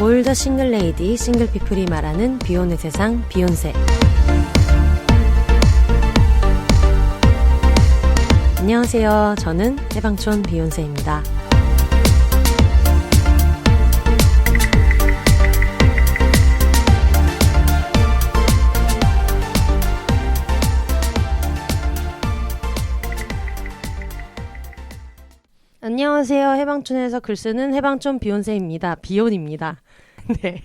All the single lady, single people이 말하는 비혼의 세상, 비욘세. 안녕하세요. 저는 해방촌 비욘세입니다. 안녕하세요. 해방촌에서 글쓰는 해방촌 비욘세입니다. 비혼입니다. 네.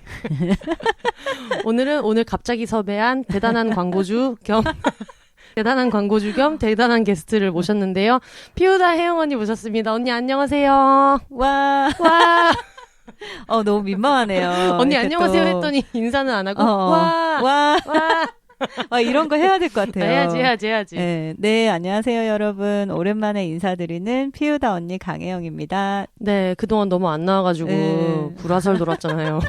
오늘 갑자기 섭외한 대단한 광고주 겸 대단한 게스트를 모셨는데요. 피우다 혜영 언니 모셨습니다. 언니 안녕하세요. 와. 너무 민망하네요. 언니 안녕하세요 했더니 인사는 안 하고 와. 이런 거 해야 될 것 같아요. 해야지. 네, 안녕하세요 여러분. 오랜만에 인사드리는 피우다 언니 강혜영입니다. 네, 그동안 너무 안 나와가지고 불화설 돌았잖아요.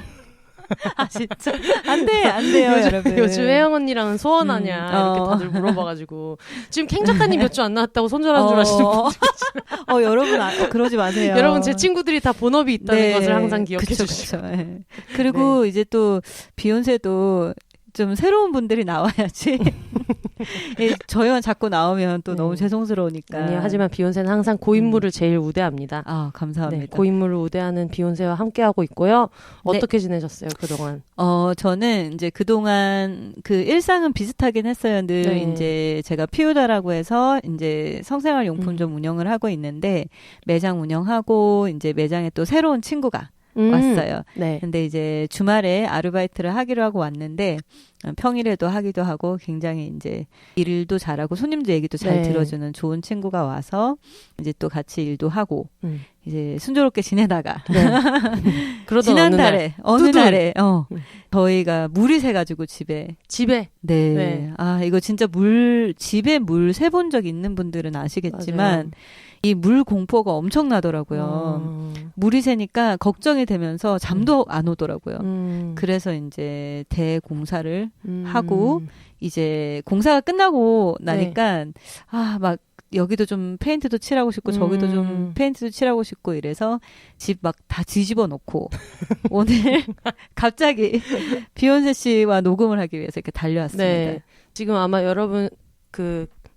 아 진짜 안 돼요 여러분. 요즘 혜영 언니랑은 소원하냐 이렇게 다들 물어봐가지고 지금 캥 작가님 몇 주 안 나왔다고 손절한 줄 아시는 분들 여러분 그러지 마세요. 여러분 제 친구들이 다 본업이 있다는 것을 항상 기억해 주시고 그리고 이제 또 비욘세도 좀 새로운 분들이 나와야지. 저희만 자꾸 나오면 또 너무 죄송스러우니까. 아니요, 하지만 비욘세는 항상 고인물을 제일 우대합니다. 아, 감사합니다. 네, 고인물을 우대하는 비욘세와 함께하고 있고요. 어떻게 지내셨어요, 그동안? 저는 이제 그동안 그 일상은 비슷하긴 했어요. 늘 이제 제가 피우다라고 해서 이제 성생활 용품점 운영을 하고 있는데 매장 운영하고 이제 매장에 또 새로운 친구가 왔어요. 네. 근데 이제 주말에 아르바이트를 하기로 하고 왔는데 평일에도 하기도 하고 굉장히 이제 일도 잘하고 손님들 얘기도 잘 들어주는 좋은 친구가 와서 이제 또 같이 일도 하고 이제 순조롭게 지내다가 그러던 어느 날에 저희가 물이 새가지고 집에 네. 아 이거 진짜 집에 물 새 본 적 있는 분들은 아시겠지만 맞아요. 이 물 공포가 엄청나더라고요. 물이 새니까 걱정이 되면서 잠도 안 오더라고요. 그래서 이제 대공사를 하고 이제 공사가 끝나고 나니까 막 여기도 좀 페인트도 칠하고 싶고 저기도 좀 페인트도 칠하고 싶고 이래서 집 막 다 뒤집어 놓고 오늘 갑자기 비욘세 씨와 녹음을 하기 위해서 이렇게 달려왔습니다. 네. 지금 아마 여러분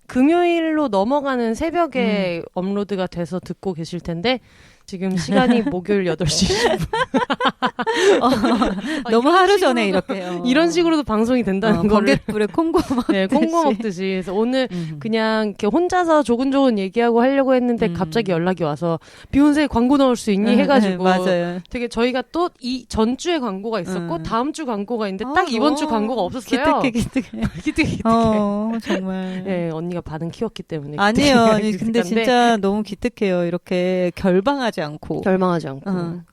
금요일로 넘어가는 새벽에 업로드가 돼서 듣고 계실 텐데 지금 시간이 목요일 8시 20분. 너무 하루 전에 이렇게 이런 식으로도 방송이 된다는 거를 번갯불에 콩고 먹듯이. 콩고 먹듯이. 그래서 오늘 그냥 이렇게 혼자서 조근조근 얘기하고 하려고 했는데 갑자기 연락이 와서 비욘세 광고 넣을 수 있니 해가지고 맞아요. 되게 저희가 또 이 전주에 광고가 있었고 다음 주 광고가 있는데 딱 이번 주 광고가 없었어요. 기특해. 정말. 네, 언니가 반응 키웠기 때문에. 아니에요. 근데 진짜 너무 기특해요. 이렇게 결방하지 않고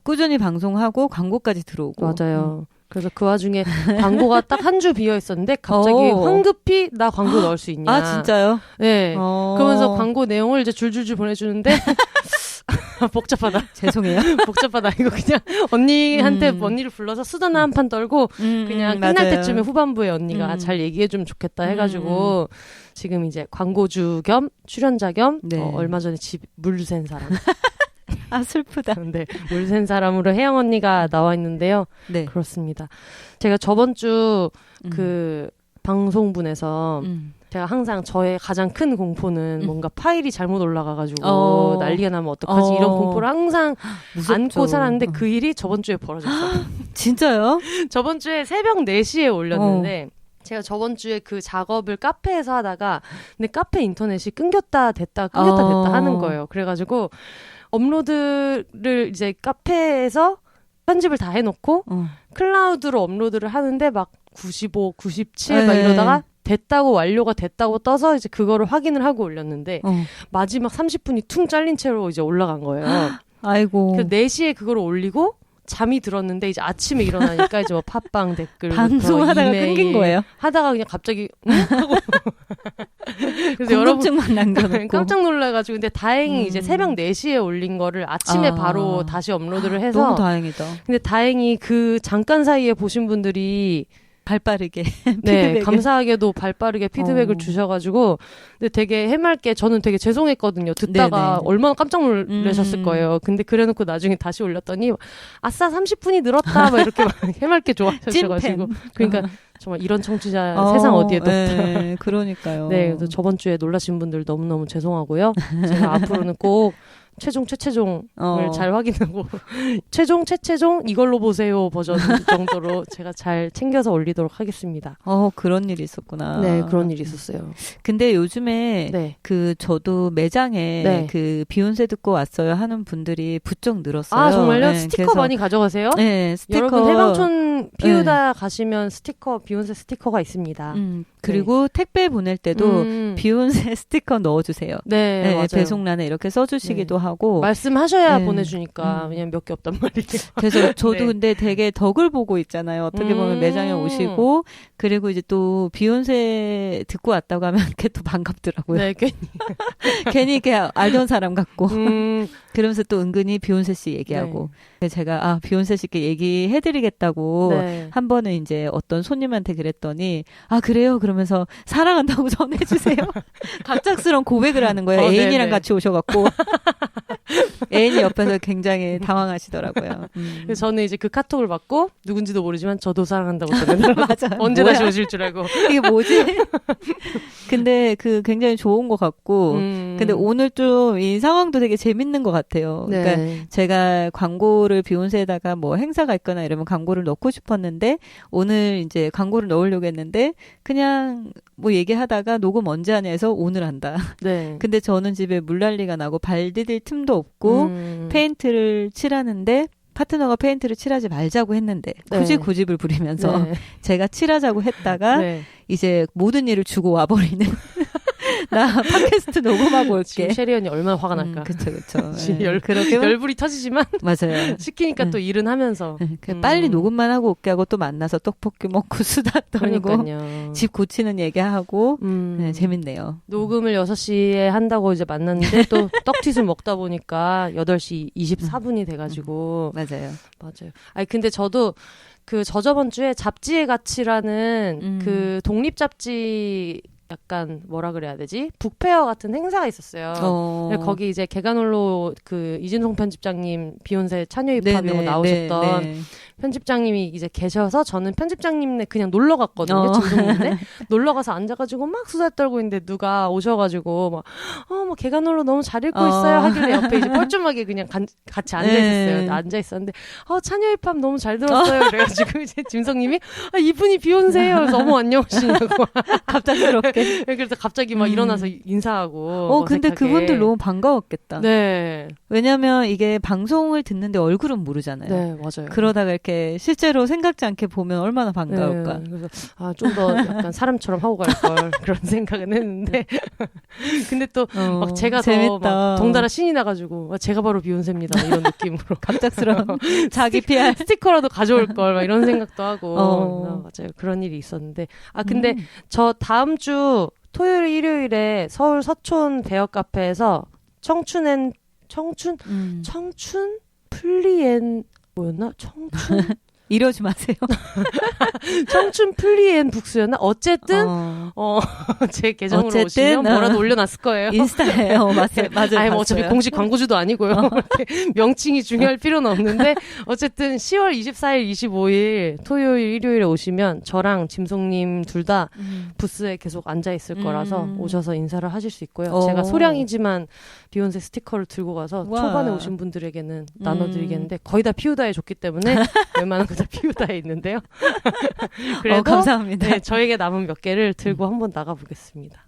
꾸준히 방송하고 광고까지 들어오고. 맞아요. 그래서 그 와중에 광고가 딱 한 주 비어 있었는데 갑자기 황급히 나 광고 넣을 수 있냐. 아 진짜요? 네. 그러면서 광고 내용을 이제 줄줄줄 보내주는데 복잡하다. 죄송해요. 복잡하다. 이거 그냥 언니한테 언니를 불러서 수다나 한 판 떨고 그냥 끝날 맞아요. 때쯤에 후반부에 언니가 잘 얘기해주면 좋겠다 해가지고 지금 이제 광고주 겸 출연자 겸 얼마 전에 집 물 센 사람. 아 슬프다. 네, 물 센 사람으로 혜영 언니가 나와 있는데요. 네, 그렇습니다. 제가 저번 주 그 방송분에서 제가 항상 저의 가장 큰 공포는 뭔가 파일이 잘못 올라가가지고 난리가 나면 어떡하지 이런 공포를 항상 안고 살았는데 그 일이 저번 주에 벌어졌어요. 진짜요? 저번 주에 새벽 4시에 올렸는데 제가 저번 주에 그 작업을 카페에서 하다가 근데 카페 인터넷이 끊겼다 됐다 하는 거예요. 그래가지고 업로드를 이제 카페에서 편집을 다 해놓고 클라우드로 업로드를 하는데 막 95, 97 막 이러다가 됐다고 완료가 됐다고 떠서 이제 그거를 확인을 하고 올렸는데 마지막 30분이 퉁 잘린 채로 이제 올라간 거예요. 아이고. 그래서 4시에 그거를 올리고 잠이 들었는데 이제 아침에 일어나니까 이제 뭐 팟빵 댓글 방송하다가 끊긴 거예요? 하다가 그냥 갑자기 하고 그래서 궁금증만 남겨놓고 깜짝 놀라가지고 근데 다행히 이제 새벽 4시에 올린 거를 아침에 바로 다시 업로드를 해서 너무 다행이다. 근데 다행히 그 잠깐 사이에 보신 분들이 발빠르게 네, 감사하게도 발빠르게 피드백을 어. 주셔가지고 근데 되게 해맑게 저는 되게 죄송했거든요. 듣다가 네네. 얼마나 깜짝 놀라셨을 거예요. 근데 그래놓고 나중에 다시 올렸더니 아싸 30분이 늘었다 막 이렇게 막 해맑게 좋아하셔가지고 그러니까 정말 이런 청취자 세상 어디에도 없다. 네, 그러니까요. 네, 그래서 저번 주에 놀라신 분들 너무너무 죄송하고요. 제가 앞으로는 꼭 최종 최최종을 잘 확인하고 최종 최최종 이걸로 보세요 버전 정도로 제가 잘 챙겨서 올리도록 하겠습니다. 그런 일이 있었구나. 네, 그런 일이 있었어요. 근데 요즘에 네. 저도 매장에 네. 비욘세 듣고 왔어요 하는 분들이 부쩍 늘었어요. 아, 정말요? 네, 스티커 그래서, 많이 가져가세요? 네, 스티커. 여러분 해방촌 피우다 가시면 비욘세 스티커가 있습니다. 그리고 택배 보낼 때도 비욘세 스티커 넣어주세요. 네, 네, 맞아요. 배송란에 이렇게 써주시기도 하고. 말씀하셔야 네. 보내주니까 왜냐면 몇 개 없단 말이에요. 그래서 저도 네. 근데 되게 덕을 보고 있잖아요. 어떻게 보면 매장에 오시고 그리고 이제 또 비욘세 듣고 왔다고 하면 이렇게 또 반갑더라고요. 네, 괜히 이렇게 알던 사람 같고 그러면서 또 은근히 비욘세 씨 얘기하고 제가 비욘세 씨께 얘기해드리겠다고 네. 한 번은 이제 어떤 손님한테 그랬더니 그래요? 그러면서 사랑한다고 전해주세요. 갑작스러운 고백을 하는 거예요. 애인이랑 네네. 같이 오셔갖고 애인이 옆에서 굉장히 당황하시더라고요. 그래서 저는 이제 그 카톡을 받고 누군지도 모르지만 저도 사랑한다고 전해달라고 맞아. 언제 뭐야? 다시 오실 줄 알고 이게 뭐지? 근데 굉장히 좋은 것 같고 근데 오늘 좀 이 상황도 되게 재밌는 것 같아요. 네. 그러니까 제가 광고를 비욘세에다가 뭐 행사가 있거나 이러면 광고를 넣고 싶었는데 오늘 이제 광고를 넣으려고 했는데 그냥 뭐 얘기하다가 녹음 언제 하냐 해서 오늘 한다. 네. 근데 저는 집에 물난리가 나고 발 디딜 틈도 없고 페인트를 칠하는데 파트너가 페인트를 칠하지 말자고 했는데 굳이 고집을 부리면서 제가 칠하자고 했다가 이제 모든 일을 주고 와버리는 나 팟캐스트 녹음하고 올게. 지금 셰리 언니 얼마나 화가 날까. 그쵸. 그렇게 열불이 터지지만 맞아요. 시키니까 또 일은 하면서 빨리 녹음만 하고 올게 하고 또 만나서 떡볶이 먹고 수다 떨고 그러니까요. 집 고치는 얘기하고 재밌네요. 녹음을 6시에 한다고 이제 만났는데 또 떡튀순 먹다 보니까 8시 24분이 돼가지고 맞아요. 아니 근데 저도 저저번 주에 잡지의 가치라는 그 독립 잡지 약간 뭐라 그래야 되지? 북페어 같은 행사가 있었어요. 거기 이제 개간홀로 이진송 편집장님 비욘세 참여입하고 나오셨던 편집장님이 이제 계셔서 저는 편집장님네 그냥 놀러 갔거든요. 진송인데 놀러 가서 앉아가지고 막 수다 떨고 있는데 누가 오셔가지고 뭐 개간홀로 너무 잘 읽고 있어요 하길래 옆에 이제 뻘쭘하게 그냥 같이 앉아 있었어요. 앉아 있었는데 참여입함 너무 잘 들었어요. 그래가지고 이제 진성님이 이분이 비욘세예요. 그래서 어머 안녕하시냐고 갑작스럽게. 그래서 갑자기 막 일어나서 인사하고. 근데 어색하게. 그분들 너무 반가웠겠다. 네. 왜냐면 이게 방송을 듣는데 얼굴은 모르잖아요. 네, 맞아요. 그러다가 이렇게 실제로 생각지 않게 보면 얼마나 반가울까. 네, 그래서 좀 더 약간 사람처럼 하고 갈 걸 그런 생각은 했는데 근데 또 막 제가 더 막 덩달아 신이 나가지고 제가 바로 비욘세입니다 이런 느낌으로 갑작스러운 자기 PR 스티커라도 가져올 걸 막 이런 생각도 하고 맞아요. 그런 일이 있었는데 근데 저 다음 주 토요일 일요일에 서울 서촌 배역 카페에서 청춘 플리엔 뭐였나? 이러지 마세요. 청춘 플리엔 북스였나? 어쨌든 제 계정으로 오시면 뭐라도 올려놨을 거예요. 인스타예요. 맞아요. 아니 뭐 어차피 공식 광고주도 아니고요. 명칭이 중요할 필요는 없는데 어쨌든 10월 24일, 25일 토요일, 일요일에 오시면 저랑 짐송님 둘 다 부스에 계속 앉아 있을 거라서 오셔서 인사를 하실 수 있고요. 제가 소량이지만 비욘세 스티커를 들고 가서 초반에 오신 분들에게는 나눠드리겠는데 거의 다 피우다에 줬기 때문에 웬만한 거 다 피우다에 있는데요. 그래도 감사합니다. 네, 저에게 남은 몇 개를 들고 한번 나가보겠습니다.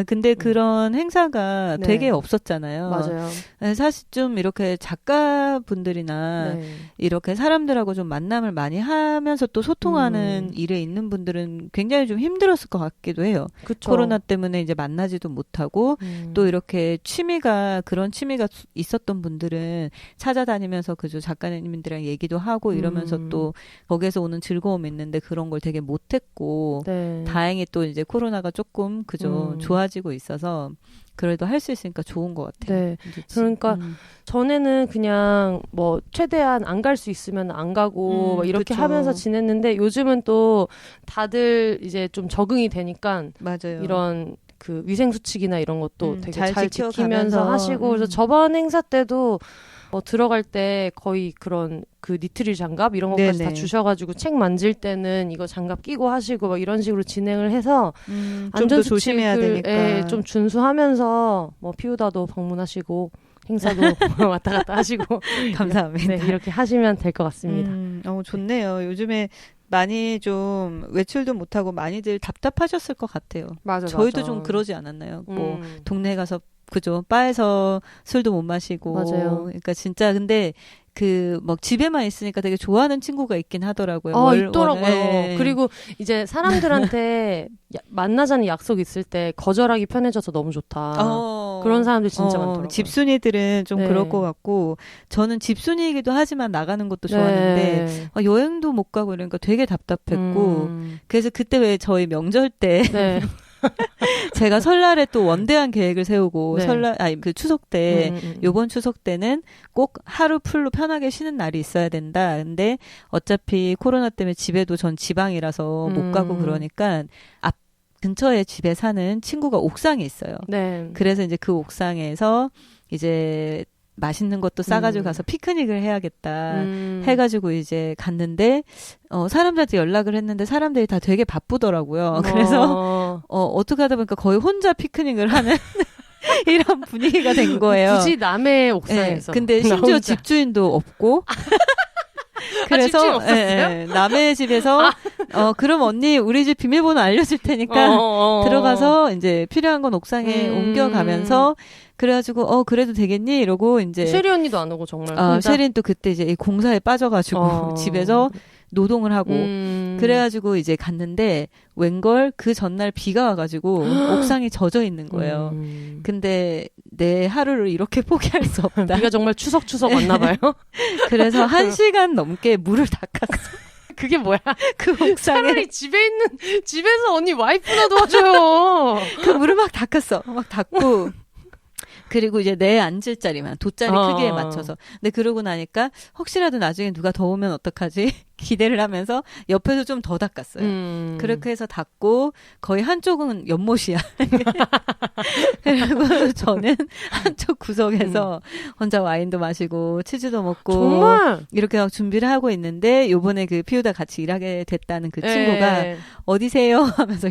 근데 그런 행사가 되게 없었잖아요. 맞아요. 사실 좀 이렇게 작가분들이나 이렇게 사람들하고 좀 만남을 많이 하면서 또 소통하는 일에 있는 분들은 굉장히 좀 힘들었을 것 같기도 해요. 그쵸. 코로나 때문에 이제 만나지도 못하고 또 이렇게 그런 취미가 있었던 분들은 찾아다니면서 그저 작가님들이랑 얘기도 하고 이러면서 또 그래도 거기에서 오는 즐거움이 있는데 그런 걸 되게 못했고 네. 다행히 또 이제 코로나가 조금 좋아지고 있어서 그래도 할 수 있으니까 좋은 것 같아요. 네. 그러니까 전에는 그냥 뭐 최대한 안 갈 수 있으면 안 가고 막 이렇게 그쵸. 하면서 지냈는데 요즘은 또 다들 이제 좀 적응이 되니까 맞아요. 이런 그 위생수칙이나 이런 것도 되게 잘 지키면서 지켜가면서, 하시고 그래서 저번 행사 때도 뭐 들어갈 때 거의 그런 그 니트릴 장갑 이런 것까지 네네. 다 주셔가지고 책 만질 때는 이거 장갑 끼고 하시고 막 이런 식으로 진행을 해서 좀 더 안전수칙을 조심해야 되니까. 좀 준수하면서 뭐 피우다도 방문하시고 행사도 왔다 갔다 하시고 감사합니다. 네, 이렇게 하시면 될 것 같습니다. 좋네요. 요즘에 많이 좀 외출도 못하고 많이들 답답하셨을 것 같아요. 맞아, 저희도 맞아. 좀 그러지 않았나요? 뭐 동네 가서 그죠 바에서 술도 못 마시고. 맞아요. 그러니까 진짜 근데 그 막 집에만 있으니까 되게 좋아하는 친구가 있긴 하더라고요. 있더라고요. 네. 그리고 이제 사람들한테 만나자는 약속 있을 때 거절하기 편해져서 너무 좋다. 그런 사람들 진짜 많더라고요. 집순이들은 좀 네. 그럴 것 같고 저는 집순이이기도 하지만 나가는 것도 좋았는데 네. 여행도 못 가고 이러니까 되게 답답했고 그래서 그때 왜 저희 명절 때 네. 제가 설날에 또 원대한 계획을 세우고 네. 그 추석 때 요번 추석 때는 꼭 하루 풀로 편하게 쉬는 날이 있어야 된다. 근데 어차피 코로나 때문에 집에도 전 지방이라서 못 가고 그러니까 앞 근처에 집에 사는 친구가 옥상에 있어요. 네. 그래서 이제 그 옥상에서 이제 맛있는 것도 싸가지고 가서 피크닉을 해야겠다 해가지고 이제 갔는데 사람들한테 연락을 했는데 사람들이 다 되게 바쁘더라고요. 그래서 어떻게 하다 보니까 거의 혼자 피크닉을 하는 이런 분위기가 된 거예요. 굳이 남의 옥상에서. 네, 근데 심지어 집주인도 없고 그래서 집주인 없었어요? 남의 집에서 그럼 언니 우리 집 비밀번호 알려줄 테니까 들어가서 이제 필요한 건 옥상에 옮겨가면서 그래가지고 그래도 되겠니 이러고 이제 쉐리 언니도 안 오고 정말 쉐리는 또 그때 이제 이 공사에 빠져가지고 집에서 노동을 하고 그래가지고 이제 갔는데 웬걸 그 전날 비가 와가지고 옥상이 젖어 있는 거예요. 근데 내 하루를 이렇게 포기할 수 없다. 비가 정말 추석 왔나 봐요. 그래서 1시간 넘게 물을 닦았어. 그게 뭐야? 그 옥상에 차라리 집에서 언니 와이프나 도와줘요. 그 물을 막 닦았어. 막 닦고 그리고 이제 내 앉을 자리만 돗자리 크기에 맞춰서. 근데 그러고 나니까 혹시라도 나중에 누가 더 오면 어떡하지? 기대를 하면서 옆에서 좀 더 닦았어요. 그렇게 해서 닦고 거의 한쪽은 연못이야. 그리고 저는 한쪽 구석에서 혼자 와인도 마시고 치즈도 먹고 정말 이렇게 막 준비를 하고 있는데 요번에 그 피우다 같이 일하게 됐다는 그 친구가 어디세요? 하면서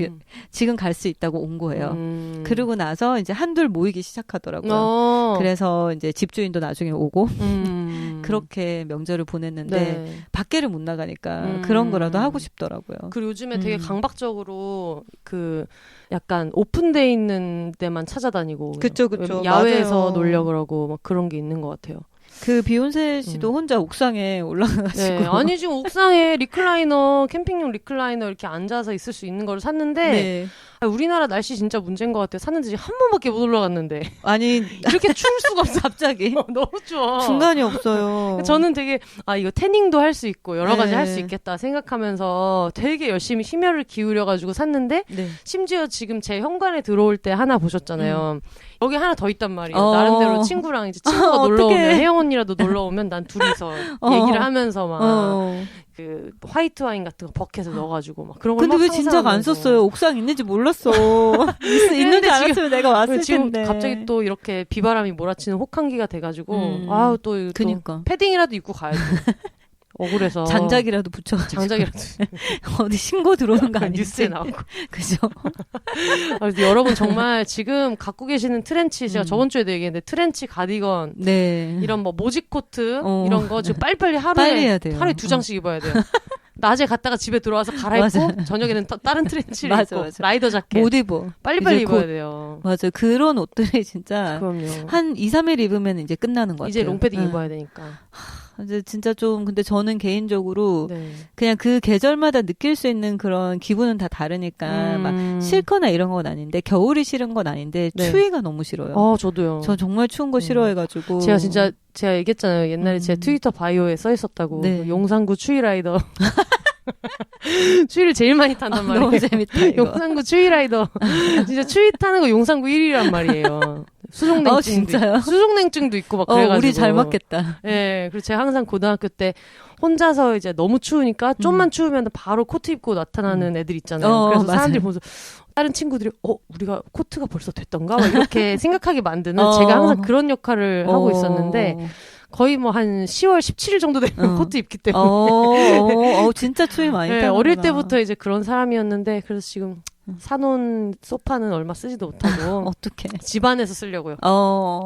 지금 갈 수 있다고 온 거예요. 그러고 나서 이제 한둘 모이기 시작하더라고요. 그래서 이제 집주인도 나중에 오고 그렇게 명절을 보냈는데 밖에를 못 나가니까 그런 거라도 하고 싶더라고요. 그리고 요즘에 되게 강박적으로 그 약간 오픈돼 있는 데만 찾아다니고 그쵸. 야외에서 맞아요. 놀려 그러고 막 그런 게 있는 것 같아요. 그 비욘세 씨도 혼자 옥상에 올라가가지고 네. 아니 지금 옥상에 캠핑용 리클라이너 이렇게 앉아서 있을 수 있는 거를 샀는데 네. 우리나라 날씨 진짜 문제인 것 같아요. 샀는지 한 번밖에 못 올라갔는데 아니 이렇게 추울 수가 없어. 갑자기 너무 추워. 중간이 없어요. 저는 되게 이거 태닝도 할 수 있고 여러 가지 할 수 있겠다 생각하면서 되게 열심히 심혈을 기울여가지고 샀는데 심지어 지금 제 현관에 들어올 때 하나 보셨잖아요. 여기 하나 더 있단 말이에요. 나름대로 친구랑 이제 친구가 놀러 오면 혜영 언니라도 놀러 오면 난 둘이서 얘기를 하면서 막 그 화이트 와인 같은 거 버켓에 넣어가지고 막 그런 걸 근데 막 왜 진작 안 썼어요? 옥상 있는지 몰랐어. 있는지 알았으면 내가 왔을 지금 텐데. 갑자기 또 이렇게 비바람이 몰아치는 혹한기가 돼가지고 또 그니까. 패딩이라도 입고 가야지. 억울해서 장작이라도 붙여가지고 장작이라도 어디 신고 들어오는 거 아니지? 뉴스에 나오고 그죠? 여러분 정말 지금 갖고 계시는 트렌치 제가 저번 주에도 얘기했는데 트렌치 가디건 이런 뭐 모직 코트 이런 거 지금 빨리빨리 해야 돼요. 하루에 2장씩 입어야 돼요. 낮에 갔다가 집에 들어와서 갈아입고 저녁에는 다른 트렌치를 입고 라이더 자켓 못 입어. 빨리빨리 입어야 돼요. 맞아요. 그런 옷들이 진짜 그럼요. 한 2, 3일 입으면 이제 끝나는 것 같아요. 이제 롱패딩 입어야 되니까. 이제 진짜 좀 근데 저는 개인적으로 그냥 그 계절마다 느낄 수 있는 그런 기분은 다 다르니까 막 싫거나 이런 건 아닌데 겨울이 싫은 건 아닌데 추위가 너무 싫어요. 저도요. 저 정말 추운 거 싫어해가지고 제가 얘기했잖아요. 옛날에 제 트위터 바이오에 써 있었다고. 그 용산구 추위라이더. 추위를 제일 많이 탄단 말이에요. 너무 재밌다. 이거. 용산구 추위라이더. 진짜 추위 타는 거 용산구 1위란 말이에요. 수족냉증도 있고 막 그래가지고. 우리 잘 맞겠다. 네, 그리고 제가 항상 고등학교 때 혼자서 이제 너무 추우니까 좀만 추우면 바로 코트 입고 나타나는 애들 있잖아요. 그래서 맞아요. 사람들이 보면서 다른 친구들이 우리가 코트가 벌써 됐던가? 막 이렇게 생각하게 만드는 제가 항상 그런 역할을 하고 있었는데 거의 뭐 한 10월 17일 정도 되면 코트 입기 때문에. 진짜 추위 많이 타는구나. 어릴 때부터 이제 그런 사람이었는데 그래서 지금 사놓은 소파는 얼마 쓰지도 못하고. 어떡해. 집안에서 쓰려고요.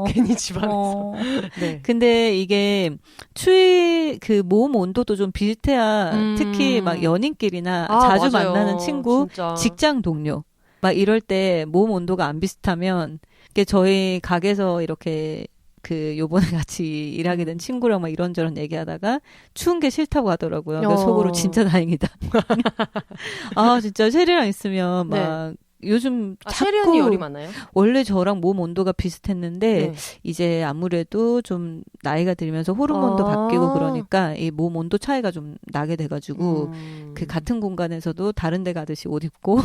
괜히 집안에서. 네. 근데 이게 추위 그 몸 온도도 좀 비슷해야 특히 막 연인끼리나 자주 맞아요. 만나는 친구, 진짜. 직장 동료 막 이럴 때 몸 온도가 안 비슷하면 이게 저희 가게에서 이렇게 그 요번에 같이 일하게 된 친구랑 막 이런저런 얘기하다가 추운 게 싫다고 하더라고요. 그래서 속으로 진짜 다행이다. 진짜 셰리랑 있으면 막 요즘 셰리 언니 열이 많아요? 원래 저랑 몸 온도가 비슷했는데 이제 아무래도 좀 나이가 들면서 호르몬도 바뀌고 그러니까 이 몸 온도 차이가 좀 나게 돼가지고 그 같은 공간에서도 다른 데 가듯이 옷 입고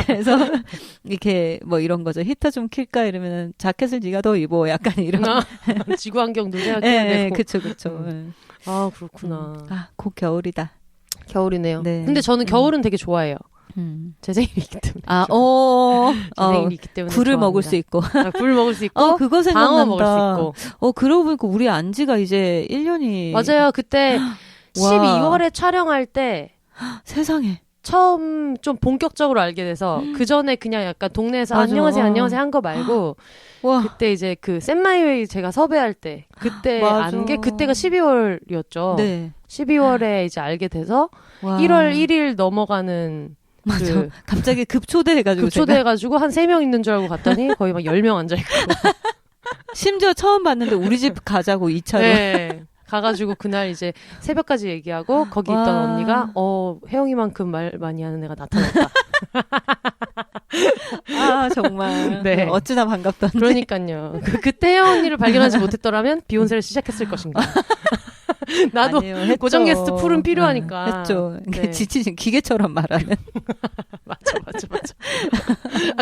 그래서 이렇게 뭐 이런 거죠. 히터 좀 킬까 이러면은 자켓을 네가 더 입어 약간 이런 지구 환경도 생각해야 되고. 그쵸. 그렇구나. 곧 겨울이다. 겨울이네요. 네. 근데 저는 겨울은 되게 좋아해요. 제 생일이기 때문에. 제 생일이기 때문에. 굴을 먹을 수 있고. 굴 먹을 수 있고. 그거 생각난다. 방어 먹을 수 있고. 그러고 보니까 우리 안지가 이제 1년이. 맞아요. 그때 12월에 촬영할 때. 세상에. 처음 좀 본격적으로 알게 돼서 그 전에 그냥 약간 동네에서 안녕하세요 한 거 말고 그때 이제 그 샌마이웨이 제가 섭외할 때 그때 안 게 그때가 12월이었죠. 네. 12월에 이제 알게 돼서 1월 1일 넘어가는 맞아. 갑자기 급초대해가지고 한 3명 있는 줄 알고 갔더니 거의 막 10명 앉아있고. 심지어 처음 봤는데 우리 집 가자고 2차로. 네. 가가지고 그날 이제 새벽까지 얘기하고 거기 있던 언니가 혜영이만큼 말 많이 하는 애가 나타났다. 정말. 네. 어찌나 반갑던데. 그러니까요. 그때 혜영 언니를 발견하지 못했더라면 비욘세를 시작했을 것인가. 나도 아니요, 고정 게스트 풀은 필요하니까. 했죠. 네. 지치신 기계처럼 말하는. 맞아.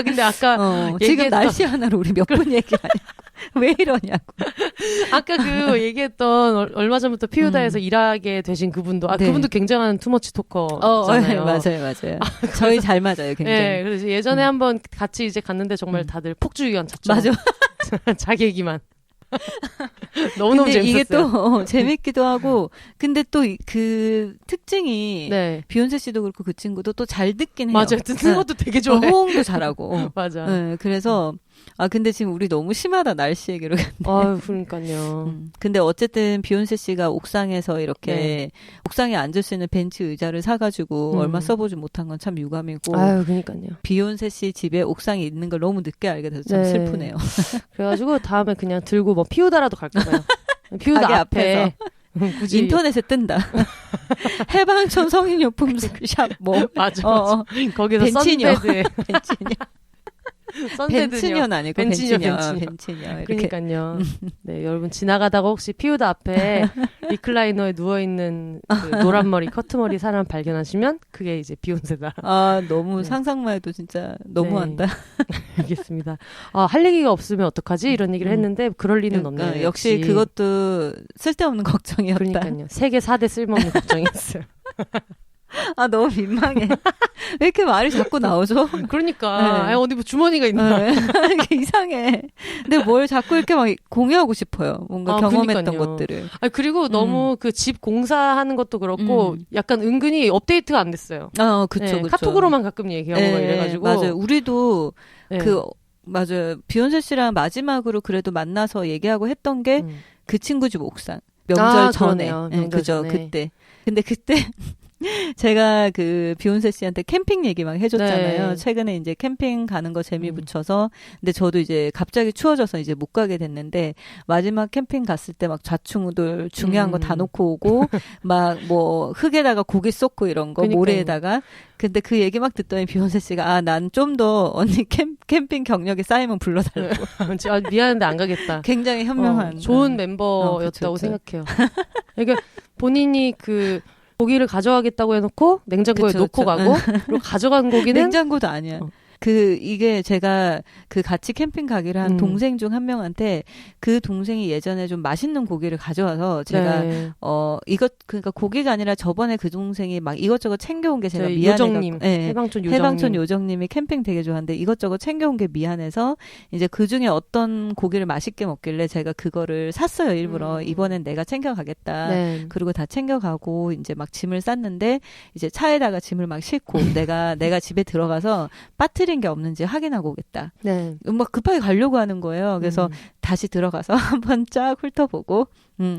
근데 아까 지금 날씨 하나로 우리 몇 분 얘기하냐. 왜 이러냐고. 아까 그 얘기했던 얼마 전부터 피우다에서 일하게 되신 그분도 그분도 굉장한 투머치 토커잖아요. 맞아요. 저희 잘 맞아요, 굉장히. 네, 그래서 예전에 한번 같이 이제 갔는데 정말 다들 폭주의원 잤죠. 맞아. 자기 얘기만. 너무너무 재밌었어요. 이게 또 재밌기도 하고 근데 또 그 특징이 비욘세 씨도 그렇고 그 친구도 또 잘 듣긴 해요. 맞아요. 듣는 것도 되게 좋아해. 호응도 잘하고. 맞아. 그래서 근데 지금 우리 너무 심하다 날씨 얘기로. 그러니까요. 근데 어쨌든 비욘세 씨가 옥상에서 이렇게 옥상에 앉을 수 있는 벤치 의자를 사가지고 얼마 써보지 못한 건 참 유감이고. 그러니까요. 비욘세 씨 집에 옥상이 있는 걸 너무 늦게 알게 돼서 참 슬프네요. 그래가지고 다음에 그냥 들고 뭐 피우다라도 갈까봐요. 피우다 앞에. 굳이. 인터넷에 뜬다. 해방촌 성인용품 샵 맞아. 거기서 벤치녀. 선베드. 벤치녀는 아니고 벤치녀. 그러니까요. 네, 여러분 지나가다가 혹시 피우다 앞에 리클라이너에 누워있는 그 노란머리 커트머리 사람 발견하시면 그게 이제 비욘세다. 너무 상상만 해도 진짜 너무한다. 알겠습니다. 할 얘기가 없으면 어떡하지? 이런 얘기를 했는데 그럴 리는 없네요. 역시 그것도 쓸데없는 걱정이었다. 그러니까요. 세계 4대 쓸모없는 걱정이었어요. 너무 민망해. 왜 이렇게 말이 자꾸 나오죠? 그러니까. 어디 뭐 주머니가 있나? 이게 이상해. 근데 뭘 자꾸 이렇게 막 공유하고 싶어요. 뭔가 경험했던 그러니까요. 것들을. 그리고 너무 그 집 공사하는 것도 그렇고 약간 은근히 업데이트가 안 됐어요. 그쵸. 카톡으로만 가끔 얘기하고 이래가지고. 맞아요. 우리도 맞아요. 비욘세 씨랑 마지막으로 그래도 만나서 얘기하고 했던 게 그 친구 집 옥상. 명절 전에. 명절 그죠. 전에. 그때. 근데 그때 제가 그 비욘세 씨한테 캠핑 얘기 막 해줬잖아요. 네. 최근에 이제 캠핑 가는 거 재미 붙여서. 근데 저도 이제 갑자기 추워져서 이제 못 가게 됐는데 마지막 캠핑 갔을 때 막 좌충우돌 중요한 거 다 놓고 오고 막 뭐 흙에다가 고기 쏟고 이런 거 그러니까요. 모래에다가. 근데 그 얘기 막 듣더니 비욘세 씨가 난 좀 더 언니 캠핑 경력이 쌓이면 불러달라고. 미안한데 안 가겠다. 굉장히 현명한. 좋은 멤버였다고 그쵸. 생각해요. 그러니까 본인이 그 고기를 가져가겠다고 해놓고 냉장고에 놓고 가고 그리고 가져간 고기는 냉장고도 아니야. 이게 제가 그 같이 캠핑 가기로 한 동생 중 한 명한테 그 동생이 예전에 좀 맛있는 고기를 가져와서 제가 네. 그러니까 고기가 아니라 저번에 그 동생이 막 이것저것 챙겨온 게 제가 미안해서 요정님, 네, 해방촌 요정님이 캠핑 되게 좋아하는데 이것저것 챙겨온 게 미안해서 이제 그 중에 어떤 고기를 맛있게 먹길래 제가 그거를 샀어요 일부러. 이번엔 내가 챙겨가겠다. 네. 그리고 다 챙겨가고 이제 막 짐을 쌌는데 이제 차에다가 짐을 막 싣고 내가 집에 들어가서 빠뜨린 게 없는지 확인하고 오겠다. 네. 막 급하게 가려고 하는 거예요. 그래서 다시 들어가서 한번 쫙 훑어보고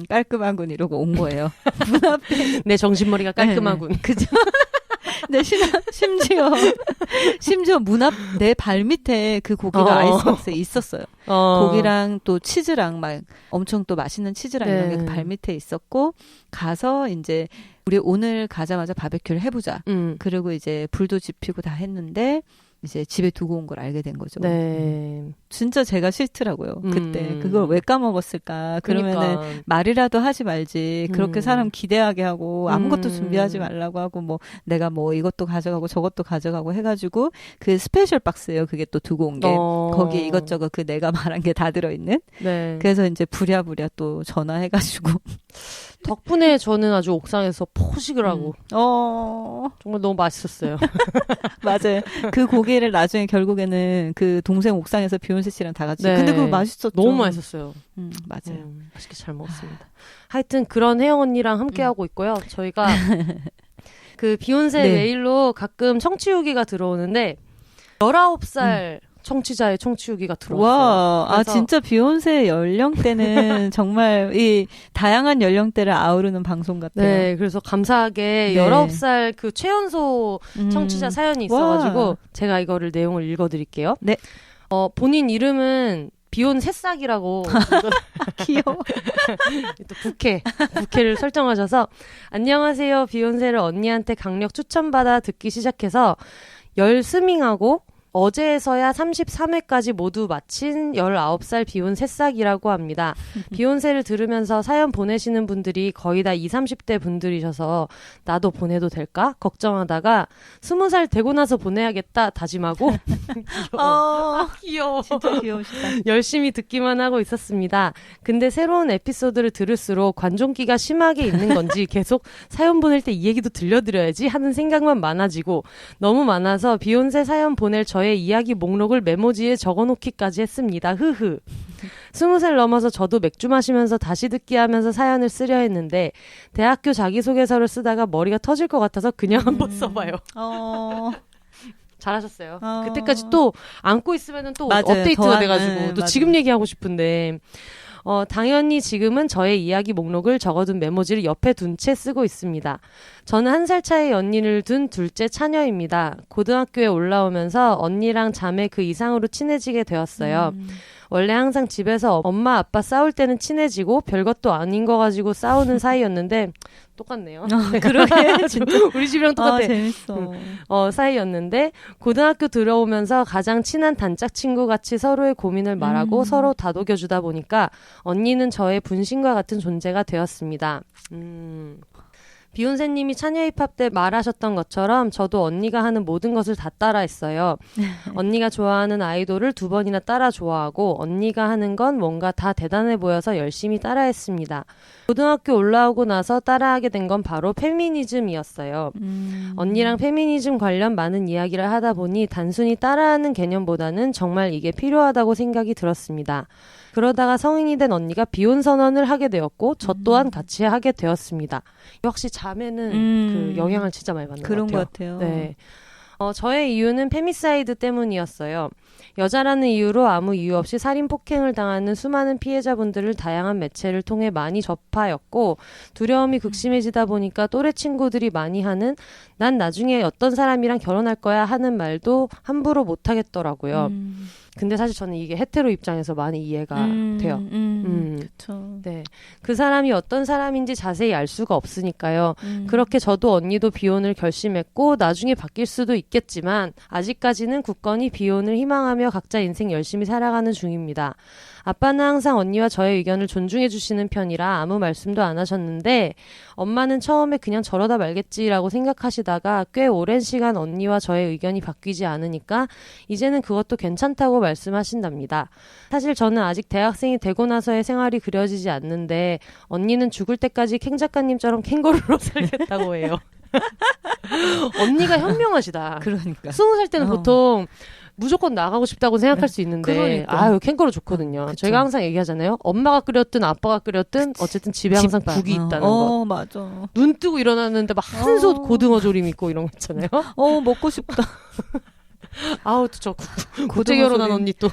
깔끔하군 이러고 온 거예요. 문 앞에 내 정신머리가 깔끔하군. 네. 그죠? 근데 심지어 문 앞 내 발 밑에 그 고기가 아이스박스에 있었어요. 고기랑 또 치즈랑 막 엄청 또 맛있는 치즈랑 이런 게 발 밑에 있었고 가서 이제 우리 오늘 가자마자 바베큐를 해보자. 그리고 이제 불도 지피고 다 했는데 이제 집에 두고 온 걸 알게 된 거죠. 네. 진짜 제가 싫더라고요. 그때 그걸 왜 까먹었을까? 그러면은 그러니까. 말이라도 하지 말지. 그렇게 사람 기대하게 하고 아무것도 준비하지 말라고 하고 뭐 내가 뭐 이것도 가져가고 저것도 가져가고 해가지고 그 스페셜 박스예요. 그게 또 두고 온 게 거기에 이것저것 그 내가 말한 게 다 들어있는. 네. 그래서 이제 부랴부랴 또 전화해가지고 덕분에 저는 아주 옥상에서 포식을 하고 정말 너무 맛있었어요. 맞아요. 그 고기를 나중에 결국에는 그 동생 옥상에서 비욘세 씨랑 다 같이. 네. 근데 그거 맛있었죠. 너무 맛있었어요. 맞아요. 맛있게 잘 먹었습니다. 하여튼 그런 혜영 언니랑 함께 하고 있고요. 저희가 그 비욘세 네. 메일로 가끔 청취 후기가 들어오는데 19살 청취자의 청취 후기가 들어왔어요. 와, 진짜 비욘세 연령대는 정말 이 다양한 연령대를 아우르는 방송 같아요. 네, 그래서 감사하게 19살 그 최연소 청취자 사연이 있어가지고 제가 이거를 내용을 읽어드릴게요. 네. 본인 이름은 비욘 새싹이라고 귀여워. 또 부캐를 설정하셔서 안녕하세요. 비욘세를 언니한테 강력 추천받아 듣기 시작해서 열스밍하고 어제에서야 33회까지 모두 마친 19살 비혼 새싹이라고 합니다. 비욘세를 들으면서 사연 보내시는 분들이 거의 다 20, 30대 분들이셔서 나도 보내도 될까? 걱정하다가 20살 되고 나서 보내야겠다 다짐하고 귀여워. 진짜 귀여우시다. 열심히 듣기만 하고 있었습니다. 근데 새로운 에피소드를 들을수록 관종기가 심하게 있는 건지 계속 사연 보낼 때 이 얘기도 들려드려야지 하는 생각만 많아지고 너무 많아서 비욘세 사연 보낼 저의 이야기 목록을 메모지에 적어놓기까지 했습니다. 20살 넘어서 저도 맥주 마시면서 다시 듣기 하면서 사연을 쓰려 했는데 대학교 자기소개서를 쓰다가 머리가 터질 것 같아서 그냥 한번 써봐요. 잘하셨어요. 그때까지 또 안고 있으면 또 맞아요. 업데이트가 돼가지고 또 맞아요. 지금 얘기하고 싶은데 당연히 지금은 저의 이야기 목록을 적어둔 메모지를 옆에 둔 채 쓰고 있습니다. 저는 1살 차이 언니를 둔 둘째 차녀입니다. 고등학교에 올라오면서 언니랑 자매 그 이상으로 친해지게 되었어요. 원래 항상 집에서 엄마 아빠 싸울 때는 친해지고 별것도 아닌 거 가지고 싸우는 사이였는데 똑같네요. 그러게 진짜 우리 집이랑 똑같아. 재밌어. 사이였는데 고등학교 들어오면서 가장 친한 단짝 친구 같이 서로의 고민을 말하고 서로 다독여주다 보니까 언니는 저의 분신과 같은 존재가 되었습니다. 비욘세님이 차녀 힙합 때 말하셨던 것처럼 저도 언니가 하는 모든 것을 다 따라했어요. 언니가 좋아하는 아이돌을 2번이나 따라 좋아하고 언니가 하는 건 뭔가 다 대단해 보여서 열심히 따라했습니다. 고등학교 올라오고 나서 따라하게 된 건 바로 페미니즘이었어요. 언니랑 페미니즘 관련 많은 이야기를 하다 보니 단순히 따라하는 개념보다는 정말 이게 필요하다고 생각이 들었습니다. 그러다가 성인이 된 언니가 비혼 선언을 하게 되었고 저 또한 같이 하게 되었습니다. 역시 자매는 그 영향을 진짜 많이 받는 그런 것 같아요. 것 같아요. 네. 저의 이유는 페미사이드 때문이었어요. 여자라는 이유로 아무 이유 없이 살인 폭행을 당하는 수많은 피해자분들을 다양한 매체를 통해 많이 접하였고 두려움이 극심해지다 보니까 또래 친구들이 많이 하는 난 나중에 어떤 사람이랑 결혼할 거야 하는 말도 함부로 못 하겠더라고요. 근데 사실 저는 이게 헤테로 입장에서 많이 이해가 돼요. 그쵸. 네. 그 사람이 어떤 사람인지 자세히 알 수가 없으니까요. 그렇게 저도 언니도 비혼을 결심했고 나중에 바뀔 수도 있겠지만 아직까지는 굳건히 비혼을 희망하며 각자 인생 열심히 살아가는 중입니다. 아빠는 항상 언니와 저의 의견을 존중해 주시는 편이라 아무 말씀도 안 하셨는데 엄마는 처음에 그냥 저러다 말겠지라고 생각하시다가 꽤 오랜 시간 언니와 저의 의견이 바뀌지 않으니까 이제는 그것도 괜찮다고 말씀하신답니다. 사실 저는 아직 대학생이 되고 나서의 생활이 그려지지 않는데 언니는 죽을 때까지 캥 작가님처럼 캥거루로 살겠다고 해요. 언니가 현명하시다. 그러니까. 20살 때는 보통 무조건 나가고 싶다고 생각할 수 있는데 그러니까. 아유 캥거루 좋거든요. 그쵸. 저희가 항상 얘기하잖아요. 엄마가 끓였든 아빠가 끓였든 어쨌든 집에 항상 집밥. 국이 있다는 거. 맞아. 눈 뜨고 일어났는데 막 한솥 고등어 조림 있고 이런 거 있잖아요. 먹고 싶다. 아우 저 국제 결혼한 언니 또.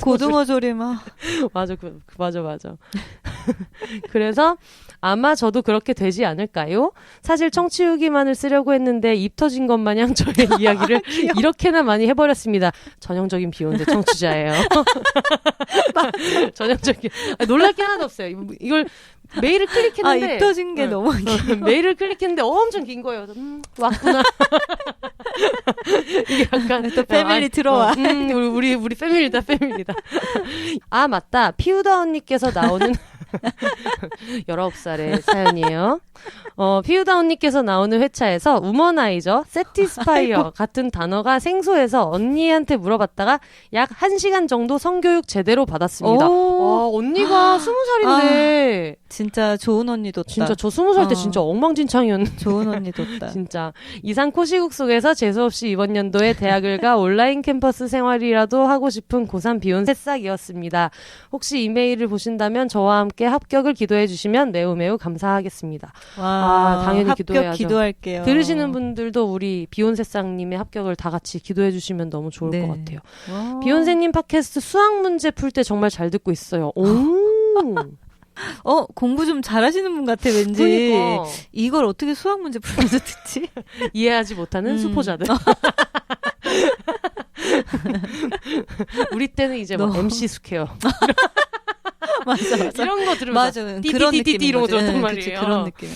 고등어 조림. 맞아, 맞아. 그래서 아마 저도 그렇게 되지 않을까요? 사실 청취후기만을 쓰려고 했는데 입 터진 것 마냥 저의 이야기를 이렇게나 많이 해버렸습니다. 전형적인 비혼대 청취자예요. 전형적인. 놀랄 게 하나도 없어요. 이걸 메일을 클릭했는데 입 터진 게 너무 메일을 클릭했는데 엄청 긴 거예요. 왔구나. 이게 약간 또 패밀리 들어와. 우리 패밀리다. 아 맞다. 피우다 언니께서 나오는 19살의 사연이에요. 피우다 언니께서 나오는 회차에서 우머나이저, 세티스파이어 같은 단어가 생소해서 언니한테 물어봤다가 약 1시간 정도 성교육 제대로 받았습니다. 와, 언니가 20살인데 진짜 좋은 언니 뒀다. 진짜 저 20살 때 진짜 엉망진창이었는데 좋은 언니 뒀다. 진짜 이상 코시국 속에서 재수없이 이번 연도에 대학을 가 온라인 캠퍼스 생활이라도 하고 싶은 고3 비혼 새싹이었습니다. 혹시 이메일을 보신다면 저와 함께 합격을 기도해 주시면 매우 감사하겠습니다. 와, 당연히 합격 기도해야죠. 기도할게요. 들으시는 분들도 우리 비욘세쌍님의 합격을 다 같이 기도해 주시면 너무 좋을 것 같아요. 와. 비욘세님 팟캐스트 수학 문제 풀 때 정말 잘 듣고 있어요. 공부 좀 잘하시는 분 같아, 왠지. 그러니까. 이걸 어떻게 수학 문제 풀면서 듣지? 이해하지 못하는 수포자들. 우리 때는 이제 뭐 MC 스퀘어. 맞아. 이런 거 들으면서 맞아. 그런 느낌 이런 거 들었단 말이에요. 그치, 그런 느낌.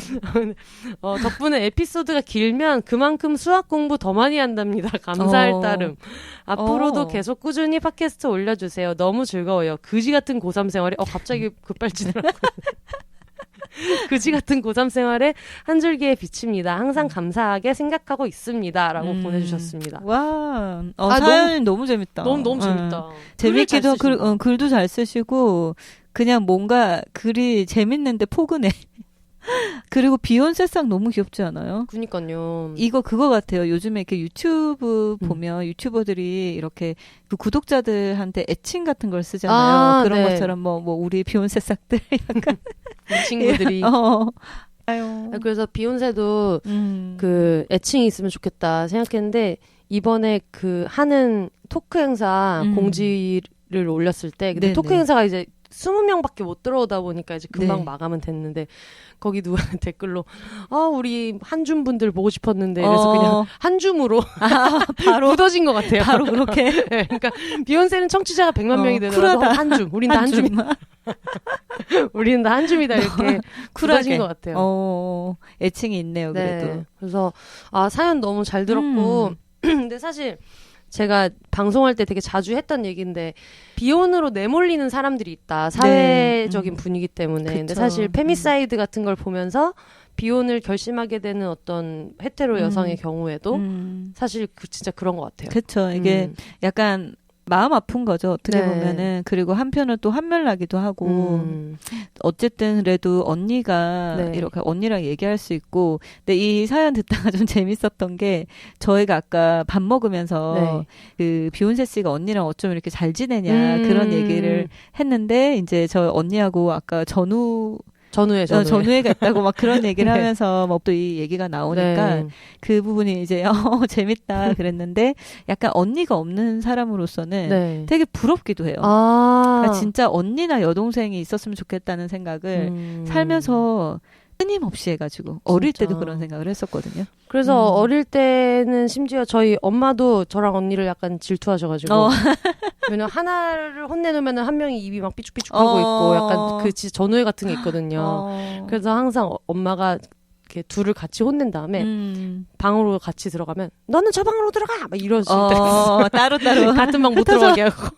덕분에 에피소드가 길면 그만큼 수학 공부 더 많이 한답니다. 감사할 따름. 앞으로도 계속 꾸준히 팟캐스트 올려주세요. 너무 즐거워요. 그지 같은 고3 생활에 갑자기 급발진을 그지 같은 고3 생활에 한 줄기에 비칩니다. 항상 감사하게 생각하고 있습니다. 라고 보내주셨습니다. 와, 사연이 너무 재밌다. 너무 재밌다. 재밌기도 글도 잘 쓰시고 그냥 뭔가 글이 재밌는데 포근해. 그리고 비욘세상 너무 귀엽지 않아요? 그니까요. 이거 그거 같아요. 요즘에 이렇게 유튜브 보면 유튜버들이 이렇게 그 구독자들한테 애칭 같은 걸 쓰잖아요. 그런 것처럼 뭐 우리 비욘세싹들 약간 우리 친구들이. 아유. 그래서 비욘세도 그 애칭이 있으면 좋겠다 생각했는데 이번에 그 하는 토크 행사 공지를 올렸을 때 근데 토크 행사가 이제 20명밖에 못 들어오다 보니까 이제 금방 마감은 됐는데 거기 누가 댓글로 우리 한줌 분들 보고 싶었는데 그래서 그냥 한줌으로 바로 묻어진 것 같아요. 바로 그렇게. 네, 그러니까 비욘세는 청취자가 100만 명이 되더라도 한줌. 우린 다 한줌이다. 우리는 다 한줌이다 이렇게 묻어진 것 같아요. 애칭이 있네요. 그래도. 네, 그래서 사연 너무 잘 들었고 근데 사실 제가 방송할 때 되게 자주 했던 얘기인데 비혼으로 내몰리는 사람들이 있다. 사회적인 분위기 때문에. 그쵸. 근데 사실 페미사이드 같은 걸 보면서 비혼을 결심하게 되는 어떤 헤테로 여성의 경우에도 사실 진짜 그런 것 같아요. 그렇죠. 이게 약간 마음 아픈 거죠. 어떻게 보면은. 그리고 한편은 또 환멸나기도 하고 어쨌든 그래도 언니가 이렇게 언니랑 얘기할 수 있고 근데 이 사연 듣다가 좀 재밌었던 게 저희가 아까 밥 먹으면서 그 비욘세 씨가 언니랑 어쩜 이렇게 잘 지내냐 그런 얘기를 했는데 이제 저 언니하고 아까 전후 전우회가 있다고 막 그런 얘기를 네. 하면서 뭐 또 이 얘기가 나오니까 네. 그 부분이 이제 재밌다 그랬는데 약간 언니가 없는 사람으로서는 네. 되게 부럽기도 해요. 그러니까 진짜 언니나 여동생이 있었으면 좋겠다는 생각을 살면서 끊임없이 해가지고 어릴 때도 그런 생각을 했었거든요. 그래서 어릴 때는 심지어 저희 엄마도 저랑 언니를 약간 질투하셔가지고 왜냐면 하나를 혼내놓으면 한 명이 입이 막 삐죽삐죽하고 있고 약간 그 진짜 전우회 같은 게 있거든요. 그래서 항상 엄마가 이렇게 둘을 같이 혼낸 다음에 방으로 같이 들어가면 너는 저 방으로 들어가! 막 이러실 때가 따로따로 같은 방 못 들어가게 하고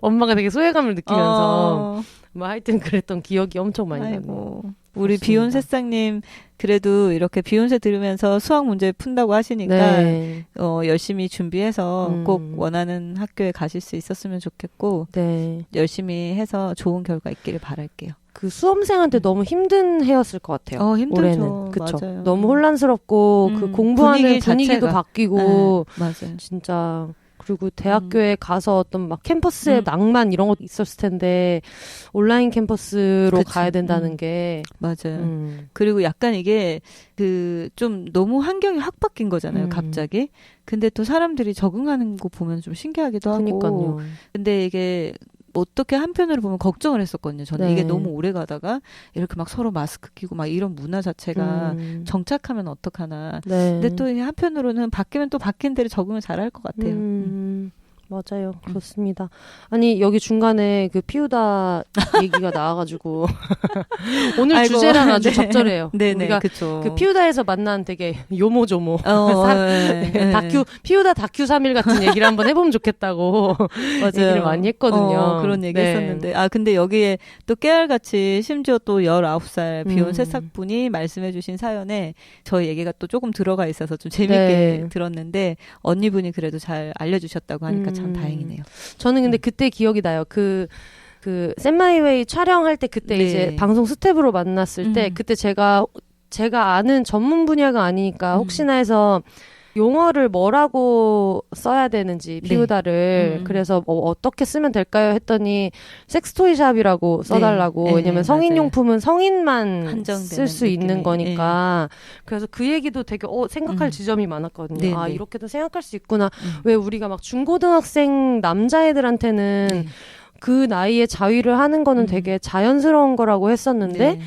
엄마가 되게 소외감을 느끼면서 뭐 하여튼 그랬던 기억이 엄청 많이 나네요. 우리 비욘세 쌍님 그래도 이렇게 비욘세 들으면서 수학 문제 푼다고 하시니까 네. 열심히 준비해서 꼭 원하는 학교에 가실 수 있었으면 좋겠고 네. 열심히 해서 좋은 결과 있기를 바랄게요. 그 수험생한테 너무 힘든 해였을 것 같아요. 힘들죠. 그쵸. 맞아요. 너무 혼란스럽고 그 공부하는 분위기도 자체가. 바뀌고 맞아요. 진짜 그리고 대학교에 가서 어떤 막 캠퍼스의 낭만 이런 것도 있었을 텐데 온라인 캠퍼스로 가야 된다는 게 맞아요. 그리고 약간 이게 그 좀 너무 환경이 확 바뀐 거잖아요. 갑자기. 근데 또 사람들이 적응하는 거 보면 좀 신기하기도 하고. 그러니까요. 근데 이게 어떻게 한편으로 보면 걱정을 했었거든요. 저는 네. 이게 너무 오래 가다가 이렇게 막 서로 마스크 끼고 막 이런 문화 자체가 정착하면 어떡하나. 네. 근데 또 한편으로는 바뀌면 또 바뀐 대로 적응을 잘할 것 같아요. 맞아요. 그렇습니다. 아니 여기 중간에 그 피우다 얘기가 나와가지고 오늘 주제랑 아주 적절해요. 네네, 우리가 그쵸. 그 피우다에서 만난 되게 요모조모 다큐 피우다 다큐 3일 같은 얘기를 한번 해보면 좋겠다고 얘기를 많이 했거든요. 그런 얘기 했었는데 근데 여기에 또 깨알같이 심지어 또 19살 비욘세 싹분이 말씀해주신 사연에 저희 얘기가 또 조금 들어가 있어서 좀 재밌게 들었는데 언니분이 그래도 잘 알려주셨다고 하니까 참 다행이네요. 저는 근데 그때 기억이 나요. 그 샌마이웨이 촬영할 때 그때 이제 방송 스텝으로 만났을 때 그때 제가 아는 전문 분야가 아니니까 혹시나 해서 용어를 뭐라고 써야 되는지 피우다를 그래서 어떻게 쓰면 될까요 했더니 섹스토이샵이라고 써달라고 왜냐면 성인용품은 성인만 쓸 수 있는 거니까 그래서 그 얘기도 되게 생각할 지점이 많았거든요. 이렇게도 생각할 수 있구나. 왜 우리가 막 중고등학생 남자애들한테는 그 나이에 자위를 하는 거는 되게 자연스러운 거라고 했었는데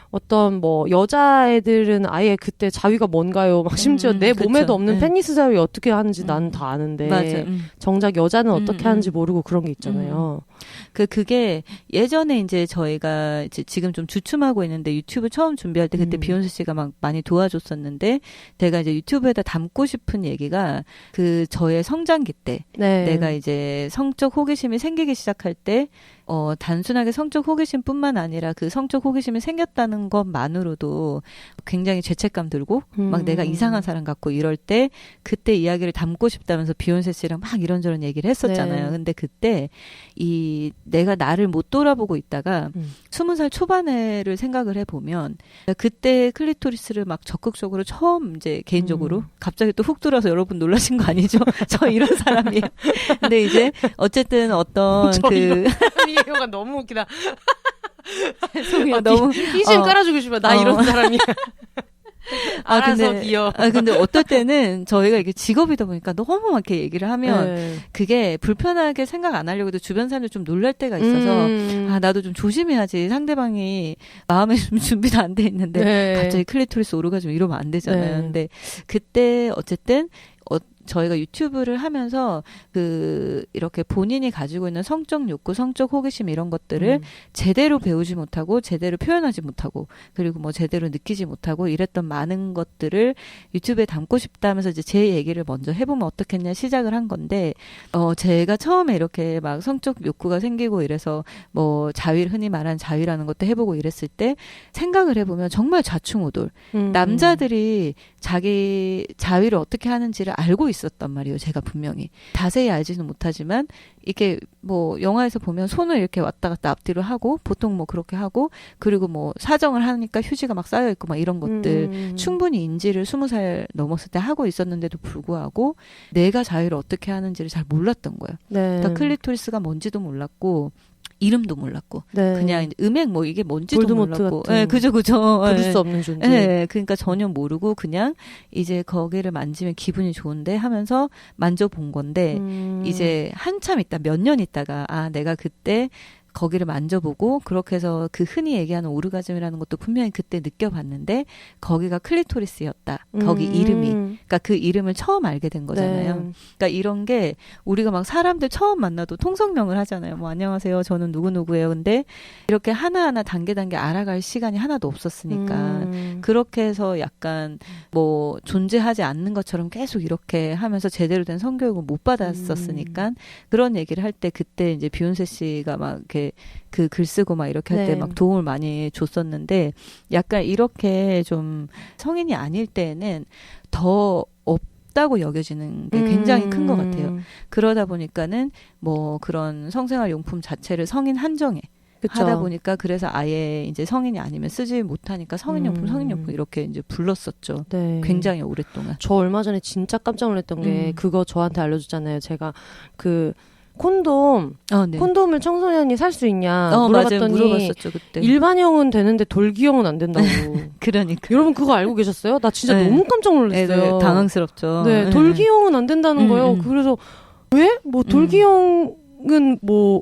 어떤 뭐 여자애들은 아예 그때 자위가 뭔가요? 막 심지어 내 몸에도 없는 페니스 자위 어떻게 하는지 난 다 아는데 정작 여자는 어떻게 하는지 모르고 그런 게 있잖아요. 그게 예전에 이제 저희가 이제 지금 좀 주춤하고 있는데 유튜브 처음 준비할 때 그때 비욘세 씨가 막 많이 도와줬었는데 내가 이제 유튜브에다 담고 싶은 얘기가 그 저의 성장기 때 내가 이제 성적 호기심이 생기기 시작할 때 단순하게 성적 호기심뿐만 아니라 그 성적 호기심이 생겼다는 것만으로도 굉장히 죄책감 들고 막 내가 이상한 사람 같고 이럴 때 그때 이야기를 담고 싶다면서 비욘세 씨랑 막 이런저런 얘기를 했었잖아요. 근데 그때 내가 나를 못 돌아보고 있다가 20살 초반에를 생각을 해보면 그때 클리토리스를 막 적극적으로 처음 이제 개인적으로 갑자기 또 훅 들어서 여러분 놀라신 거 아니죠? 저 이런 사람이에요. 근데 이제 어쨌든 어떤 이거가 너무 웃기다. 죄송해요. 너무 BGM 깔아주고 싶어. 나 이런 사람이야. 알아서 비어. 근데 어떨 때는 저희가 이게 직업이다 보니까 너무 막 이렇게 얘기를 하면 그게 불편하게 생각 안 하려고 해도 주변 사람들 좀 놀랄 때가 있어서 나도 좀 조심해야지. 상대방이 마음에 좀 준비도 안 돼 있는데 갑자기 클리토리스 오르가즘 이러면 안 되잖아요. 근데 그때 어쨌든 저희가 유튜브를 하면서 이렇게 본인이 가지고 있는 성적 욕구, 성적 호기심 이런 것들을 제대로 배우지 못하고 제대로 표현하지 못하고 그리고 뭐 제대로 느끼지 못하고 이랬던 많은 것들을 유튜브에 담고 싶다 하면서 이제 제 얘기를 먼저 해보면 어떻겠냐 시작을 한 건데 제가 처음에 이렇게 막 성적 욕구가 생기고 이래서 뭐 흔히 말하는 자위라는 것도 해보고 이랬을 때 생각을 해보면 정말 좌충우돌 남자들이 자기 자위를 어떻게 하는지를 알고 있었단 말이에요. 제가 분명히 자세히 알지는 못하지만 이게 뭐 영화에서 보면 손을 이렇게 왔다 갔다 앞뒤로 하고 보통 뭐 그렇게 하고 그리고 뭐 사정을 하니까 휴지가 막 쌓여 있고 막 이런 것들 충분히 인지를 20살 넘었을 때 하고 있었는데도 불구하고 내가 자위를 어떻게 하는지를 잘 몰랐던 거예요. 그러니까 클리토리스가 뭔지도 몰랐고 이름도 몰랐고 네. 그냥 이제 음액 뭐 이게 뭔지도 몰랐고 같은. 그죠. 부를 수 없는 존재. 네, 그러니까 전혀 모르고 그냥 이제 거기를 만지면 기분이 좋은데 하면서 만져본 건데 이제 한참 있다 몇 년 있다가 내가 그때 거기를 만져보고 그렇게 해서 그 흔히 얘기하는 오르가즘이라는 것도 분명히 그때 느껴봤는데 거기가 클리토리스였다. 거기 이름이. 그러니까 그 이름을 처음 알게 된 거잖아요. 네. 그러니까 이런 게 우리가 막 사람들 처음 만나도 통성명을 하잖아요. 뭐 안녕하세요. 저는 누구누구예요. 근데 이렇게 하나하나 단계 알아갈 시간이 하나도 없었으니까 그렇게 해서 약간 뭐 존재하지 않는 것처럼 계속 이렇게 하면서 제대로 된 성교육을 못 받았었으니까 그런 얘기를 할 때 그때 이제 비욘세 씨가 막 이렇게 그 글 쓰고 막 이렇게 할 때 막 도움을 많이 줬었는데 약간 이렇게 좀 성인이 아닐 때에는 더 없다고 여겨지는 게 굉장히 큰 것 같아요. 그러다 보니까는 뭐 그런 성생활 용품 자체를 성인 한정에 그쵸. 하다 보니까 그래서 아예 이제 성인이 아니면 쓰지 못하니까 성인용품 이렇게 이제 불렀었죠. 네. 굉장히 오랫동안. 저 얼마 전에 진짜 깜짝 놀랐던 게 그거 저한테 알려줬잖아요. 제가 그 콘돔, 네. 콘돔을 청소년이 살 수 있냐 물어봤더니 맞아요. 물어봤었죠, 그때. 일반형은 되는데 돌기형은 안 된다고. 그러니까. 여러분 그거 알고 계셨어요? 나 진짜 네. 너무 깜짝 놀랐어요. 네, 당황스럽죠. 네, 돌기형은 안 된다는 거예요. 그래서 왜? 뭐 돌기형은 뭐?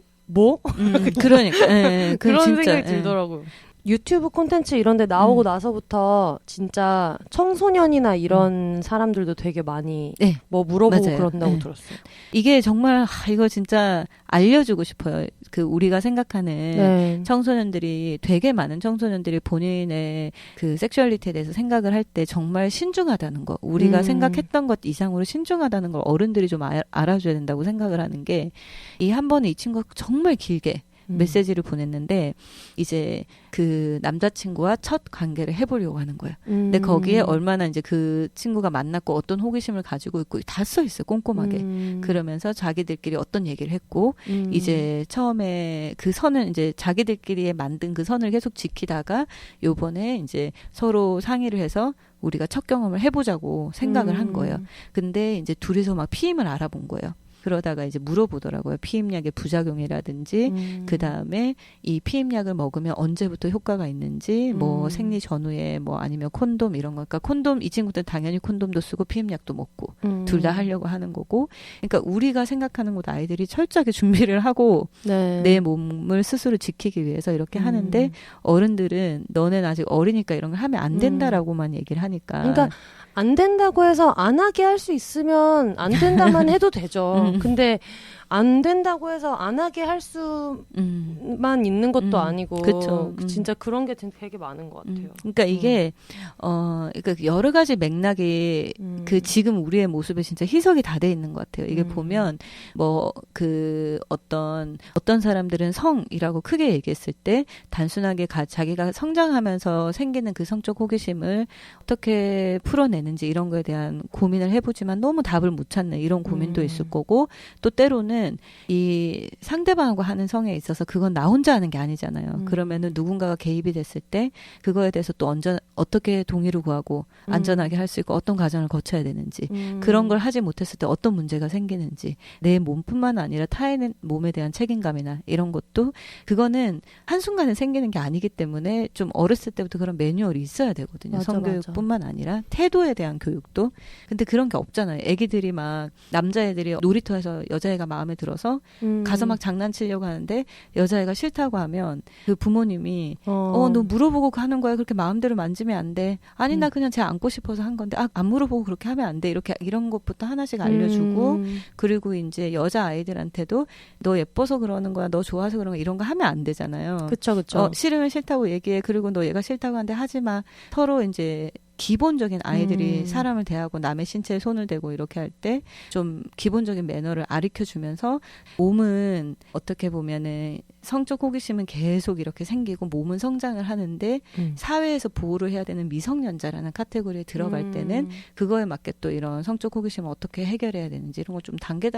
그러니까. 네, 그런 진짜, 생각이 들더라고요. 유튜브 콘텐츠 이런 데 나오고 나서부터 진짜 청소년이나 이런 사람들도 되게 많이 뭐 물어보고 맞아요. 그런다고 들었어요. 이게 정말 이거 진짜 알려주고 싶어요. 그 우리가 생각하는 청소년들이 되게 많은 청소년들이 본인의 그 섹슈얼리티에 대해서 생각을 할 때 정말 신중하다는 거. 우리가 생각했던 것 이상으로 신중하다는 걸 어른들이 좀 알아줘야 된다고 생각을 하는 게 이 한 번에 이 친구가 정말 길게 메시지를 보냈는데 이제 그 남자친구와 첫 관계를 해보려고 하는 거예요. 근데 거기에 얼마나 이제 그 친구가 만났고 어떤 호기심을 가지고 있고 다 써 있어요. 꼼꼼하게. 그러면서 자기들끼리 어떤 얘기를 했고 이제 처음에 그 선을 이제 자기들끼리 만든 그 선을 계속 지키다가 요번에 이제 서로 상의를 해서 우리가 첫 경험을 해보자고 생각을 한 거예요. 근데 이제 둘이서 막 피임을 알아본 거예요. 그러다가 이제 물어보더라고요. 피임약의 부작용이라든지 그 다음에 이 피임약을 먹으면 언제부터 효과가 있는지 뭐 생리 전후에 뭐 아니면 콘돔 이런 거. 그러니까 콘돔 이 친구들 당연히 콘돔도 쓰고 피임약도 먹고 둘 다 하려고 하는 거고. 그러니까 우리가 생각하는 것 아이들이 철저하게 준비를 하고 내 몸을 스스로 지키기 위해서 이렇게 하는데 어른들은 너는 아직 어리니까 이런 걸 하면 안 된다라고만 얘기를 하니까. 그러니까 안 된다고 해서 안 하게 할 수 있으면 안 된다만 해도 되죠. 근데 안 된다고 해서 안 하게 할 수만 있는 것도 아니고 그쵸. 진짜 그런 게 되게 많은 것 같아요. 그러니까 이게 그러니까 여러 가지 맥락이 그 지금 우리의 모습에 진짜 희석이 다 돼 있는 것 같아요. 이게 보면 뭐 그 어떤 사람들은 성이라고 크게 얘기했을 때 단순하게 자기가 성장하면서 생기는 그 성적 호기심을 어떻게 풀어내는지 이런 거에 대한 고민을 해보지만 너무 답을 못 찾는 이런 고민도 있을 거고 또 때로는 이 상대방하고 하는 성에 있어서 그건 나 혼자 하는 게 아니잖아요. 그러면은 누군가가 개입이 됐을 때 그거에 대해서 또 어떻게 동의를 구하고 안전하게 할 수 있고 어떤 과정을 거쳐야 되는지 그런 걸 하지 못했을 때 어떤 문제가 생기는지 내 몸뿐만 아니라 타인의 몸에 대한 책임감이나 이런 것도 그거는 한순간에 생기는 게 아니기 때문에 좀 어렸을 때부터 그런 매뉴얼이 있어야 되거든요. 성교육뿐만 아니라 태도에 대한 교육도. 근데 그런 게 없잖아요. 애기들이 막 남자애들이 놀이터에서 여자애가 마음에 들어서 가서 막 장난치려고 하는데 여자애가 싫다고 하면 그 부모님이 너 물어보고 하는 거야. 그렇게 마음대로 만지면 안 돼. 아니 나 그냥 쟤 안고 싶어서 한 건데 안 물어보고 그렇게 하면 안 돼. 이렇게 이런 것부터 하나씩 알려주고 그리고 이제 여자 아이들한테도 너 예뻐서 그러는 거야. 너 좋아서 그런 거야. 이런 거 하면 안 되잖아요. 그쵸. 싫으면 싫다고 얘기해. 그리고 너 얘가 싫다고 하는데 하지 마. 서로 이제 기본적인 아이들이 사람을 대하고 남의 신체에 손을 대고 이렇게 할 때 좀 기본적인 매너를 가르쳐주면서 몸은 어떻게 보면은 성적 호기심은 계속 이렇게 생기고 몸은 성장을 하는데 사회에서 보호를 해야 되는 미성년자라는 카테고리에 들어갈 때는 그거에 맞게 또 이런 성적 호기심을 어떻게 해결해야 되는지 이런 걸 좀 단계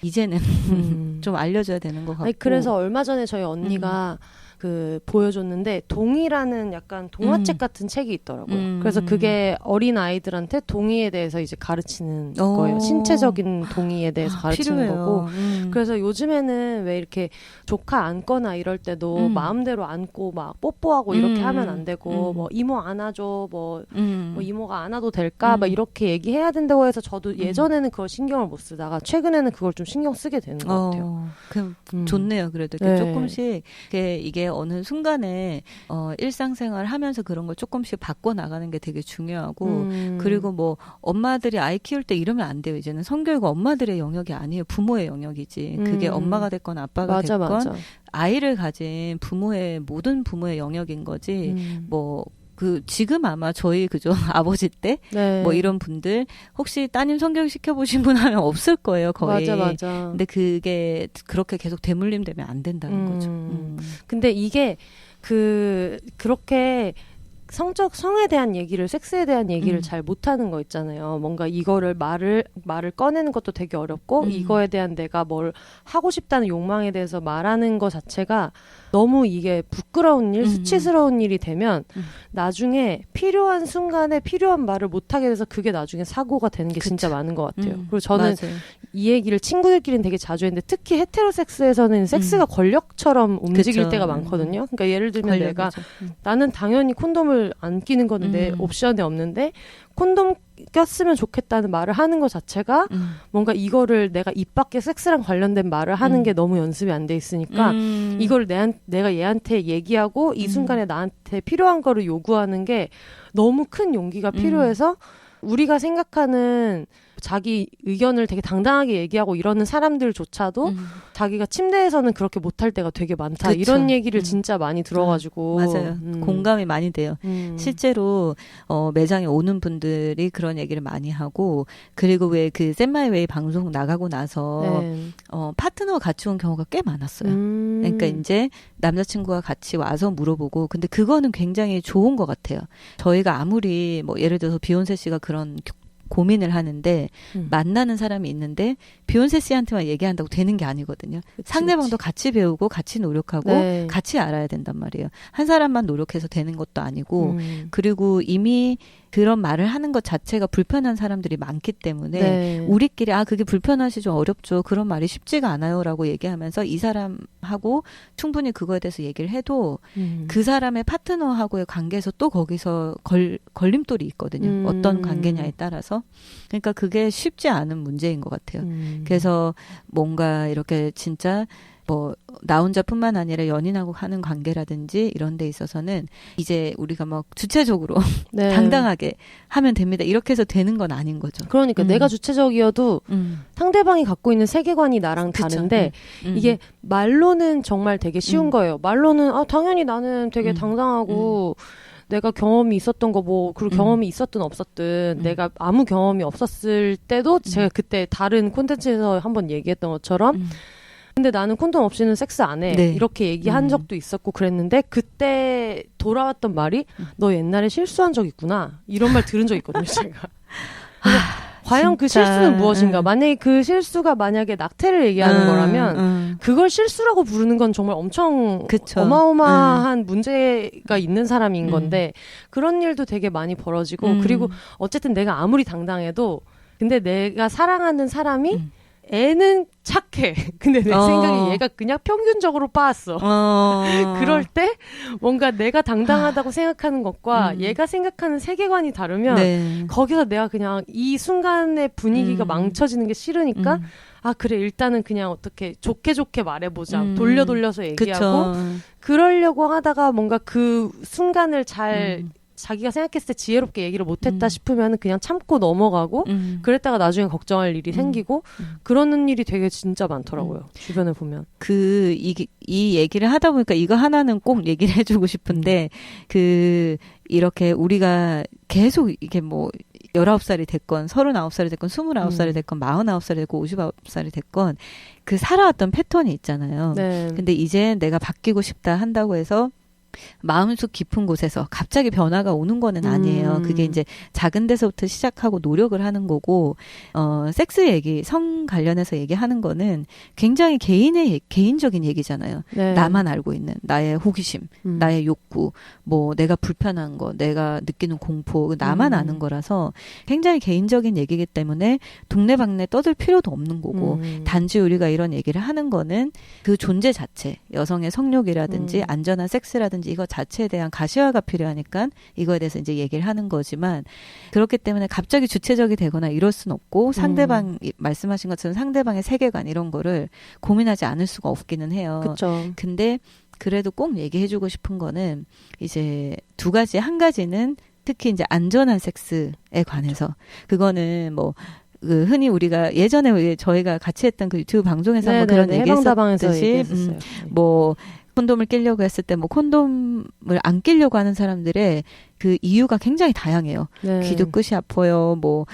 이제는 좀 알려줘야 되는 것 같고. 아니, 그래서 얼마 전에 저희 언니가 그 보여줬는데 동이라는 약간 동화책 같은 책이 있더라고요. 그래서 그게 어린 아이들한테 동의에 대해서 이제 가르치는 거예요. 신체적인 동의에 대해서 가르치는 필요해요. 거고. 그래서 요즘에는 왜 이렇게 조카 안거나 이럴 때도 마음대로 안고 막 뽀뽀하고 이렇게 하면 안 되고 뭐 이모 안아줘 뭐 이모가 안아도 될까 막 이렇게 얘기해야 된다고 해서 저도 예전에는 그걸 신경을 못 쓰다가 최근에는 그걸 좀 신경 쓰게 되는 것 같아요. 그럼 좋네요. 그래도 네. 조금씩 이게 어느 순간에 일상생활 하면서 그런 걸 조금씩 바꿔 나가는 게 되게 중요하고 그리고 뭐 엄마들이 아이 키울 때 이러면 안 돼요. 이제는 성교육은 엄마들의 영역이 아니에요. 부모의 영역이지. 그게 엄마가 됐건 아빠가 맞아, 됐건 맞아. 아이를 가진 모든 부모의 영역인 거지. 뭐 지금 아마 저희 아버지 때 네. 뭐 이런 분들 혹시 따님 성교육 시켜보신 분 하면 없을 거예요, 거의. 맞아. 근데 그게 그렇게 계속 대물림되면 안 된다는 거죠. 근데 이게 그렇게 성에 대한 얘기를, 섹스에 대한 얘기를 잘 못하는 거 있잖아요. 뭔가 이거를 말을 꺼내는 것도 되게 어렵고 이거에 대한 내가 뭘 하고 싶다는 욕망에 대해서 말하는 거 자체가 너무 이게 부끄러운 일, 수치스러운 일이 되면 나중에 필요한 순간에 필요한 말을 못하게 돼서 그게 나중에 사고가 되는 게 진짜 많은 것 같아요. 그리고 저는 맞아요. 이 얘기를 친구들끼리는 되게 자주 했는데 특히 헤테로섹스에서는 섹스가 권력처럼 움직일 그쵸. 때가 많거든요. 그러니까 예를 들면 내가 권력이죠. 나는 당연히 콘돔을 안 끼는 거는 내 옵션에 없는데 콘돔 꼈으면 좋겠다는 말을 하는 것 자체가 뭔가 이거를 내가 입 밖에 섹스랑 관련된 말을 하는 게 너무 연습이 안 돼 있으니까 이걸 내가 얘한테 얘기하고 이 순간에 나한테 필요한 거를 요구하는 게 너무 큰 용기가 필요해서 우리가 생각하는 자기 의견을 되게 당당하게 얘기하고 이러는 사람들조차도 자기가 침대에서는 그렇게 못할 때가 되게 많다. 그쵸. 이런 얘기를 진짜 많이 들어가지고. 맞아요. 공감이 많이 돼요. 실제로 매장에 오는 분들이 그런 얘기를 많이 하고 그리고 왜 그 셋마이웨이 방송 나가고 나서 네. 파트너 같이 온 경우가 꽤 많았어요. 그러니까 이제 남자친구가 같이 와서 물어보고 근데 그거는 굉장히 좋은 것 같아요. 저희가 아무리 뭐 예를 들어서 비욘세 씨가 그런 고민을 하는데 만나는 사람이 있는데 비욘세 씨한테만 얘기한다고 되는 게 아니거든요. 상대방도 같이 배우고 같이 노력하고 네. 같이 알아야 된단 말이에요. 한 사람만 노력해서 되는 것도 아니고 그리고 이미 그런 말을 하는 것 자체가 불편한 사람들이 많기 때문에 네. 우리끼리 그게 불편하시 좀 어렵죠. 그런 말이 쉽지가 않아요라고 얘기하면서 이 사람하고 충분히 그거에 대해서 얘기를 해도 그 사람의 파트너하고의 관계에서 또 거기서 걸림돌이 있거든요. 어떤 관계냐에 따라서. 그러니까 그게 쉽지 않은 문제인 것 같아요. 그래서 뭔가 이렇게 진짜 뭐 나 혼자뿐만 아니라 연인하고 하는 관계라든지 이런 데 있어서는 이제 우리가 막 주체적으로 네. 당당하게 하면 됩니다. 이렇게 해서 되는 건 아닌 거죠. 그러니까 내가 주체적이어도 상대방이 갖고 있는 세계관이 나랑 그쵸. 다른데 이게 말로는 정말 되게 쉬운 거예요. 말로는 당연히 나는 되게 당당하고 내가 경험이 있었던 거 그리고 경험이 있었든 없었든 내가 아무 경험이 없었을 때도 제가 그때 다른 콘텐츠에서 한번 얘기했던 것처럼 근데 나는 콘돔 없이는 섹스 안 해. 네. 이렇게 얘기한 적도 있었고 그랬는데 그때 돌아왔던 말이 너 옛날에 실수한 적 있구나. 이런 말 들은 적 있거든요, 제가. 과연 그 진짜. 실수는 무엇인가? 만약에 그 실수가 만약에 낙태를 얘기하는 거라면 그걸 실수라고 부르는 건 정말 엄청 그쵸. 어마어마한 문제가 있는 사람인 건데 그런 일도 되게 많이 벌어지고 그리고 어쨌든 내가 아무리 당당해도 근데 내가 사랑하는 사람이 애는 착해. 근데 내 생각에 얘가 그냥 평균적으로 빠았어. 그럴 때 뭔가 내가 당당하다고 생각하는 것과 얘가 생각하는 세계관이 다르면 네. 거기서 내가 그냥 이 순간의 분위기가 망쳐지는 게 싫으니까 그래 일단은 그냥 어떻게 좋게 말해보자. 돌려서 얘기하고 그쵸. 그러려고 하다가 뭔가 그 순간을 잘 자기가 생각했을 때 지혜롭게 얘기를 못했다 싶으면 그냥 참고 넘어가고 그랬다가 나중에 걱정할 일이 생기고 그러는 일이 되게 진짜 많더라고요. 주변에 보면. 이 얘기를 하다 보니까 이거 하나는 꼭 얘기를 해주고 싶은데 이렇게 우리가 계속 이게 뭐 19살이 됐건 39살이 됐건 29살이 됐건 49살이 됐건 59살이 됐건 그 살아왔던 패턴이 있잖아요. 네. 근데 이제 내가 바뀌고 싶다 한다고 해서 마음속 깊은 곳에서 갑자기 변화가 오는 거는 아니에요. 그게 이제 작은 데서부터 시작하고 노력을 하는 거고, 섹스 얘기, 성 관련해서 얘기하는 거는 굉장히 개인적인 얘기잖아요. 네. 나만 알고 있는 나의 호기심, 나의 욕구, 뭐 내가 불편한 거, 내가 느끼는 공포, 나만 아는 거라서 굉장히 개인적인 얘기이기 때문에 동네방네 떠들 필요도 없는 거고, 단지 우리가 이런 얘기를 하는 거는 그 존재 자체, 여성의 성욕이라든지 안전한 섹스라든지 이거 자체에 대한 가시화가 필요하니까 이거에 대해서 이제 얘기를 하는 거지만, 그렇기 때문에 갑자기 주체적이 되거나 이럴 수는 없고, 상대방 말씀하신 것처럼 상대방의 세계관 이런 거를 고민하지 않을 수가 없기는 해요. 그쵸. 근데 그래도 꼭 얘기해주고 싶은 거는 이제 두 가지, 한 가지는 특히 이제 안전한 섹스에 관해서, 그거는 뭐 흔히 우리가 예전에 저희가 같이 했던 그 유튜브 방송에서 한번 그런 얘기 했었듯이 뭐 콘돔을 끼려고 했을 때 뭐 콘돔을 안 끼려고 하는 사람들의 그 이유가 굉장히 다양해요. 네. 귀도 끝이 아파요. 뭐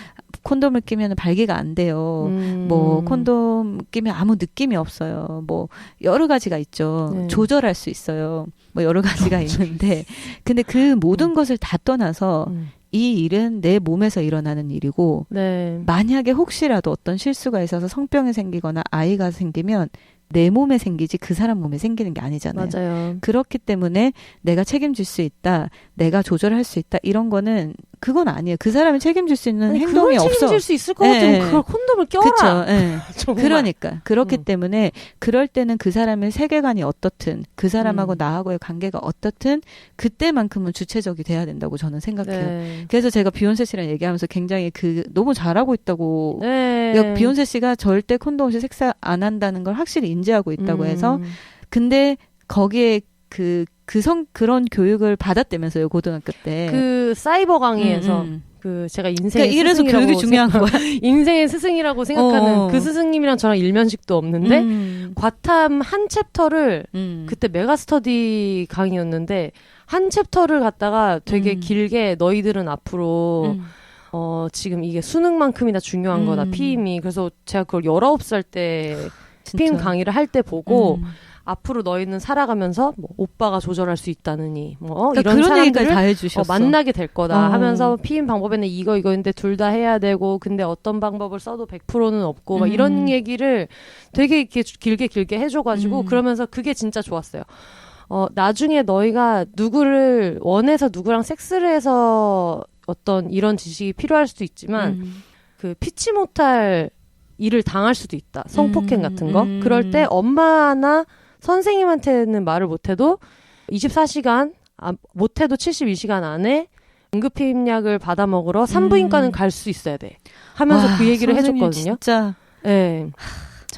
콘돔을 끼면 발기가 안 돼요. 뭐 콘돔 끼면 아무 느낌이 없어요. 뭐 여러 가지가 있죠. 네. 조절할 수 있어요. 뭐 여러 가지가 있는데, 근데 그 모든 것을 다 떠나서 이 일은 내 몸에서 일어나는 일이고, 네. 만약에 혹시라도 어떤 실수가 있어서 성병이 생기거나 아이가 생기면 내 몸에 생기지 그 사람 몸에 생기는 게 아니잖아요. 맞아요. 그렇기 때문에 내가 책임질 수 있다, 내가 조절할 수 있다, 이런 거는 그건 아니에요. 그 사람이 책임질 수 있는 행동이 없어. 책임질 수 있을 것 같으면 그걸 콘돔을 껴라. 그렇죠. 그러니까 그렇기 때문에 그럴 때는 그 사람의 세계관이 어떻든, 그 사람하고 나하고의 관계가 어떻든 그때만큼은 주체적이 돼야 된다고 저는 생각해요. 네. 그래서 제가 비욘세 씨랑 얘기하면서 굉장히 너무 잘하고 있다고. 네. 그러니까 비욘세 씨가 절대 콘돔 없이 섹스 안 한다는 걸 확실히 인지하고 있다고 해서, 근데 거기에 그런 교육을 받았다면서요, 고등학교 때. 그 사이버 강의에서 그 제가 인생의 그러니까 이래서 교육이 중요한 거야. 인생의 스승이라고 생각하는 그 스승님이랑 저랑 일면식도 없는데 과탐 한 챕터를 그때 메가스터디 강의였는데 한 챕터를 갖다가 되게 길게 너희들은 앞으로 지금 이게 수능만큼이나 중요한 거다, 피임이. 그래서 제가 그걸 19살 때 피임 강의를 할 때 보고 앞으로 너희는 살아가면서 뭐 오빠가 조절할 수 있다느니 뭐 그러니까 이런 사람들을 다 해주셨어. 만나게 될 거다 하면서 피임 방법에는 이거인데 둘 다 해야 되고, 근데 어떤 방법을 써도 100%는 없고 막 이런 얘기를 되게 이렇게 길게 해줘가지고 그러면서 그게 진짜 좋았어요. 나중에 너희가 누구를 원해서 누구랑 섹스를 해서 어떤 이런 지식이 필요할 수도 있지만 그 피치 못할 일을 당할 수도 있다. 성폭행 같은 거. 그럴 때 엄마나 선생님한테는 말을 못해도 24시간, 못해도 72시간 안에 응급피임약을 받아 먹으러 산부인과는 갈 수 있어야 돼. 하면서 그 얘기를 해줬거든요. 진짜. 네.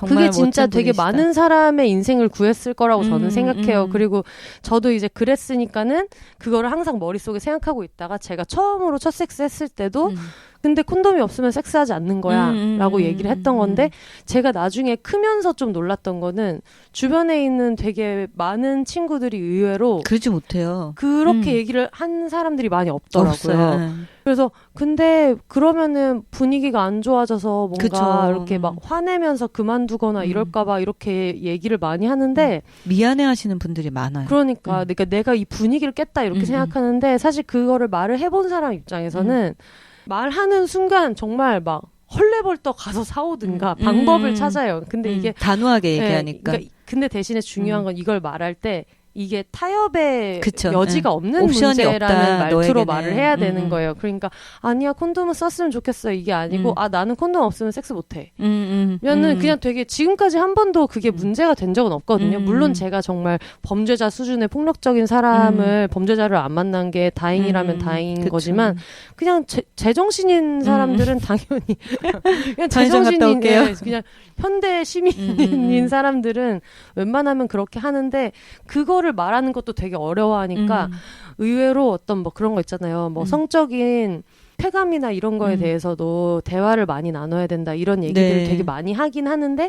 그게 진짜 되게 분이시다. 많은 사람의 인생을 구했을 거라고 저는 생각해요. 그리고 저도 이제 그랬으니까는 그거를 항상 머릿속에 생각하고 있다가 제가 처음으로 첫 섹스 했을 때도 근데 콘돔이 없으면 섹스하지 않는 거야 라고 얘기를 했던 건데, 제가 나중에 크면서 좀 놀랐던 거는 주변에 있는 되게 많은 친구들이 의외로 그러지 못해요. 그렇게 얘기를 한 사람들이 많이 없더라고요. 그래서 근데 그러면은 분위기가 안 좋아져서 뭔가 그쵸. 이렇게 막 화내면서 그만두거나 이럴까봐 이렇게 얘기를 많이 하는데 미안해하시는 분들이 많아요. 그러니까 내가 이 분위기를 깼다 이렇게 생각하는데, 사실 그거를 말을 해본 사람 입장에서는 말하는 순간 정말 막 헐레벌떡 가서 사오든가 방법을 찾아요. 근데 이게 단호하게 얘기하니까. 그러니까 근데 대신에 중요한 건 이걸 말할 때 이게 타협의 그쵸. 여지가 없는 문제라는 말투로 말을 해야 되는 거예요. 그러니까 아니야 콘돔은 썼으면 좋겠어 이게 아니고 나는 콘돔 없으면 섹스 못해. 면은 그냥 되게 지금까지 한 번도 그게 문제가 된 적은 없거든요. 물론 제가 정말 범죄자 수준의 폭력적인 사람을 범죄자를 안 만난 게 다행이라면 다행인 그쵸. 거지만 그냥 제정신인 사람들은 당연히 그냥 제정신인 그냥 현대 시민인 사람들은 웬만하면 그렇게 하는데, 그거를 말하는 것도 되게 어려워하니까 의외로 어떤 뭐 그런 거 있잖아요. 뭐 성적인 쾌감이나 이런 거에 대해서도 대화를 많이 나눠야 된다 이런 얘기들을 되게 많이 하긴 하는데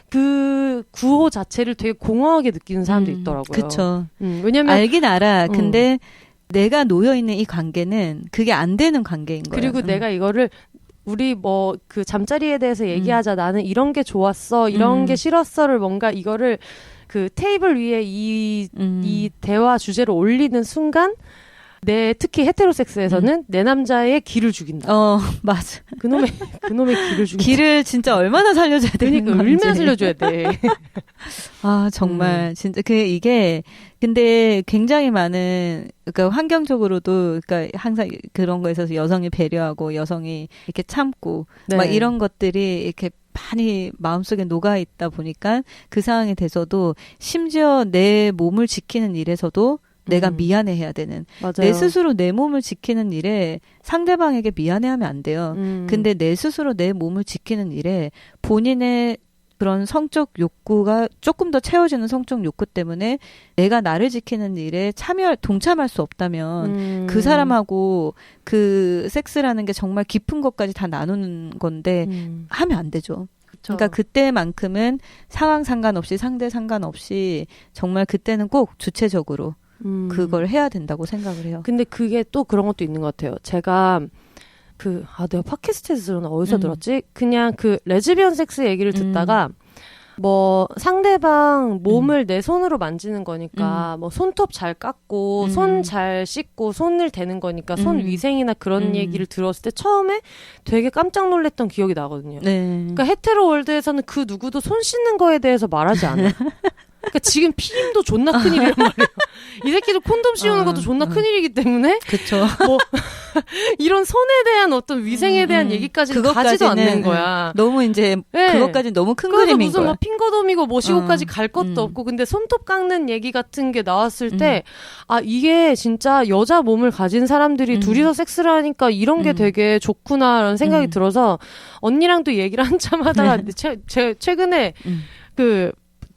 그 구호 자체를 되게 공허하게 느끼는 사람도 있더라고요. 그렇죠. 왜냐면 알긴 알아. 근데 내가 놓여 있는 이 관계는 그게 안 되는 관계인 거예요. 그리고 내가 이거를 우리 뭐 그 잠자리에 대해서 얘기하자. 나는 이런 게 좋았어, 이런 게 싫었어를 뭔가 이거를 그 테이블 위에 이 대화 주제를 올리는 순간 특히 헤테로섹스에서는 내 남자의 기를 죽인다. 맞아. 그놈의 기를 죽인다. 기를 진짜 얼마나 살려줘야 되는 그러니까 건지. 얼마나 살려줘야 돼. 아, 정말 진짜 이게 근데 굉장히 많은 그러니까 환경적으로도 그러니까 항상 그런 거에 있어서 여성이 배려하고 여성이 이렇게 참고 막 이런 것들이 이렇게 많이 마음속에 녹아 있다 보니까 그 상황에 대해서도 심지어 내 몸을 지키는 일에서도 내가 미안해해야 되는. 맞아요. 내 스스로 내 몸을 지키는 일에 상대방에게 미안해하면 안 돼요. 근데 내 스스로 내 몸을 지키는 일에 본인의 그런 성적 욕구가 조금 더 채워지는 성적 욕구 때문에 내가 나를 지키는 일에 동참할 수 없다면 그 사람하고 그 섹스라는 게 정말 깊은 것까지 다 나누는 건데 하면 안 되죠. 그러니까 그때만큼은 상황 상관없이 상대 상관없이 정말 그때는 꼭 주체적으로 그걸 해야 된다고 생각을 해요. 근데 그게 또 그런 것도 있는 것 같아요. 제가 내가 팟캐스트에서 들었나 어디서 들었지? 그냥 그 레즈비언 섹스 얘기를 듣다가 뭐 상대방 몸을 내 손으로 만지는 거니까 뭐 손톱 잘 깎고 손 잘 씻고 손을 대는 거니까 손 위생이나 그런 얘기를 들었을 때 처음에 되게 깜짝 놀랐던 기억이 나거든요. 그러니까 헤테로 월드에서는 그 누구도 손 씻는 거에 대해서 말하지 않아요. 그러니까 지금 피임도 존나 큰일이란 말이에요. 이 새끼들 콘돔 씌우는 것도 존나 큰일이기 때문에 그쵸. 뭐 이런 손에 대한 어떤 위생에 대한 얘기까지는 가지도 않는 거야. 너무 이제 그것까지는 너무 큰 그림인 무슨 거야. 막 핑거돔이고 뭐시고까지 갈 것도 없고 근데 손톱 깎는 얘기 같은 게 나왔을 때 이게 진짜 여자 몸을 가진 사람들이 둘이서 섹스를 하니까 이런 게 되게 좋구나라는 생각이 들어서 언니랑도 얘기를 한참 하다가 최근에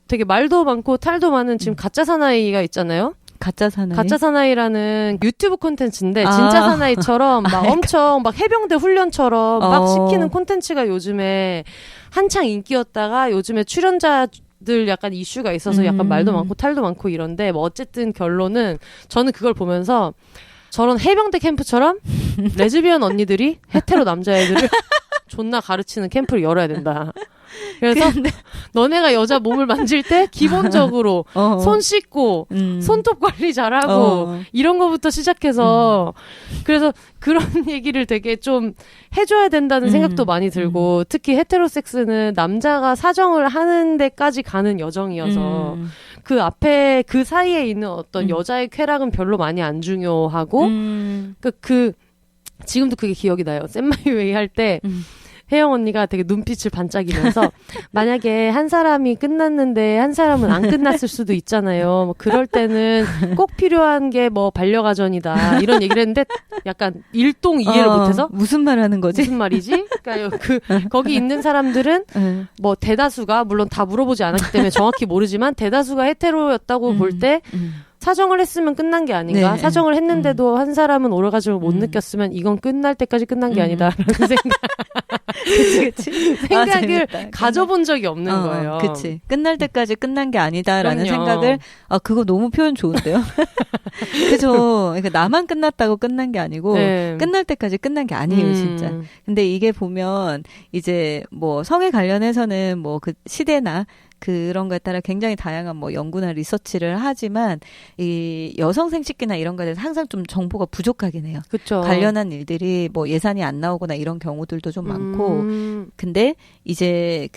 되게 말도 많고 탈도 많은 지금 가짜 사나이가 있잖아요. 가짜 사나이라는 유튜브 콘텐츠인데 진짜 사나이처럼 막 엄청 막 해병대 훈련처럼 막 시키는 콘텐츠가 요즘에 한창 인기였다가 요즘에 출연자들 약간 이슈가 있어서 약간 말도 많고 탈도 많고 이런데 뭐 어쨌든 결론은 저는 그걸 보면서 저런 해병대 캠프처럼 레즈비언 언니들이 헤테로 남자애들을 존나 가르치는 캠프를 열어야 된다. 그래서 너네가 여자 몸을 만질 때 기본적으로 손 씻고 손톱 관리 잘하고 이런 거부터 시작해서 그래서 그런 얘기를 되게 좀 해줘야 된다는 생각도 많이 들고 특히 헤테로섹스는 남자가 사정을 하는 데까지 가는 여정이어서 그 앞에 그 사이에 있는 어떤 여자의 쾌락은 별로 많이 안 중요하고 지금도 그게 기억이 나요. 샌마이웨이 할 때 혜영 언니가 되게 눈빛을 반짝이면서 만약에 한 사람이 끝났는데 한 사람은 안 끝났을 수도 있잖아요. 뭐 그럴 때는 꼭 필요한 게 뭐 반려가전이다 이런 얘기를 했는데 약간 일동 이해를 못해서 무슨 말 하는 거지? 무슨 말이지? 그러니까 거기 있는 사람들은 뭐 대다수가 물론 다 물어보지 않았기 때문에 정확히 모르지만 대다수가 헤테로였다고 볼 때 사정을 했으면 끝난 게 아닌가? 네. 사정을 했는데도 한 사람은 오르가즘을 못 느꼈으면 이건 끝날 때까지 끝난 게 아니다라는 그치. 생각을 가져본 적이 없는 거예요. 그치. 끝날 때까지 끝난 게 아니다라는 그럼요. 생각을 그거 너무 표현 좋은데요. 그죠. 그러니까 나만 끝났다고 끝난 게 아니고 끝날 때까지 끝난 게 아니에요, 진짜. 근데 이게 보면 이제 뭐 성에 관련해서는 뭐 그 시대나 그런 거에 따라 굉장히 다양한 뭐 연구나 리서치를 하지만 이 여성 생식기나 이런 거에 대해서 항상 좀 정보가 부족하긴 해요. 그쵸. 관련한 일들이 뭐 예산이 안 나오거나 이런 경우들도 좀 많고 근데 이제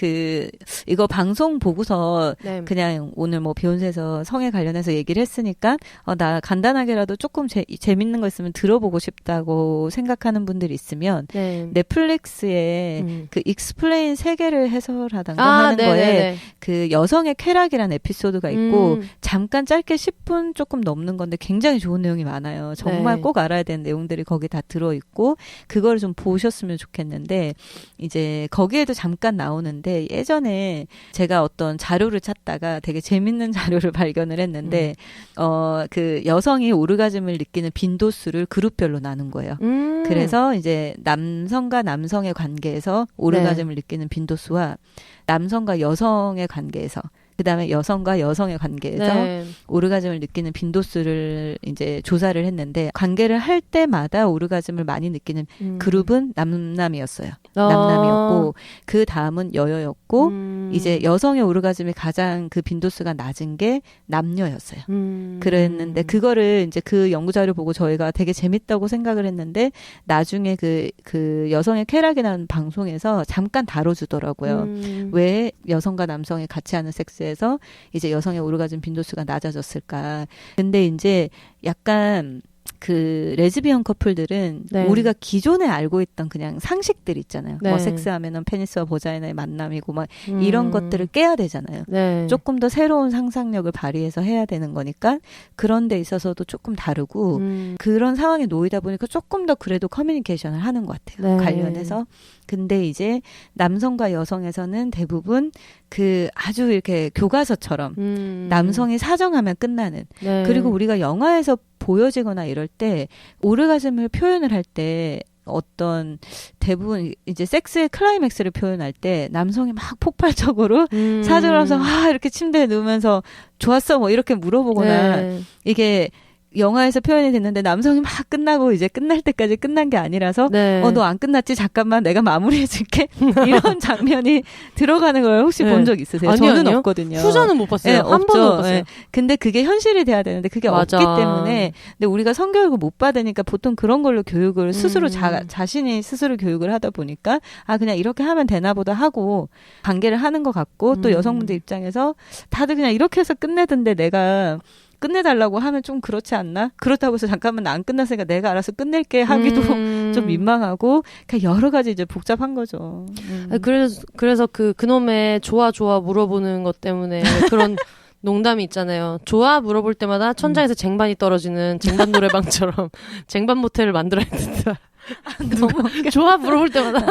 이거 방송 보고서 그냥 오늘 뭐 비욘세에서 성에 관련해서 얘기를 했으니까 나 간단하게라도 조금 재밌는 거 있으면 들어보고 싶다고 생각하는 분들이 있으면 넷플릭스에 그 익스플레인 세계를 해설하던가 하는 거에 그 여성의 쾌락이라는 에피소드가 있고 잠깐 짧게 10분 조금 넘는 건데 굉장히 좋은 내용이 많아요. 정말 꼭 알아야 되는 내용들이 거기 다 들어있고 그걸 좀 보셨으면 좋겠는데 이제 거기에도 잠깐 나오는데 예전에 제가 어떤 자료를 찾다가 되게 재밌는 자료를 발견을 했는데 그 여성이 오르가즘을 느끼는 빈도수를 그룹별로 나눈 거예요. 그래서 이제 남성과 남성의 관계에서 오르가즘을 느끼는 빈도수와 남성과 여성의 관계에서 그다음에 여성과 여성의 관계에서 네. 오르가즘을 느끼는 빈도수를 이제 조사를 했는데 관계를 할 때마다 오르가즘을 많이 느끼는 그룹은 남남이었어요. 남남이었고 그 다음은 여여였고 이제 여성의 오르가즘이 가장 그 빈도수가 낮은 게 남녀였어요. 그랬는데 그거를 이제 그 연구자를 보고 저희가 되게 재밌다고 생각을 했는데 나중에 그 여성의 쾌락이라는 방송에서 잠깐 다뤄주더라고요. 왜 여성과 남성이 같이 하는 섹스에서 이제 여성의 오르가즘 빈도수가 낮아졌을까. 근데 이제 약간 그 레즈비언 커플들은 네. 우리가 기존에 알고 있던 그냥 상식들 있잖아요. 네. 뭐 섹스하면은 페니스와 보자이나의 만남이고 막 이런 것들을 깨야 되잖아요. 네. 조금 더 새로운 상상력을 발휘해서 해야 되는 거니까 그런 데 있어서도 조금 다르고 그런 상황에 놓이다 보니까 조금 더 그래도 커뮤니케이션을 하는 것 같아요. 네. 관련해서. 근데 이제 남성과 여성에서는 대부분 그 아주 이렇게 교과서처럼 남성이 사정하면 끝나는 네. 그리고 우리가 영화에서 보여지거나 이럴 때 오르가즘을 표현을 할 때 어떤 대부분 이제 섹스의 클라이맥스를 표현할 때 남성이 막 폭발적으로 사정하면서 이렇게 침대에 누우면서 좋았어 뭐 이렇게 물어보거나 네. 이게 영화에서 표현이 됐는데 남성이 막 끝나고 이제 끝날 때까지 끝난 게 아니라서 네. 너 안 끝났지? 잠깐만 내가 마무리해줄게. 이런 장면이 들어가는 걸 혹시 네. 본 적 있으세요? 아니요, 저는 아니요. 없거든요. 후전은 못 봤어요. 네, 한 번도 못 봤어요. 네. 근데 그게 현실이 돼야 되는데 그게 맞아. 없기 때문에 근데 우리가 성교육을 못 받으니까 보통 그런 걸로 교육을 스스로 자신이 스스로 교육을 하다 보니까 그냥 이렇게 하면 되나 보다 하고 관계를 하는 것 같고 또 여성분들 입장에서 다들 그냥 이렇게 해서 끝내던데 내가 끝내달라고 하면 좀 그렇지 않나? 그렇다고 해서 잠깐만 안 끝났으니까 내가 알아서 끝낼게 하기도 좀 민망하고 그냥 여러 가지 이제 복잡한 거죠. 그래서 그놈의 좋아 물어보는 것 때문에 그런 농담이 있잖아요. 좋아 물어볼 때마다 천장에서 쟁반이 떨어지는 쟁반 노래방처럼 쟁반 모텔을 만들어야 된다. 좋아 물어볼 때마다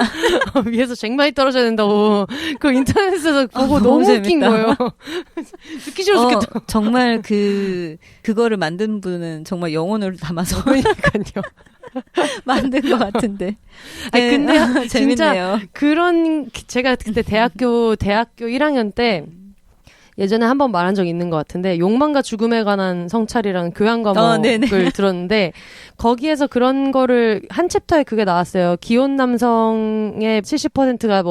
위에서 쟁반이 떨어져야 된다고 그 인터넷에서 보고 너무 웃긴 거예요. 듣기 싫어 죽겠다. 정말 그거를 만든 분은 정말 영혼을 담아서 그러니까요. 만든 것 같은데. 아니, 근데 재밌네요. 진짜 제가 그때 대학교 1학년 때 예전에 한번 말한 적이 있는 것 같은데 욕망과 죽음에 관한 성찰이라는 교양 과목을 들었는데 거기에서 그런 거를 한 챕터에 그게 나왔어요. 기혼 남성의 70%가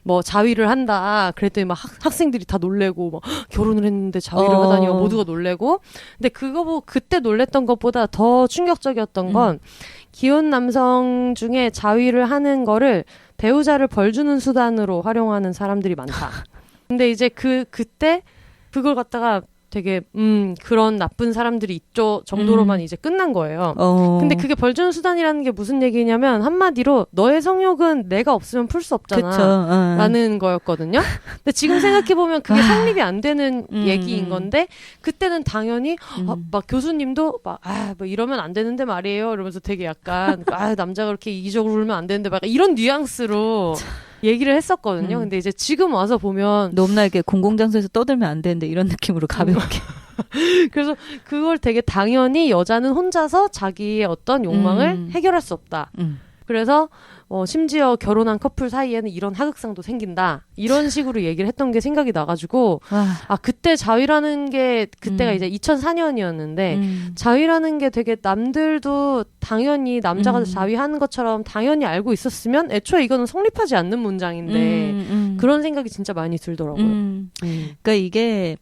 뭐 자위를 한다. 그랬더니 막 학생들이 다 놀래고 막 결혼을 했는데 자위를 하다니 모두가 놀래고. 근데 그거 보고 그때 놀랬던 것보다 더 충격적이었던 건 기혼 남성 중에 자위를 하는 거를 배우자를 벌 주는 수단으로 활용하는 사람들이 많다. 근데 이제 그때 그걸 갖다가 되게 그런 나쁜 사람들이 있죠 정도로만 이제 끝난 거예요. 근데 그게 벌 주는 수단이라는 게 무슨 얘기냐면 한마디로 너의 성욕은 내가 없으면 풀 수 없잖아 라는 거였거든요. 근데 지금 생각해보면 그게 성립이 안 되는 얘기인 건데 그때는 당연히 막 교수님도 막 뭐 이러면 안 되는데 말이에요 이러면서 되게 약간 남자가 그렇게 이기적으로 울면 안 되는데 막 이런 뉘앙스로 얘기를 했었거든요. 근데 이제 지금 와서 보면 너무나 이렇게 공공장소에서 떠들면 안 되는데 이런 느낌으로 가볍게. 그래서 그걸 되게 당연히 여자는 혼자서 자기의 어떤 욕망을 해결할 수 없다. 그래서 심지어 결혼한 커플 사이에는 이런 하극상도 생긴다. 이런 식으로 얘기를 했던 게 생각이 나가지고 그때 자위라는 게 그때가 이제 2004년이었는데 자위라는 게 되게 남들도 당연히 남자가 자위하는 것처럼 당연히 알고 있었으면 애초에 이거는 성립하지 않는 문장인데 그런 생각이 진짜 많이 들더라고요. 그러니까 이게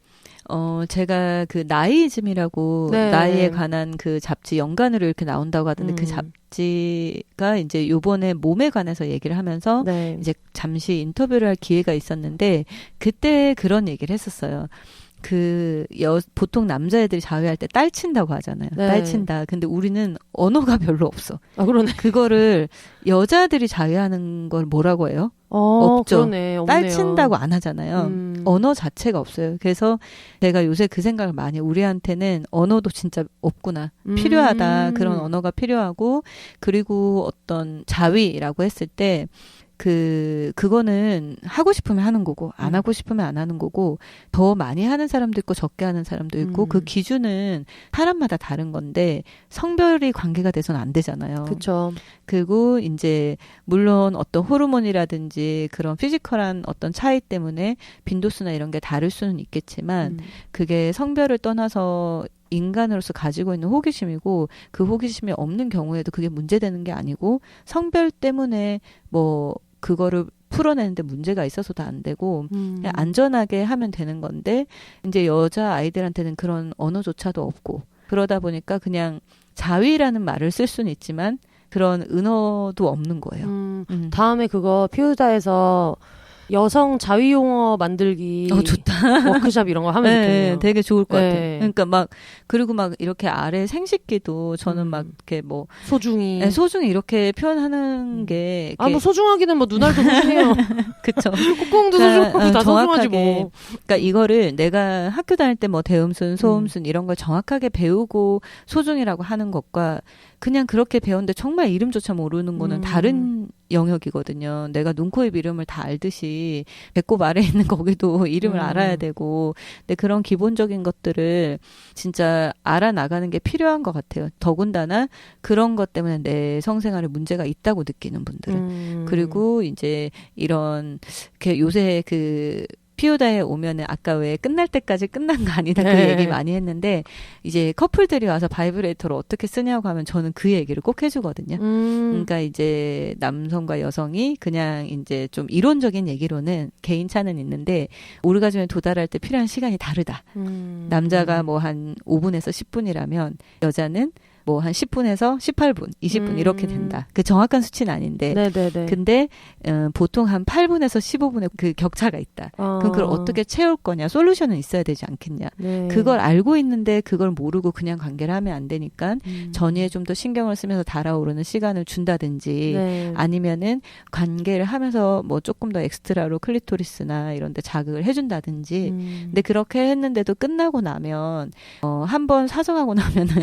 제가 그 나이즘이라고 나이에 관한 그 잡지 연간으로 이렇게 나온다고 하던데 그 잡지가 이제 요번에 몸에 관해서 얘기를 하면서 이제 잠시 인터뷰를 할 기회가 있었는데 그때 그런 얘기를 했었어요. 보통 남자애들이 자위할 때 딸친다고 하잖아요. 딸친다. 근데 우리는 언어가 별로 없어. 그러네. 그거를 여자들이 자위하는 걸 뭐라고 해요? 없죠. 그러네. 딸친다고 안 하잖아요. 언어 자체가 없어요. 그래서 내가 요새 그 생각을 많이 해요. 우리한테는 언어도 진짜 없구나. 필요하다. 그런 언어가 필요하고 그리고 어떤 자위라고 했을 때 그거는 하고 싶으면 하는 거고, 안 하고 싶으면 안 하는 거고, 더 많이 하는 사람도 있고, 적게 하는 사람도 있고, 그 기준은 사람마다 다른 건데, 성별이 관계가 돼서는 안 되잖아요. 그쵸. 그리고 이제, 물론 어떤 호르몬이라든지 그런 피지컬한 어떤 차이 때문에 빈도수나 이런 게 다를 수는 있겠지만, 그게 성별을 떠나서 인간으로서 가지고 있는 호기심이고 그 호기심이 없는 경우에도 그게 문제되는 게 아니고 성별 때문에 뭐 그거를 풀어내는데 문제가 있어서도 안 되고 그냥 안전하게 하면 되는 건데 이제 여자 아이들한테는 그런 언어조차도 없고 그러다 보니까 그냥 자위라는 말을 쓸 수는 있지만 그런 은어도 없는 거예요. 다음에 그거 피우다에서 여성 자위 용어 만들기 좋다. 워크숍 이런 거 하면 좋겠네요. 네, 되게 좋을 것 네. 같아요. 그러니까 막 그리고 막 이렇게 아래 생식기도 저는 막 이렇게 뭐 소중히 네, 소중히 이렇게 표현하는 게 뭐 소중하기는 뭐 눈알도 소중해요. 그쵸. 콧구멍도 소중하고 다 소중하지 뭐. 그러니까 이거를 내가 학교 다닐 때 뭐 대음순, 소음순 이런 걸 정확하게 배우고 소중이라고 하는 것과 그냥 그렇게 배웠는데 정말 이름조차 모르는 거는 다른 영역이거든요. 내가 눈, 코, 입 이름을 다 알듯이 배꼽 아래에 있는 거기도 이름을 알아야 되고 근데 그런 기본적인 것들을 진짜 알아나가는 게 필요한 것 같아요. 더군다나 그런 것 때문에 내 성생활에 문제가 있다고 느끼는 분들은. 그리고 이제 이런 요새 피오다에 오면은 아까 왜 끝날 때까지 끝난 거 아니다 그 얘기 많이 했는데 이제 커플들이 와서 바이브레이터를 어떻게 쓰냐고 하면 저는 그 얘기를 꼭 해주거든요. 그러니까 이제 남성과 여성이 그냥 이제 좀 이론적인 얘기로는 개인차는 있는데 오르가즘에 도달할 때 필요한 시간이 다르다. 남자가 뭐 한 5분에서 10분이라면 여자는 뭐 한 10분에서 18분, 20분 이렇게 된다. 그 정확한 수치는 아닌데. 네네네. 근데 보통 한 8분에서 15분의 그 격차가 있다. 그럼 그걸 어떻게 채울 거냐? 솔루션은 있어야 되지 않겠냐? 네. 그걸 알고 있는데 그걸 모르고 그냥 관계를 하면 안 되니까 전이에 좀 더 신경을 쓰면서 달아오르는 시간을 준다든지 네. 아니면은 관계를 하면서 뭐 조금 더 엑스트라로 클리토리스나 이런 데 자극을 해준다든지 근데 그렇게 했는데도 끝나고 나면 한번 사정하고 나면은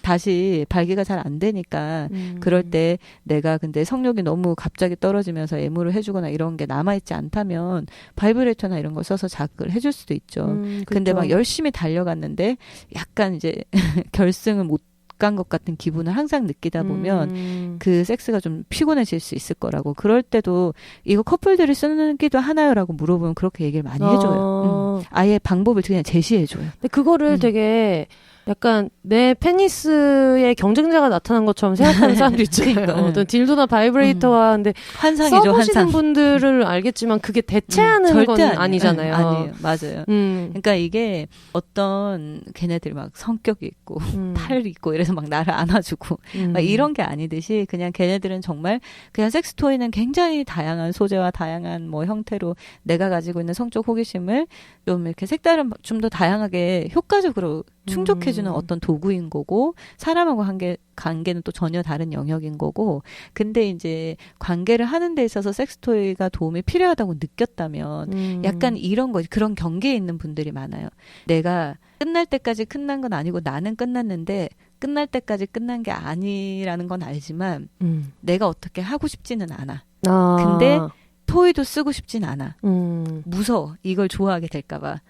다시 발기가 잘 안 되니까 그럴 때 내가 근데 성욕이 너무 갑자기 떨어지면서 애무를 해주거나 이런 게 남아있지 않다면 바이브레이터나 이런 거 써서 자극을 해줄 수도 있죠. 근데 막 열심히 달려갔는데 약간 이제 결승을 못 간 것 같은 기분을 항상 느끼다 보면 그 섹스가 좀 피곤해질 수 있을 거라고. 그럴 때도 이거 커플들이 쓰기도 하나요라고 물어보면 그렇게 얘기를 많이 해줘요. 아예 방법을 그냥 제시해줘요. 근데 그거를 되게 약간 내 페니스의 경쟁자가 나타난 것처럼 생각하는 사람도 있잖아요. 어떤 딜도나 바이브레이터와 근데 환상이죠, 써보시는 환상. 분들을 알겠지만 그게 대체하는 건 아니잖아요. 아니에요. 맞아요. 그러니까 이게 어떤 걔네들이 막 성격이 있고 팔이 있고 이래서 막 나를 안아주고 막 이런 게 아니듯이 그냥 걔네들은 정말 그냥 섹스토이는 굉장히 다양한 소재와 다양한 뭐 형태로 내가 가지고 있는 성적 호기심을 좀 이렇게 색다른 좀 더 다양하게 효과적으로 충족해주는 어떤 도구인 거고 사람하고 관계는 또 전혀 다른 영역인 거고 근데 이제 관계를 하는 데 있어서 섹스토이가 도움이 필요하다고 느꼈다면 약간 이런 거 그런 경계에 있는 분들이 많아요. 내가 끝날 때까지 끝난 건 아니고 나는 끝났는데 끝날 때까지 끝난 게 아니라는 건 알지만 내가 어떻게 하고 싶지는 않아. 근데 토이도 쓰고 싶진 않아. 무서워. 이걸 좋아하게 될까봐.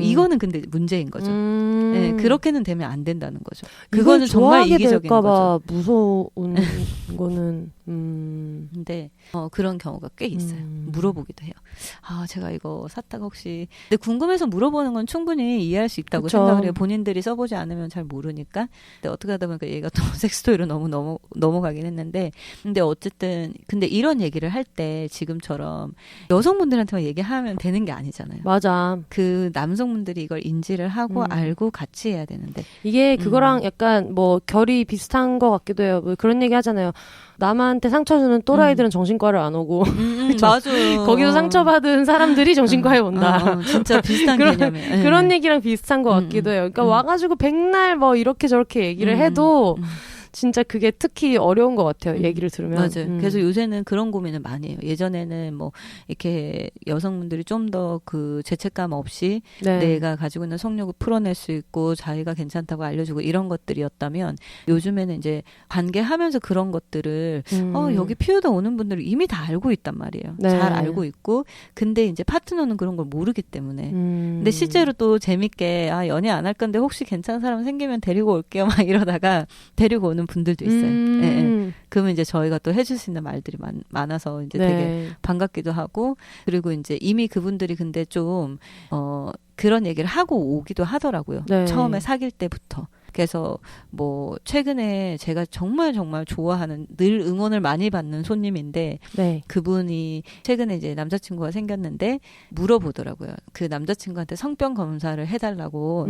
이거는 근데 문제인 거죠. 네, 그렇게는 되면 안 된다는 거죠. 그거는 정말 이기적인 거죠. 무서운 거는. 근데 그런 경우가 꽤 있어요. 물어보기도 해요. 제가 이거 샀다가 혹시 근데 궁금해서 물어보는 건 충분히 이해할 수 있다고 그쵸. 생각을 해요. 본인들이 써보지 않으면 잘 모르니까. 근데 어떻게 하다 보니까 얘가 또 섹스토이로 너무 넘어가긴 했는데 근데 어쨌든 근데 이런 얘기를 할 때 지금처럼 여성분들한테만 얘기하면 되는 게 아니잖아요. 맞아. 그 남성분들이 이걸 인지를 하고 알고 같이 해야 되는데 이게 그거랑 약간 뭐 결이 비슷한 것 같기도 해요. 뭐 그런 얘기 하잖아요. 남한테 상처 주는 또라이들은 정신과를 안 오고 맞아. 거기서 상처받은 사람들이 정신과에 온다. 진짜 비슷한 개념이에요. 그런 얘기랑 비슷한 것 같기도 해요. 그러니까 와가지고 백날 뭐 이렇게 저렇게 얘기를 해도 진짜 그게 특히 어려운 것 같아요. 얘기를 들으면. 맞아요. 그래서 요새는 그런 고민을 많이 해요. 예전에는 뭐 이렇게 여성분들이 좀 더 그 죄책감 없이 네. 내가 가지고 있는 성욕을 풀어낼 수 있고 자기가 괜찮다고 알려주고 이런 것들이었다면 요즘에는 이제 관계하면서 그런 것들을 여기 피우다 오는 분들은 이미 다 알고 있단 말이에요. 네. 잘 알고 있고 근데 이제 파트너는 그런 걸 모르기 때문에 근데 실제로 또 재밌게 연애 안 할 건데 혹시 괜찮은 사람 생기면 데리고 올게요 막 이러다가 데리고 오는 분들도 있어요. 예. 그러면 이제 저희가 또 해줄 수 있는 말들이 많아서 이제 네. 되게 반갑기도 하고 그리고 이제 이미 그분들이 근데 좀 그런 얘기를 하고 오기도 하더라고요. 네. 처음에 사귈 때부터. 그래서 뭐 최근에 제가 정말 좋아하는 늘 응원을 많이 받는 손님인데 네. 그분이 최근에 이제 남자친구가 생겼는데 물어보더라고요. 그 남자친구한테 성병 검사를 해달라고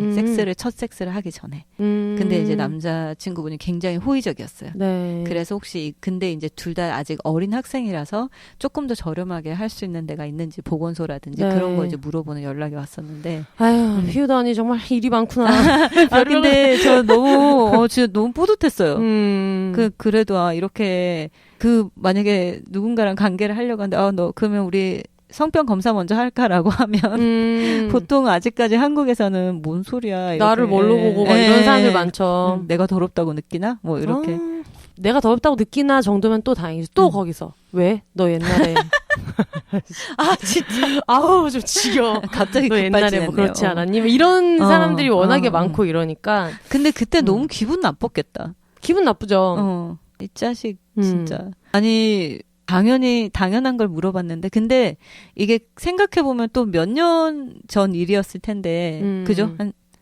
첫 섹스를 하기 전에. 근데 이제 남자친구분이 굉장히 호의적이었어요. 네. 그래서 혹시 근데 이제 둘 다 아직 어린 학생이라서 조금 더 저렴하게 할 수 있는 데가 있는지 보건소라든지 네. 그런 거 이제 물어보는 연락이 왔었는데. 아유 피우다니 정말 일이 많구나. 근데 저 너무 진짜 너무 뿌듯했어요. 그래도 이렇게 만약에 누군가랑 관계를 하려고 하는데 너 그러면 우리 성병 검사 먼저 할까라고 하면 보통 아직까지 한국에서는 뭔 소리야 이렇게. 나를 뭘로 보고 막 이런 사람들 많죠. 내가 더럽다고 느끼나? 뭐 이렇게. 내가 더럽다고 느끼나 정도면 또 다행이지. 또 거기서 왜? 너 옛날에 진짜 아우 좀 지겨워. 갑자기 너 옛날에 급발진했네요. 뭐 그렇지 않았니? 뭐 이런 사람들이 워낙에 많고 이러니까. 근데 그때 너무 기분 나빴겠다. 기분 나쁘죠. 이 자식 진짜. 아니 당연한 걸 물어봤는데 근데 이게 생각해보면 또 몇 년 전 일이었을 텐데 그죠?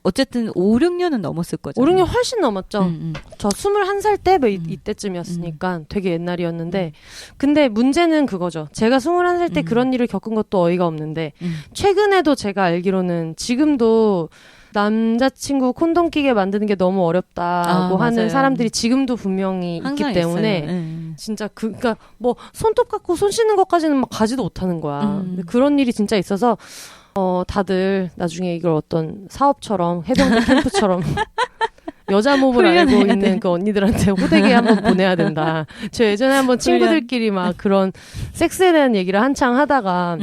어쨌든 5, 6년은 넘었을 거잖아요. 5, 6년 훨씬 넘었죠. 저 21살 때 뭐 이때쯤이었으니까 되게 옛날이었는데 근데 문제는 그거죠. 제가 21살 때 그런 일을 겪은 것도 어이가 없는데 최근에도 제가 알기로는 지금도 남자친구 콘돔 끼게 만드는 게 너무 어렵다고 하는 맞아요. 사람들이 지금도 분명히 있기 때문에 진짜 그러니까 뭐 손톱 갖고 손 씻는 것까지는 막 가지도 못하는 거야. 근데 그런 일이 진짜 있어서 다들 나중에 이걸 어떤 사업처럼 해병대 캠프처럼 여자 몸을 알고 있는 그 언니들한테 호되게 한번 보내야 된다. 저 예전에 한번 친구들끼리 막 그런 섹스에 대한 얘기를 한창 하다가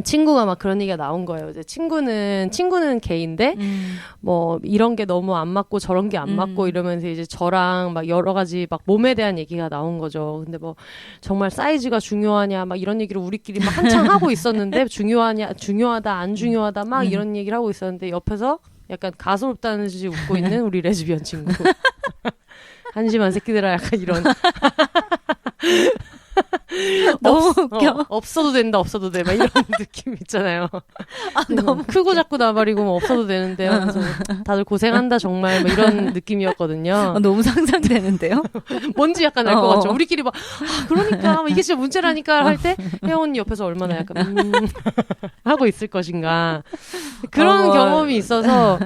친구가 막 그런 얘기가 나온 거예요. 이제 친구는 게이인데 뭐 이런 게 너무 안 맞고 저런 게 안 맞고 이러면서 이제 저랑 막 여러 가지 막 몸에 대한 얘기가 나온 거죠. 근데 뭐 정말 사이즈가 중요하냐 막 이런 얘기를 우리끼리 막 한창 하고 있었는데 중요하다 안 중요하다 막 이런 얘기를 하고 있었는데 옆에서 약간 가소롭다는 듯이 웃고 있는 우리 레즈비언 친구. 한심한 새끼들아 약간 이런. 너무 웃겨. 없어도 된다, 없어도 돼. 막 이런 느낌 있잖아요. 너무 크고 작고 나발이고 뭐 없어도 되는데 그래서 다들 고생한다 정말 뭐 이런 느낌이었거든요. 너무 상상되는데요. 뭔지 약간 알 것 같죠. 우리끼리 막 그러니까 이게 진짜 문제라니까 할 때 혜영 언니 옆에서 얼마나 약간 하고 있을 것인가 그런 경험이 있어서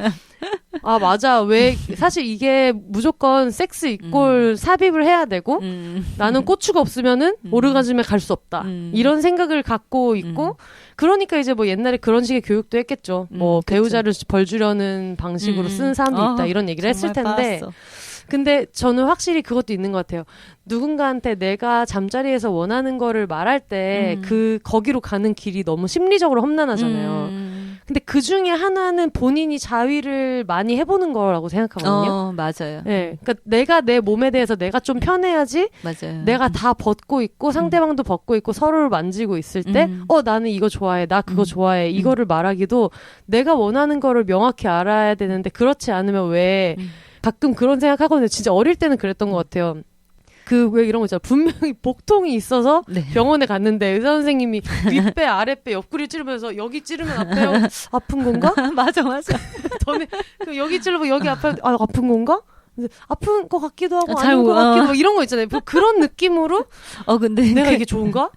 맞아. 왜 사실 이게 무조건 섹스 이꼴 삽입을 해야 되고 나는 고추가 없으면은 오르가즘에 갈 수 없다. 이런 생각을 갖고 있고 그러니까 이제 뭐 옛날에 그런 식의 교육도 했겠죠. 뭐 배우자를 벌 주려는 방식으로 쓰는 사람도 있다. 이런 얘기를 했을 텐데 빠았어. 근데 저는 확실히 그것도 있는 것 같아요. 누군가한테 내가 잠자리에서 원하는 거를 말할 때 거기로 가는 길이 너무 심리적으로 험난하잖아요. 근데 그 중에 하나는 본인이 자위를 많이 해보는 거라고 생각하거든요. 맞아요. 네, 그러니까 내가 내 몸에 대해서 내가 좀 편해야지. 맞아요. 내가 다 벗고 있고 상대방도 벗고 있고 서로를 만지고 있을 때, 나는 이거 좋아해, 나 그거 좋아해, 이거를 말하기도 내가 원하는 거를 명확히 알아야 되는데 그렇지 않으면 왜 가끔 그런 생각하거든요. 진짜 어릴 때는 그랬던 것 같아요. 왜 이런 거 있잖아. 분명히 복통이 있어서 병원에 갔는데 의사 선생님이 윗배, 아랫배, 옆구리 찌르면서 여기 찌르면 아파요. 아픈 건가? 맞아. 여기 찌르면 여기 아파요. 아픈 건가? 아픈 것 같기도 하고 아닌 것 같기도 하고 이런 거 있잖아요. 그런 느낌으로 근데 내가 이게 좋은가?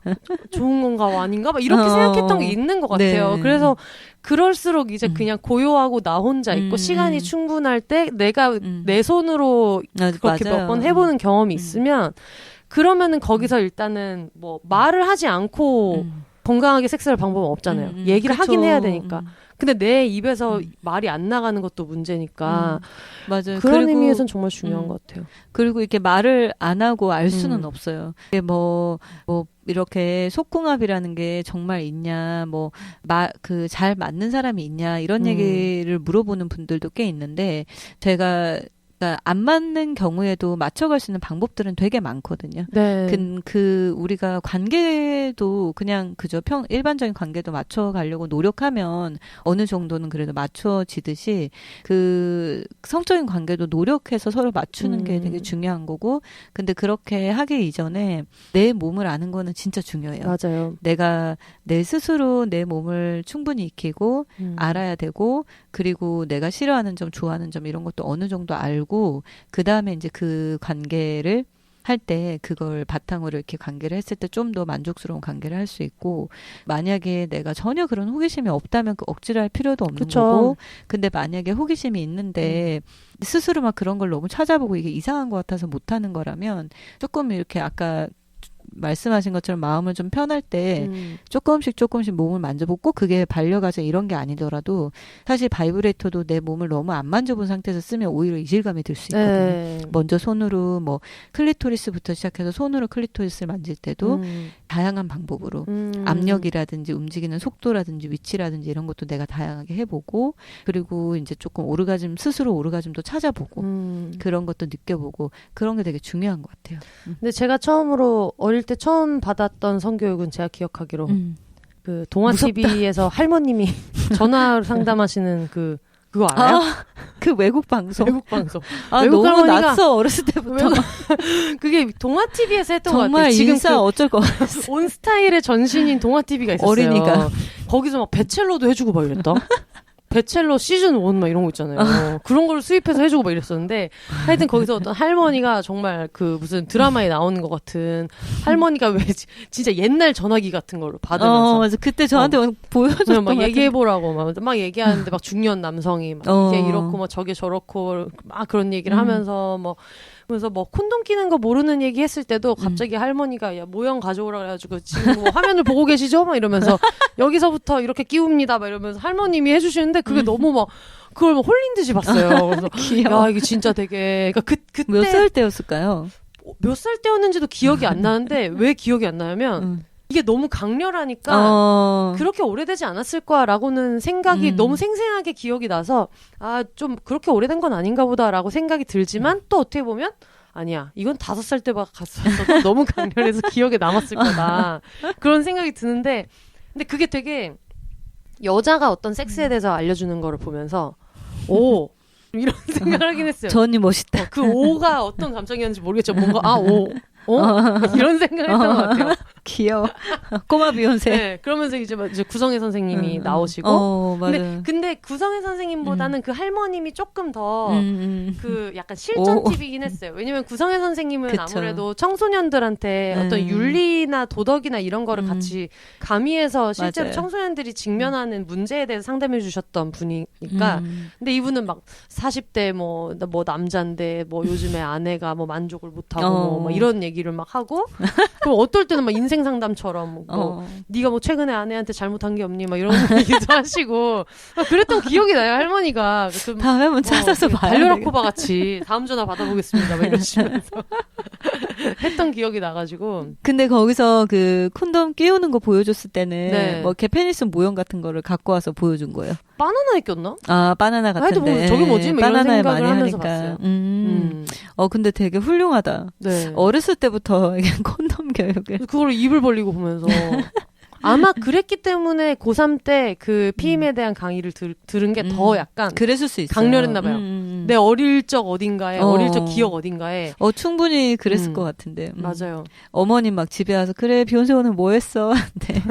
좋은 건가 아닌가? 막 이렇게 생각했던 게 있는 것 같아요. 네. 그래서 그럴수록 이제 그냥 고요하고 나 혼자 있고 시간이 충분할 때 내가 내 손으로 그렇게 몇 번 해보는 경험이 있으면 그러면은 거기서 일단은 뭐 말을 하지 않고 건강하게 섹스할 방법은 없잖아요. 얘기를 그쵸. 하긴 해야 되니까. 근데 내 입에서 말이 안 나가는 것도 문제니까. 맞아요. 그런 의미에서는 정말 중요한 것 같아요. 그리고 이렇게 말을 안 하고 알 수는 없어요. 이게 이렇게 속궁합이라는 게 정말 있냐, 잘 맞는 사람이 있냐, 이런 얘기를 물어보는 분들도 꽤 있는데, 그러니까 안 맞는 경우에도 맞춰갈 수 있는 방법들은 되게 많거든요. 네. 우리가 관계도 그냥 일반적인 관계도 맞춰가려고 노력하면 어느 정도는 그래도 맞춰지듯이 성적인 관계도 노력해서 서로 맞추는 게 되게 중요한 거고, 근데 그렇게 하기 이전에 내 몸을 아는 거는 진짜 중요해요. 맞아요. 내가 내 스스로 내 몸을 충분히 익히고 알아야 되고, 그리고 내가 싫어하는 점, 좋아하는 점 이런 것도 어느 정도 알고, 그 다음에 이제 그 관계를 할 때 그걸 바탕으로 이렇게 관계를 했을 때 좀 더 만족스러운 관계를 할 수 있고, 만약에 내가 전혀 그런 호기심이 없다면 억지로 할 필요도 없는 그쵸. 거고, 근데 만약에 호기심이 있는데 스스로 막 그런 걸 너무 찾아보고 이게 이상한 것 같아서 못하는 거라면 조금 이렇게 아까 말씀하신 것처럼 마음을 좀 편할 때 조금씩 몸을 만져보고, 꼭 그게 반려가정 이런 게 아니더라도 사실 바이브레이터도 내 몸을 너무 안 만져본 상태에서 쓰면 오히려 이질감이 들 수 있거든요. 네. 먼저 손으로 클리토리스부터 시작해서 손으로 클리토리스를 만질 때도 다양한 방법으로 압력이라든지 움직이는 속도라든지 위치라든지 이런 것도 내가 다양하게 해보고, 그리고 이제 조금 스스로 오르가즘도 찾아보고 그런 것도 느껴보고, 그런 게 되게 중요한 것 같아요. 근데 제가 어릴 때 처음 받았던 성교육은 제가 기억하기로 그 동화 TV에서 할머님이 전화 상담하시는 그거 알아요? 그 외국 방송. 외국 방송. 너무 낯서 어렸을 때부터. 그게 동화 TV에서 했던 것 같아요. 정말 인싸 어쩔 것 같았어. 온 스타일의 전신인 동화 TV가 있었어요. 어린이가. 거기서 막 베첼로도 해주고 막 이랬다. 베첼로 시즌 1 막 이런 거 있잖아요. 그런 걸 수입해서 해주고 막 이랬었는데, 하여튼 거기서 어떤 할머니가 정말 무슨 드라마에 나오는 것 같은 할머니가 왜 진짜 옛날 전화기 같은 걸로 받으면서. 맞아. 그때 저한테 보여줬던 막 얘기해보라고 막 얘기하는데 막 중년 남성이 막 이게 이렇고 뭐 저게 저렇고 막 그런 얘기를 하면서 그래서 콘돔 끼는 거 모르는 얘기 했을 때도 갑자기 할머니가 야 모형 가져오라 그래가지고 지금 화면을 보고 계시죠? 막 이러면서 여기서부터 이렇게 끼웁니다. 막 이러면서 할머님이 해주시는데 그게 너무 그걸 홀린 듯이 봤어요. 그래서 귀여워. 야 이게 진짜 되게 그때 몇 살 때였을까요? 몇 살 때였는지도 기억이 안 나는데 왜 기억이 안 나냐면 이게 너무 강렬하니까 그렇게 오래되지 않았을 거야라고는 생각이 너무 생생하게 기억이 나서 좀 그렇게 오래된 건 아닌가 보다라고 생각이 들지만 또 어떻게 보면 아니야 이건 5살 때 갔었어도 너무 강렬해서 기억에 남았을 거다 그런 생각이 드는데, 근데 그게 되게 여자가 어떤 섹스에 대해서 알려주는 거를 보면서 이런 생각을 하긴 했어요. 저 언니 멋있다. 그 오가 어떤 감정이었는지 모르겠지만 뭔가 이런 생각을 했던 것 같아요. 귀여워. 꼬마 비욘세. 네, 그러면서 이제 구성애 선생님이 나오시고. 맞아요. 근데 구성애 선생님보다는 그 할머님이 조금 더 약간 실전 팁이긴 했어요. 왜냐면 구성애 선생님은 그쵸. 아무래도 청소년들한테 어떤 윤리나 도덕이나 이런 거를 같이 가미해서 실제로 맞아요. 청소년들이 직면하는 문제에 대해서 상담해 주셨던 분이니까. 근데 이분은 막 40대 뭐 남잔데 요즘에 아내가 만족을 못하고 뭐 이런 얘기를 막 하고 그럼 어떨 때는 막 인생 상담처럼 네가 최근에 아내한테 잘못한 게 없니 막 이런 얘기도 하시고 그랬던 기억이 나요. 할머니가 다음에 한번 찾아서 봐요. 달려라코바 같이 다음 전화 받아보겠습니다 막 이러시면서 했던 기억이 나가지고. 근데 거기서 그 콘돔 끼우는 거 보여줬을 때는 페니슨 모형 같은 거를 갖고 와서 보여준 거예요. 바나나에 꼈나? 바나나 같은데. 저게 뭐지? 뭐 이런 생각을 많이 하면서 하니까. 봤어요. 근데 되게 훌륭하다. 네. 어렸을 때부터 콘돔 교육을. 그걸 입을 벌리고 보면서. 아마 그랬기 때문에 고3 때 그 피임에 대한 강의를 들은 게 더 약간 그랬을 수 있어요. 강렬했나 봐요. 내 어릴 적 어딘가에 어릴 적 기억 어딘가에 충분히 그랬을 것 같은데. 맞아요. 어머님 막 집에 와서 그래 비욘세 오늘 뭐 했어? 네.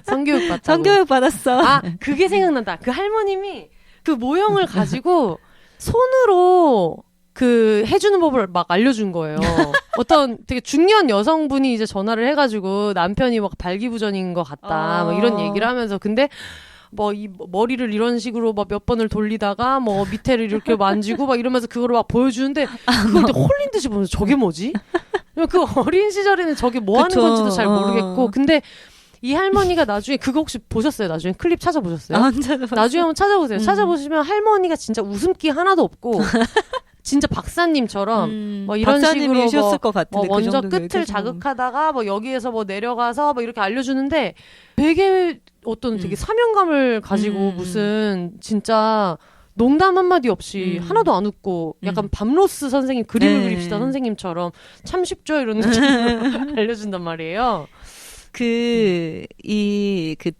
성교육 받았다고. 성교육 받았어. 그게 생각난다. 그 할머님이 그 모형을 가지고 손으로 해주는 법을 막 알려준 거예요. 어떤 되게 중년 여성분이 이제 전화를 해가지고 남편이 막 발기부전인 것 같다. 막 이런 얘기를 하면서 근데 이 머리를 이런 식으로 막 몇 번을 돌리다가 밑에를 이렇게 만지고 막 이러면서 그거를 막 보여주는데 그걸 홀린 듯이 보면서 저게 뭐지? 그 어린 시절에는 저게 뭐 하는 건지도 잘 모르겠고 근데 이 할머니가 나중에 그거 혹시 보셨어요? 나중에 클립 찾아보셨어요? 나중에 한번 찾아보세요. 찾아보시면 할머니가 진짜 웃음기 하나도 없고 진짜 박사님처럼 뭐 이런 식으로 뭐, 것 같은데, 뭐 먼저 끝을 자극하다가 뭐 여기에서 뭐 내려가서 뭐 이렇게 알려주는데 되게 어떤 되게 사명감을 가지고 무슨 진짜 농담 한마디 없이 하나도 안 웃고 약간 밤로스 선생님 그림을 그립시다 선생님처럼 참 쉽죠 이런 느낌으로 알려준단 말이에요.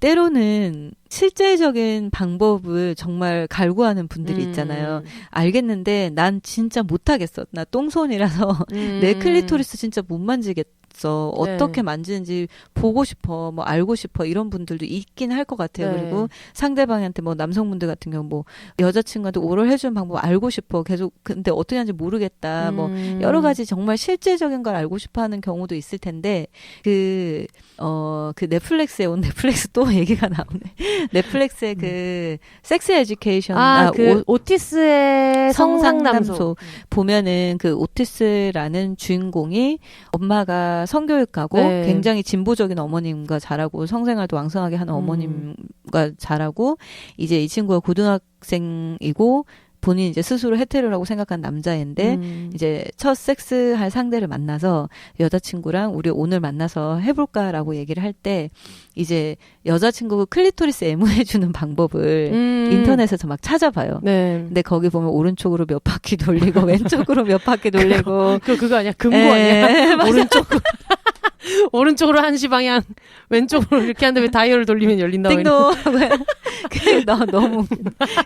때로는 실제적인 방법을 정말 갈구하는 분들이 있잖아요. 알겠는데 난 진짜 못하겠어. 나 똥손이라서 내 클리토리스 진짜 못 만지겠어. 어떻게 만지는지 보고 싶어. 뭐 알고 싶어. 이런 분들도 있긴 할 것 같아요. 그리고 상대방한테 뭐 남성분들 같은 경우 뭐 여자친구한테 오럴 해주는 방법 알고 싶어. 계속 근데 어떻게 하는지 모르겠다. 뭐 여러 가지 정말 실제적인 걸 알고 싶어 하는 경우도 있을 텐데 그 넷플릭스에 온 넷플릭스 또 얘기가 나오네. 넷플릭스의 그 섹스 에듀케이션 오티스의 성상담소 보면은 그 오티스라는 주인공이 엄마가 성교육가고 굉장히 진보적인 어머님과 자라고 성생활도 왕성하게 하는 어머님과 자라고 이제 이 친구가 고등학생이고 본인이 이제 스스로 헤테로라고 생각한 남자인데 이제 첫 섹스할 상대를 만나서 여자친구랑 우리 오늘 만나서 해볼까라고 얘기를 할 때 이제 여자친구 클리토리스 애무해주는 방법을 인터넷에서 막 찾아봐요. 근데 거기 보면 오른쪽으로 몇 바퀴 돌리고 왼쪽으로 몇 바퀴 돌리고 그거 아니야? 금고 아니야? 오른쪽으로 오른쪽으로 1시 방향, 왼쪽으로 이렇게 하는데 왜 다이얼을 돌리면 열린다고. 띵동. 너무.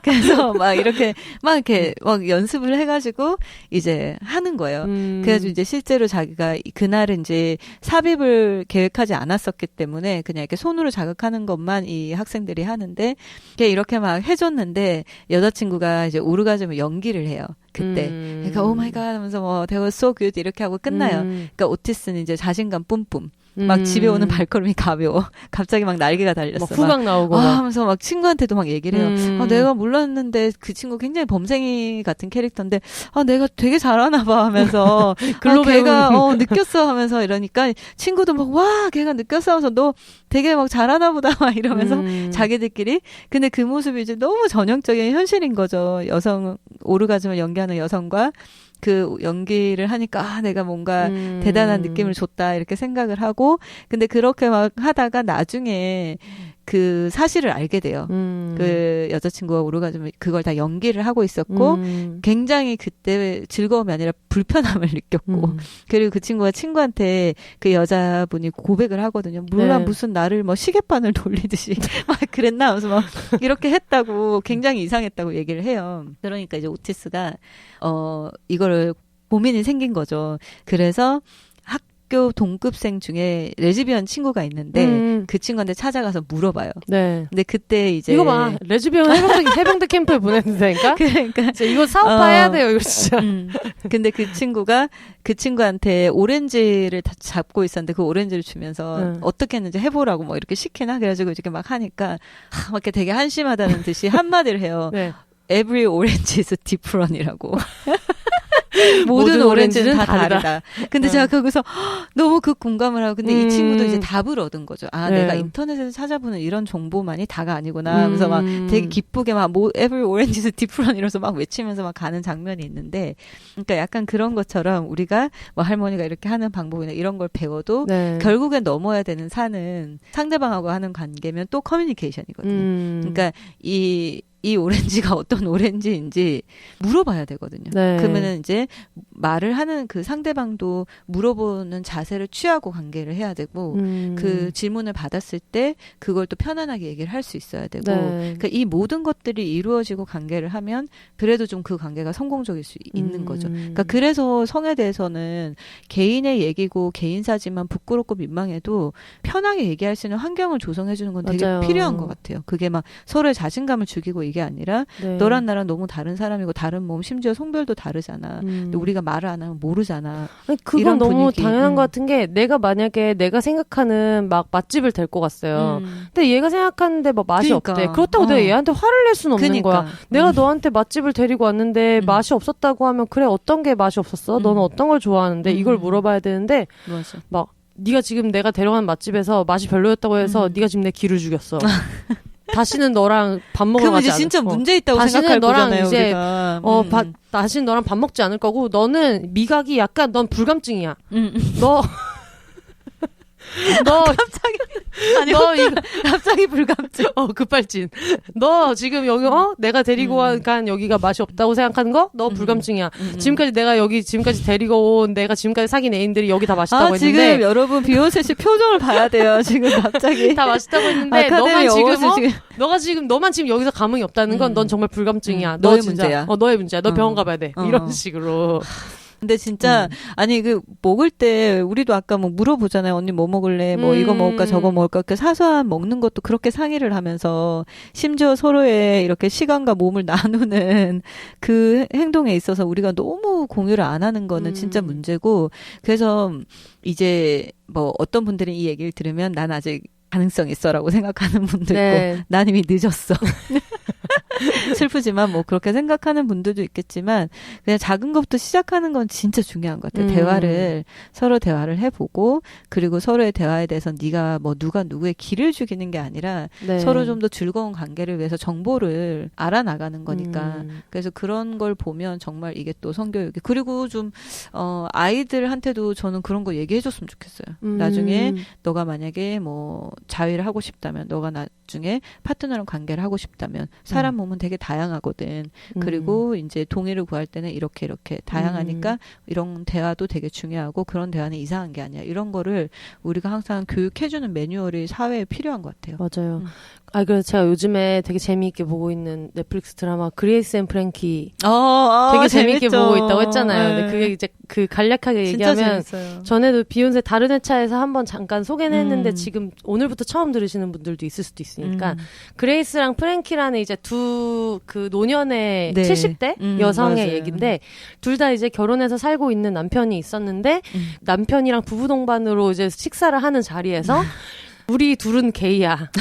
그래서 막 이렇게 막 연습을 해가지고 이제 하는 거예요. 그래가지고 이제 실제로 자기가 그날은 이제 삽입을 계획하지 않았었기 때문에 그냥 이렇게 손으로 자극하는 것만 이 학생들이 하는데 이렇게 막 해줬는데 여자친구가 이제 오르가즘을 연기를 해요. 그때. 그러니까 오 마이 갓 하면서 뭐 they were so good 이렇게 하고 끝나요. 그러니까 오티스는 이제 자신감 뿜뿜. 막 집에 오는 발걸음이 가벼워. 갑자기 막 날개가 달렸어. 막 후각 나오고. 하면서 막 친구한테도 막 얘기를 해요. 내가 몰랐는데 그 친구 굉장히 범생이 같은 캐릭터인데 내가 되게 잘하나 봐 하면서 걔가 느꼈어 하면서 이러니까 친구도 막 와 걔가 느꼈어 하면서 너 되게 막 잘하나 보다 막 이러면서 자기들끼리. 근데 그 모습이 이제 너무 전형적인 현실인 거죠. 여성 오르가즘을 연기하는 여성과 그 연기를 하니까 내가 뭔가 대단한 느낌을 줬다 이렇게 생각을 하고 근데 그렇게 막 하다가 나중에 그 사실을 알게 돼요. 그 여자친구가 오르가즘을 그걸 다 연기를 하고 있었고 굉장히 그때 즐거움이 아니라 불편함을 느꼈고 그리고 그 친구한테 그 여자분이 고백을 하거든요. 몰라 무슨 나를 뭐 시계바늘 돌리듯이 막 그랬나 하면서 막 이렇게 했다고 굉장히 이상했다고 얘기를 해요. 그러니까 이제 오티스가 이거를 고민이 생긴 거죠. 그래서 학교 동급생 중에 레즈비언 친구가 있는데 그 친구한테 찾아가서 물어봐요. 근데 그때 이제 이거 봐 레즈비언 해병대 캠프에 보냈는다니까. 그러니까 이거 사업화해야 돼요 이거 진짜. 근데 그 친구가 그 친구한테 오렌지를 잡고 있었는데 그 오렌지를 주면서 어떻게 했는지 해보라고 뭐 이렇게 시키나 그래가지고 이렇게 막 하니까 막 이렇게 되게 한심하다는 듯이 한마디를 해요. Every orange is different이라고. 모든 오렌지는 다 다르다. 근데 제가 거기서 너무 그 공감을 하고 근데 이 친구도 이제 답을 얻은 거죠. 내가 인터넷에서 찾아보는 이런 정보만이 다가 아니구나 하면서 막 되게 기쁘게 막 every orange is different 이러면서 막 외치면서 막 가는 장면이 있는데 그러니까 약간 그런 것처럼 우리가 뭐 할머니가 이렇게 하는 방법이나 이런 걸 배워도 결국엔 넘어야 되는 산은 상대방하고 하는 관계면 또 커뮤니케이션이거든요. 그러니까 이 오렌지가 어떤 오렌지인지 물어봐야 되거든요. 그러면은 이제 말을 하는 그 상대방도 물어보는 자세를 취하고 관계를 해야 되고 그 질문을 받았을 때 그걸 또 편안하게 얘기를 할 수 있어야 되고 그러니까 이 모든 것들이 이루어지고 관계를 하면 그래도 좀 그 관계가 성공적일 수 있는 거죠. 그러니까 그래서 성에 대해서는 개인의 얘기고 개인사지만 부끄럽고 민망해도 편하게 얘기할 수 있는 환경을 조성해 주는 건 되게 필요한 것 같아요. 그게 막 서로의 자신감을 죽이고 이게 아니라 너랑 나랑 너무 다른 사람이고 다른 몸 심지어 성별도 다르잖아. 근데 우리가 말을 안 하면 모르잖아. 그건 너무 분위기. 당연한 것 같은 게 내가 만약에 내가 생각하는 막 맛집을 데리고 갔어요. 근데 얘가 생각하는데 막 맛이 없대. 그렇다고 내가 얘한테 화를 낼 수는 없는 거야. 내가 너한테 맛집을 데리고 왔는데 맛이 없었다고 하면 그래 어떤 게 맛이 없었어? 너는 어떤 걸 좋아하는데 이걸 물어봐야 되는데 맞아. 막 네가 지금 내가 데려간 맛집에서 맛이 별로였다고 해서 네가 지금 내 기를 죽였어. 다시는 너랑 밥 먹으러 가지 않을 이제 진짜 문제 있다고 생각할 거잖아요. 이제 다시는 너랑 밥 먹지 않을 거고 너는 미각이 약간 넌 불감증이야. 너 갑자기 아니 너 이거 갑자기 불감증. 급발진. 너 지금 여기 내가 데리고 간 여기가 맛이 없다고 생각하는 거? 너 불감증이야. 지금까지 내가 지금까지 데리고 온 내가 지금까지 사귄 애인들이 여기 다 맛있다고 했는데 지금 여러분 비욘세 씨 표정을 봐야 돼요. 지금 갑자기 다 맛있다고 했는데 너만 지금 여기서 감흥이 없다는 건 넌 정말 불감증이야. 너의 문제야. 너의 문제야. 너 병원 가봐야 돼. 이런 식으로. 근데 진짜 아니 먹을 때 우리도 아까 뭐 물어보잖아요. 언니 뭐 먹을래? 뭐 이거 먹을까 저거 먹을까? 그 사소한 먹는 것도 그렇게 상의를 하면서 심지어 서로의 이렇게 시간과 몸을 나누는 그 행동에 있어서 우리가 너무 공유를 안 하는 거는 진짜 문제고 그래서 이제 뭐 어떤 분들은 이 얘기를 들으면 난 아직 가능성 있어라고 생각하는 분도 있고 난 이미 늦었어. 슬프지만 뭐 그렇게 생각하는 분들도 있겠지만 그냥 작은 것부터 시작하는 건 진짜 중요한 것 같아요. 서로 대화를 해보고 그리고 서로의 대화에 대해서 네가 뭐 누가 누구의 기를 죽이는 게 아니라 서로 좀 더 즐거운 관계를 위해서 정보를 알아나가는 거니까 그래서 그런 걸 보면 정말 이게 또 성교육이 그리고 좀 아이들한테도 저는 그런 거 얘기해줬으면 좋겠어요. 나중에 너가 만약에 뭐 자위를 하고 싶다면 너가 나중에 파트너랑 관계를 하고 싶다면 사람 몸은 되게 다양하거든. 그리고 이제 동의를 구할 때는 이렇게 다양하니까 이런 대화도 되게 중요하고 그런 대화는 이상한 게 아니야. 이런 거를 우리가 항상 교육해주는 매뉴얼이 사회에 필요한 것 같아요. 맞아요. 그래서 제가 요즘에 되게 재미있게 보고 있는 넷플릭스 드라마 그레이스 앤 프랭키 되게 재미있게 보고 있다고 했잖아요. 근데 그게 이제 그 간략하게 얘기하면 전에도 비욘세 다른 회차에서 한번 잠깐 소개는 했는데 지금 오늘부터 처음 들으시는 분들도 있을 수도 있으니까 그레이스랑 프랭키라는 이제 두 그 노년의 70대 여성의 맞아요. 얘기인데 둘 다 이제 결혼해서 살고 있는 남편이 있었는데 남편이랑 부부 동반으로 이제 식사를 하는 자리에서 우리 둘은 게이야.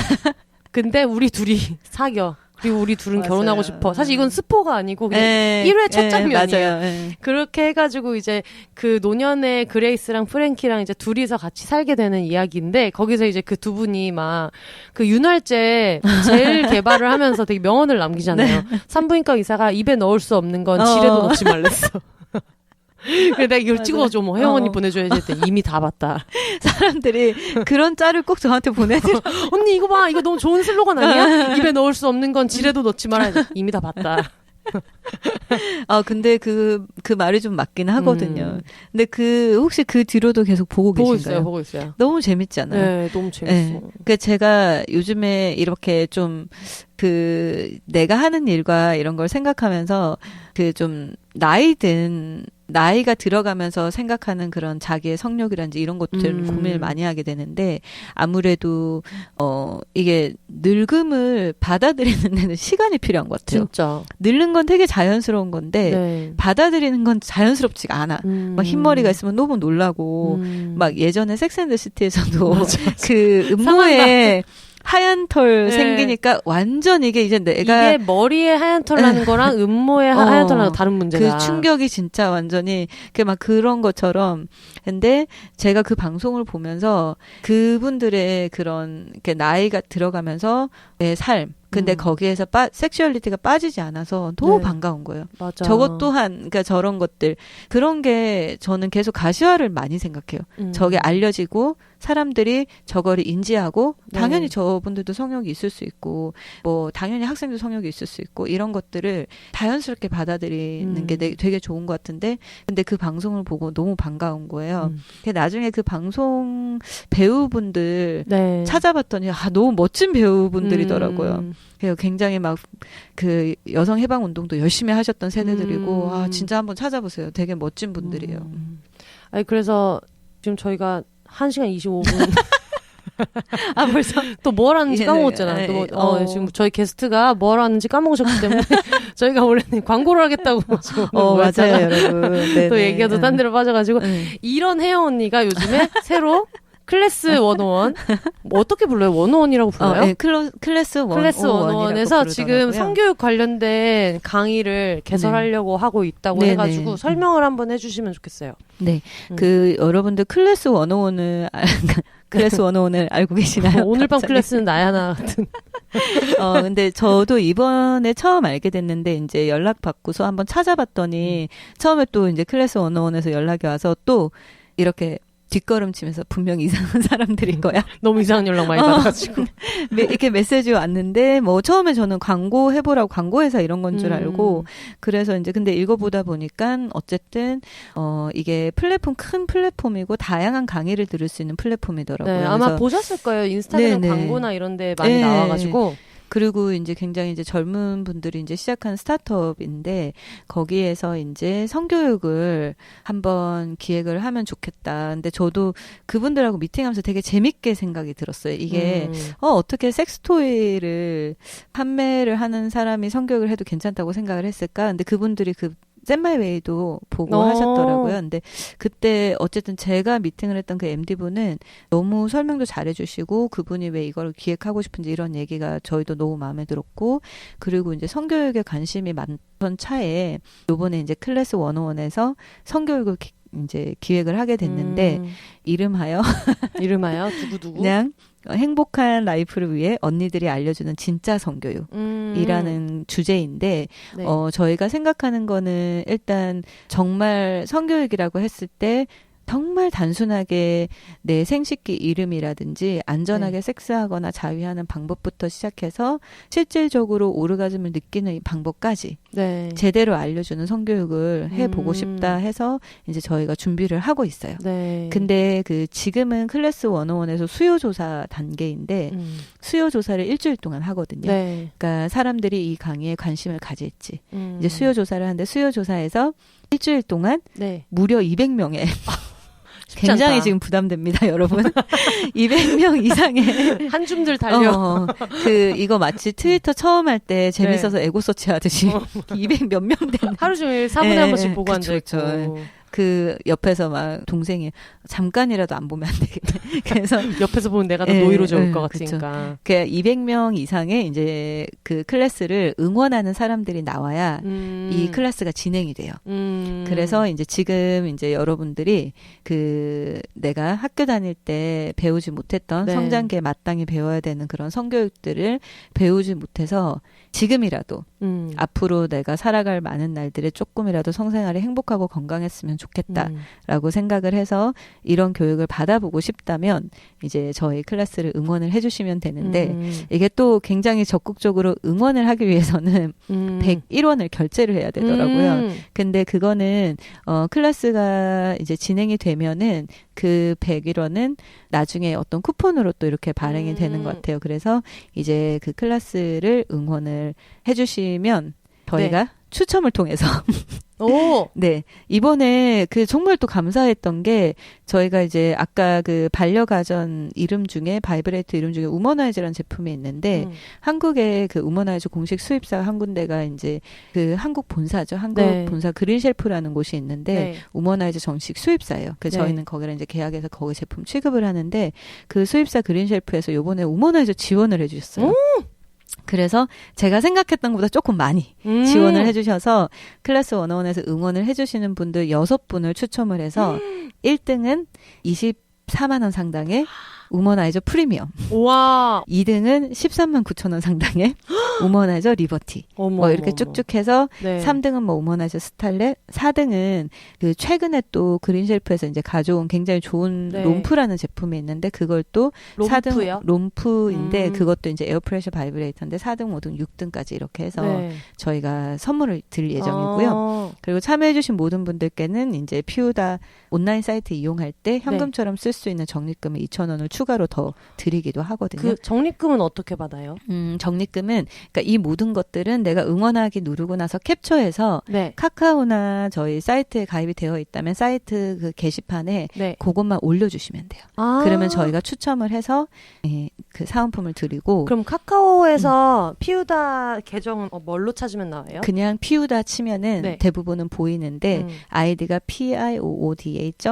근데 우리 둘이 사겨. 그리고 우리 둘은 결혼하고 싶어. 사실 이건 스포가 아니고 그냥 1회 첫 장면이에요. 맞아요. 그렇게 해가지고 이제 그 노년의 그레이스랑 프랭키랑 이제 둘이서 같이 살게 되는 이야기인데 거기서 이제 그 두 분이 막 그 윤활제 젤 개발을 하면서 되게 명언을 남기잖아요. 산부인과 의사가 입에 넣을 수 없는 건 지레도 넣지 말랬어. 그래 내가 이걸 찍어줘 뭐 혜영 언니 보내줘야지 했더니 이미 다 봤다. 사람들이 그런 짤을 꼭 저한테 보내줘. 언니 이거 봐 이거 너무 좋은 슬로건 아니야? 입에 넣을 수 없는 건 지레도 넣지 말아야지. 이미 다 봤다. 근데 그 말이 좀 맞긴 하거든요. 근데 혹시 그 뒤로도 계속 보고 계신가요? 보고 있어요. 너무 재밌지 않아요? 네, 너무 재밌어. 그 제가 요즘에 이렇게 좀 내가 하는 일과 이런 걸 생각하면서 좀 나이가 들어가면서 생각하는 그런 자기의 성욕이란지 이런 것들을 고민을 많이 하게 되는데 아무래도 이게 늙음을 받아들이는 데는 시간이 필요한 것 같아요. 진짜. 늙는 건 되게 자연스러운 건데 받아들이는 건 자연스럽지가 않아. 막 흰머리가 있으면 너무 놀라고 막 예전에 섹스앤더시티에서도 그 음모에 하얀 털 생기니까 완전 이게 이제 이게 머리에 하얀 털 나는 거랑 음모에 하얀 털 나는 거 다른 문제다. 그 충격이 진짜 완전히 막 그런 것처럼. 근데 제가 그 방송을 보면서 그분들의 그런 나이가 들어가면서 내 삶 근데 거기에서 섹슈얼리티가 빠지지 않아서 너무 반가운 거예요. 맞아. 저것 또한 그러니까 저런 것들 그런 게 저는 계속 가시화를 많이 생각해요. 저게 알려지고 사람들이 저거를 인지하고 당연히 저분들도 성욕이 있을 수 있고 뭐 당연히 학생도 성욕이 있을 수 있고 이런 것들을 자연스럽게 받아들이는 게 되게 좋은 것 같은데 근데 그 방송을 보고 너무 반가운 거예요. 나중에 그 방송 배우분들 찾아봤더니 너무 멋진 배우분들이더라고요. 굉장히 막 그 여성 해방 운동도 열심히 하셨던 세대들이고 진짜 한번 찾아보세요. 되게 멋진 분들이에요. 그래서 지금 저희가 1시간 25분 벌써 또 뭘 하는지 까먹었잖아. 지금 저희 게스트가 뭘 하는지 까먹으셨기 때문에 저희가 원래는 광고를 하겠다고 맞아요, 여러분. 또 얘기해도 딴 데로 빠져가지고 이런 혜영 언니가 요즘에 새로 클래스 101. 뭐 어떻게 불러요? 101이라고 불러요? 네, 클래스 101에서 지금 성교육 관련된 강의를 개설하려고 하고 있다고 해가지고 설명을 한번 해주시면 좋겠어요. 네, 그 여러분들 클래스 101을 클래스 101을 알고 계시나요? 오늘 밤 클래스는 나야나 같은. 근데 저도 이번에 처음 알게 됐는데 이제 연락 받고서 한번 찾아봤더니 처음에 또 이제 클래스 101에서 연락이 와서 또 이렇게 뒷걸음치면서 분명히 이상한 사람들일 거야. 너무 이상한 연락 많이 받아가지고. 이렇게 메시지 왔는데, 뭐, 처음에 저는 광고 해보라고 광고회사 이런 건 줄 알고, 그래서 이제 근데 읽어보다 보니까, 어쨌든, 이게 큰 플랫폼이고, 다양한 강의를 들을 수 있는 플랫폼이더라고요. 네, 아마 보셨을 거예요. 인스타그램 광고나 이런 데 많이 나와가지고. 그리고 이제 굉장히 이제 젊은 분들이 이제 시작한 스타트업인데 거기에서 이제 성교육을 한번 기획을 하면 좋겠다. 근데 저도 그분들하고 미팅하면서 되게 재밌게 생각이 들었어요. 이게 어떻게 섹스토이를 판매를 하는 사람이 성교육을 해도 괜찮다고 생각을 했을까? 근데 그분들이 셋마이웨이도 보고 하셨더라고요. 근데 그때 어쨌든 제가 미팅을 했던 그 MD분은 너무 설명도 잘해주시고 그분이 왜 이걸 기획하고 싶은지 이런 얘기가 저희도 너무 마음에 들었고 그리고 이제 성교육에 관심이 많던 차에 요번에 이제 클래스 101에서 성교육을 이제 기획을 하게 됐는데 이름하여 두구두구 그냥 행복한 라이프를 위해 언니들이 알려주는 진짜 성교육이라는 주제인데 네. 저희가 생각하는 거는 일단 정말 성교육이라고 했을 때 정말 단순하게 내 생식기 이름이라든지 안전하게 섹스하거나 자위하는 방법부터 시작해서 실질적으로 오르가즘을 느끼는 이 방법까지 제대로 알려주는 성교육을 해보고 싶다 해서 이제 저희가 준비를 하고 있어요. 근데 지금은 클래스 101에서 수요조사 단계인데 수요조사를 일주일 동안 하거든요. 그러니까 사람들이 이 강의에 관심을 가질지 이제 수요조사를 하는데 수요조사에서 일주일 동안 무려 200명의 굉장히 않다. 지금 부담됩니다, 여러분. 200명 이상의 한 줌들 달려. 이거 마치 트위터 처음 할 때 재밌어서 에고 서치 하듯이 200 몇 명 된 하루 종일 4분에 한 번씩 보고 앉아 있고. 옆에서 막 동생이 잠깐이라도 안 보면 안 되겠네. 그래서 옆에서 보면 내가 더 노이로져올 것 같으니까. 200명 이상의 이제 그 클래스를 응원하는 사람들이 나와야 이 클래스가 진행이 돼요. 그래서 이제 지금 이제 여러분들이 내가 학교 다닐 때 배우지 못했던 성장기에 마땅히 배워야 되는 그런 성교육들을 배우지 못해서 지금이라도 앞으로 내가 살아갈 많은 날들에 조금이라도 성생활이 행복하고 건강했으면 좋겠다라고 생각을 해서 이런 교육을 받아보고 싶다면 이제 저희 클래스를 응원을 해주시면 되는데 이게 또 굉장히 적극적으로 응원을 하기 위해서는 101원을 결제를 해야 되더라고요. 근데 그거는 클래스가 이제 진행이 되면은 그 101원은 나중에 어떤 쿠폰으로 또 이렇게 발행이 되는 것 같아요. 그래서 이제 그 클래스를 응원을 해주시면 저희가 추첨을 통해서 이번에 정말 또 감사했던 게 저희가 이제 아까 반려가전 이름 중에 바이브레이트 이름 중에 우머나이즈라는 제품이 있는데 한국의 우머나이즈 공식 수입사가 한 군데가 이제 한국 본사죠. 한국 본사 그린쉘프라는 곳이 있는데 우머나이즈 정식 수입사예요. 그래서 저희는 거기를 이제 계약해서 거기 제품 취급을 하는데 그 수입사 그린쉘프에서 요번에 우머나이즈 지원을 해주셨어요. 그래서 제가 생각했던 것보다 조금 많이 지원을 해주셔서 클래스 101에서 응원을 해주시는 분들 6분을 추첨을 해서 1등은 24만 원 상당의 우머나이저 프리미엄. 와. 2등은 13만 9천 원 상당의 우머나이저 리버티. 뭐 이렇게 쭉쭉 해서 3등은 뭐 우머나이저 스탈렛, 4등은 최근에 또 그린쉘프에서 이제 가져온 굉장히 좋은 롬프라는 제품이 있는데 그걸 또 롬프요? 4등 롬프인데 그것도 이제 에어프레셔 바이브레이터인데 4등, 5등, 6등까지 이렇게 해서 저희가 선물을 드릴 예정이고요. 그리고 참여해주신 모든 분들께는 이제 피우다 온라인 사이트 이용할 때 현금처럼 쓸 수 있는 적립금을 2,000원을 추가로 더 드리기도 하거든요. 그 적립금은 어떻게 받아요? 적립금은 그러니까 이 모든 것들은 내가 응원하기 누르고 나서 캡처해서 네. 카카오나 저희 사이트에 가입이 되어 있다면 사이트 그 게시판에 네. 그것만 올려주시면 돼요. 그러면 저희가 추첨을 해서 그 사은품을 드리고. 그럼 카카오에서 피우다 계정은 뭘로 찾으면 나와요? 그냥 피우다 치면은 네. 대부분은 보이는데 아이디가 PIOODA.LIF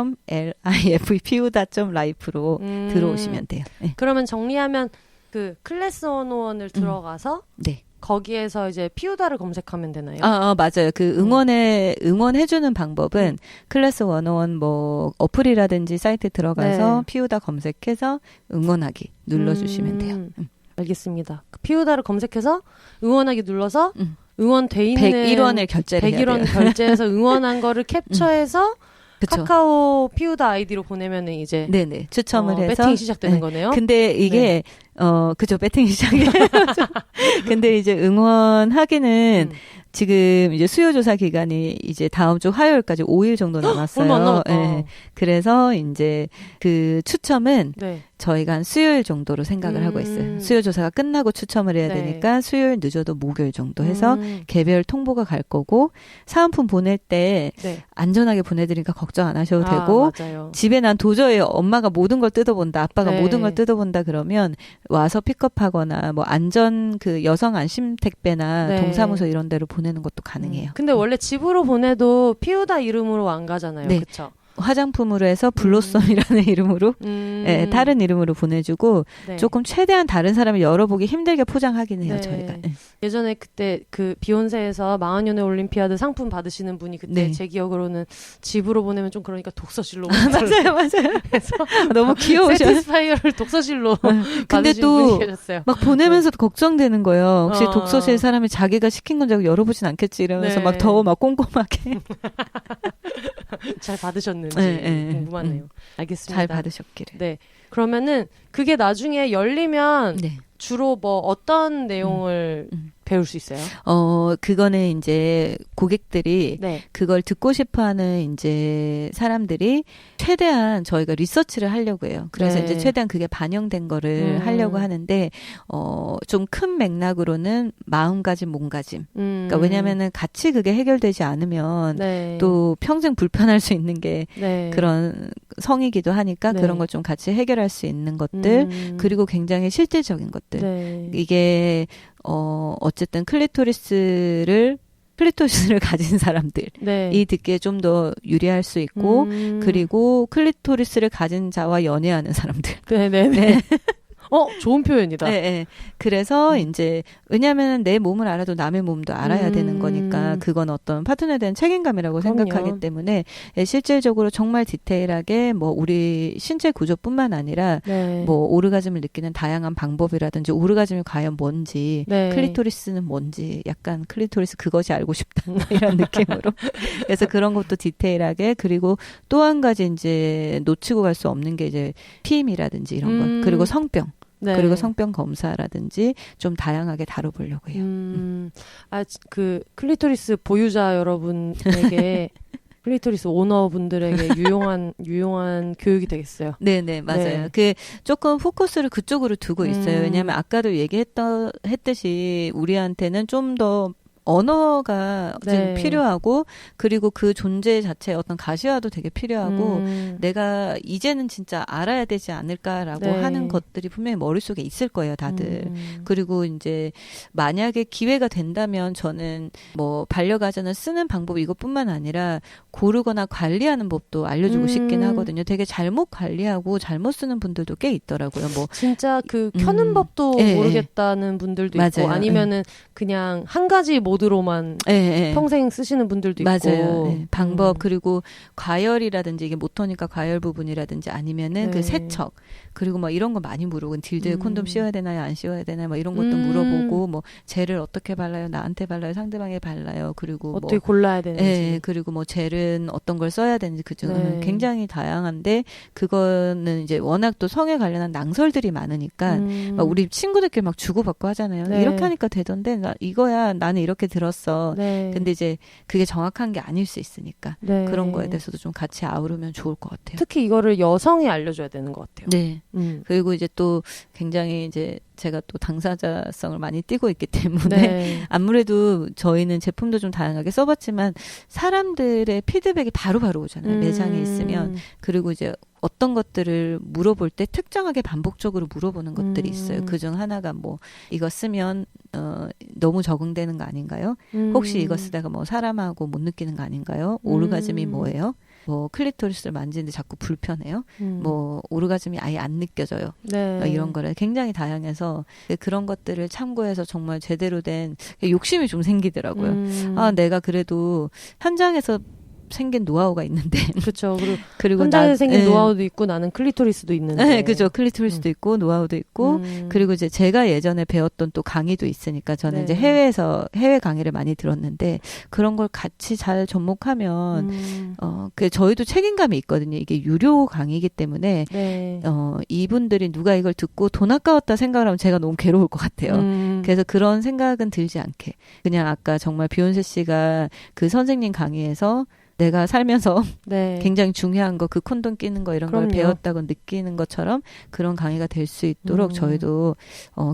피우다.life로 들어오시면 돼요. 네. 그러면 정리하면 그 클래스 101을 들어가서 네. 거기에서 이제 피우다를 검색하면 되나요? 맞아요. 그 응원해주는 방법은 클래스 101 뭐 어플이라든지 사이트에 들어가서 네. 피우다 검색해서 응원하기 눌러주시면 돼요. 알겠습니다. 그 피우다를 검색해서 응원하기 눌러서 응원돼 있는 101원을 결제를 해야 101원 돼요. 결제해서 응원한 거를 캡처해서 그쵸. 카카오 피우다 아이디로 보내면은 이제 네네 추첨을 해서 배팅이 시작되는 거네요. 근데 이게 그죠 배팅이 시작해요. 근데 이제 응원하기는 지금 이제 수요조사 기간이 이제 다음 주 화요일까지 5일 정도 남았어요. 얼마 안 남았다. 네. 그래서 이제 그 추첨은 네. 저희가 한 수요일 정도로 생각을 하고 있어요. 수요조사가 끝나고 추첨을 해야 네. 되니까 수요일 늦어도 목요일 정도 해서 개별 통보가 갈 거고 사은품 보낼 때 네. 안전하게 보내드리니까 걱정 안 하셔도 되고 맞아요. 집에 난 도저히 엄마가 모든 걸 뜯어본다 아빠가 네. 모든 걸 뜯어본다 그러면 와서 픽업하거나 뭐 안전 그 여성 안심 택배나 네. 동사무소 이런 데로 보내는 것도 가능해요. 근데 원래 집으로 보내도 피우다 이름으로 안 가잖아요. 네. 그렇죠? 화장품으로 해서 블로썸이라는 이름으로 네, 다른 이름으로 보내주고 네. 조금 최대한 다른 사람을 열어보기 힘들게 포장하긴 해요. 네. 저희가. 네. 예전에 그때 그 비욘세에서 마흔년의 올림피아드 상품 받으시는 분이 그때 네. 제 기억으로는 집으로 보내면 좀 그러니까 독서실로 맞아요. 너무 귀여우셔. 세티스파이어를 독서실로 근데 받으신 또 분이 계셨어요. 막 보내면서도 걱정되는 거예요. 혹시 어. 독서실 사람이 자기가 시킨 건 자꾸 열어보진 않겠지 이러면서 네. 막 더 막 꼼꼼하게 잘 받으셨는지 네, 궁금하네요. 알겠습니다. 잘 받으셨기를. 네. 그러면은 그게 나중에 열리면 네. 주로 뭐 어떤 내용을 배울 수 있어요? 그거는 이제 고객들이 네. 그걸 듣고 싶어 하는 이제 사람들이 최대한 저희가 리서치를 하려고 해요. 그래서 네. 이제 최대한 그게 반영된 거를 하려고 하는데, 좀 큰 맥락으로는 마음가짐, 몸가짐. 그러니까 왜냐면은 같이 그게 해결되지 않으면 네. 또 평생 불편할 수 있는 게 네. 그런 성이기도 하니까 네. 그런 걸 좀 같이 해결할 수 있는 것들, 그리고 굉장히 실질적인 것들. 네. 이게 어쨌든 클리토리스를 가진 사람들이 네. 듣기에 좀 더 유리할 수 있고 그리고 클리토리스를 가진 자와 연애하는 사람들. 네네네. 네. 좋은 표현이다. 네, 네. 그래서 이제 왜냐하면 내 몸을 알아도 남의 몸도 알아야 되는 거니까 그건 어떤 파트너에 대한 책임감이라고 그럼요. 생각하기 때문에 실질적으로 정말 디테일하게 뭐 우리 신체 구조뿐만 아니라 네. 뭐 오르가즘을 느끼는 다양한 방법이라든지 오르가즘이 과연 뭔지 네. 클리토리스는 뭔지 약간 클리토리스 그것이 알고 싶다 이런 느낌으로 그래서 그런 것도 디테일하게 그리고 또 한 가지 이제 놓치고 갈 수 없는 게 이제 PM이라든지 이런 것 그리고 성병 네. 그리고 성병 검사라든지 좀 다양하게 다뤄보려고 해요. 그 클리토리스 보유자 여러분에게 클리토리스 오너분들에게 유용한 교육이 되겠어요. 네네, 맞아요. 그 조금 포커스를 그쪽으로 두고 있어요. 왜냐하면 아까도 했듯이 우리한테는 좀 더 언어가 지금 필요하고 그리고 그 존재 자체의 어떤 가시화도 되게 필요하고 내가 이제는 진짜 알아야 되지 않을까라고 하는 것들이 분명히 머릿속에 있을 거예요, 다들. 그리고 이제 만약에 기회가 된다면 저는 뭐 반려가전을 쓰는 방법 이것뿐만 아니라 고르거나 관리하는 법도 알려주고 싶긴 하거든요. 되게 잘못 관리하고 잘못 쓰는 분들도 꽤 있더라고요. 뭐 진짜 그 켜는 법도 모르겠다는 분들도 맞아요. 있고 아니면은 그냥 한 가지 모드로만 평생 쓰시는 분들도 있고 맞아요. 방법 그리고 과열이라든지 이게 모터니까 과열 부분이라든지 아니면은 그 세척 그리고 뭐 이런 거 많이 물어보고 딜드에 콘돔 씌워야 되나요 안 씌워야 되나요 뭐 이런 것도 물어보고 뭐 젤을 어떻게 발라요 나한테 발라요 상대방에 발라요 그리고 어떻게 뭐, 골라야 되는지 그리고 뭐 젤은 어떤 걸 써야 되는지 그중에 굉장히 다양한데 그거는 이제 워낙 또 성에 관련한 낭설들이 많으니까 막 우리 친구들끼리 막 주고받고 하잖아요. 이렇게 하니까 되던데 이거야 나는 이렇게 이렇게 들었어. 네. 근데 이제 그게 정확한 게 아닐 수 있으니까 네. 그런 거에 대해서도 좀 같이 아우르면 좋을 것 같아요. 특히 이거를 여성이 알려줘야 되는 것 같아요. 네. 그리고 이제 또 굉장히 이제 제가 또 당사자성을 많이 띠고 있기 때문에 네. 아무래도 저희는 제품도 좀 다양하게 써봤지만 사람들의 피드백이 바로바로 오잖아요. 매장에 있으면. 그리고 이제 어떤 것들을 물어볼 때 특정하게 반복적으로 물어보는 것들이 있어요. 그중 하나가 뭐 이거 쓰면 너무 적응되는 거 아닌가요? 혹시 이거 쓰다가 뭐 사람하고 못 느끼는 거 아닌가요? 오르가즘이 뭐예요? 뭐 클리토리스를 만지는데 자꾸 불편해요. 뭐 오르가즘이 아예 안 느껴져요. 네. 이런 거를 굉장히 다양해서 그런 것들을 참고해서 정말 제대로 된 욕심이 좀 생기더라고요. 아, 내가 그래도 현장에서 생긴 노하우가 있는데. 그렇죠. 그리고 현장에 생긴 노하우도 있고 나는 클리토리스도 있는데. 네, 그죠. 클리토리스도 있고 노하우도 있고 그리고 이제 제가 예전에 배웠던 또 강의도 있으니까 저는 이제 해외 강의를 많이 들었는데 그런 걸 같이 잘 접목하면 그 저희도 책임감이 있거든요. 이게 유료 강의이기 때문에 이분들이 누가 이걸 듣고 돈 아까웠다 생각을 하면 제가 너무 괴로울 것 같아요. 그래서 그런 생각은 들지 않게 그냥 아까 정말 비욘세 씨가 그 선생님 강의에서 내가 살면서 굉장히 중요한 거 그 콘돔 끼는 거 이런 걸 배웠다고 느끼는 것처럼 그런 강의가 될 수 있도록 저희도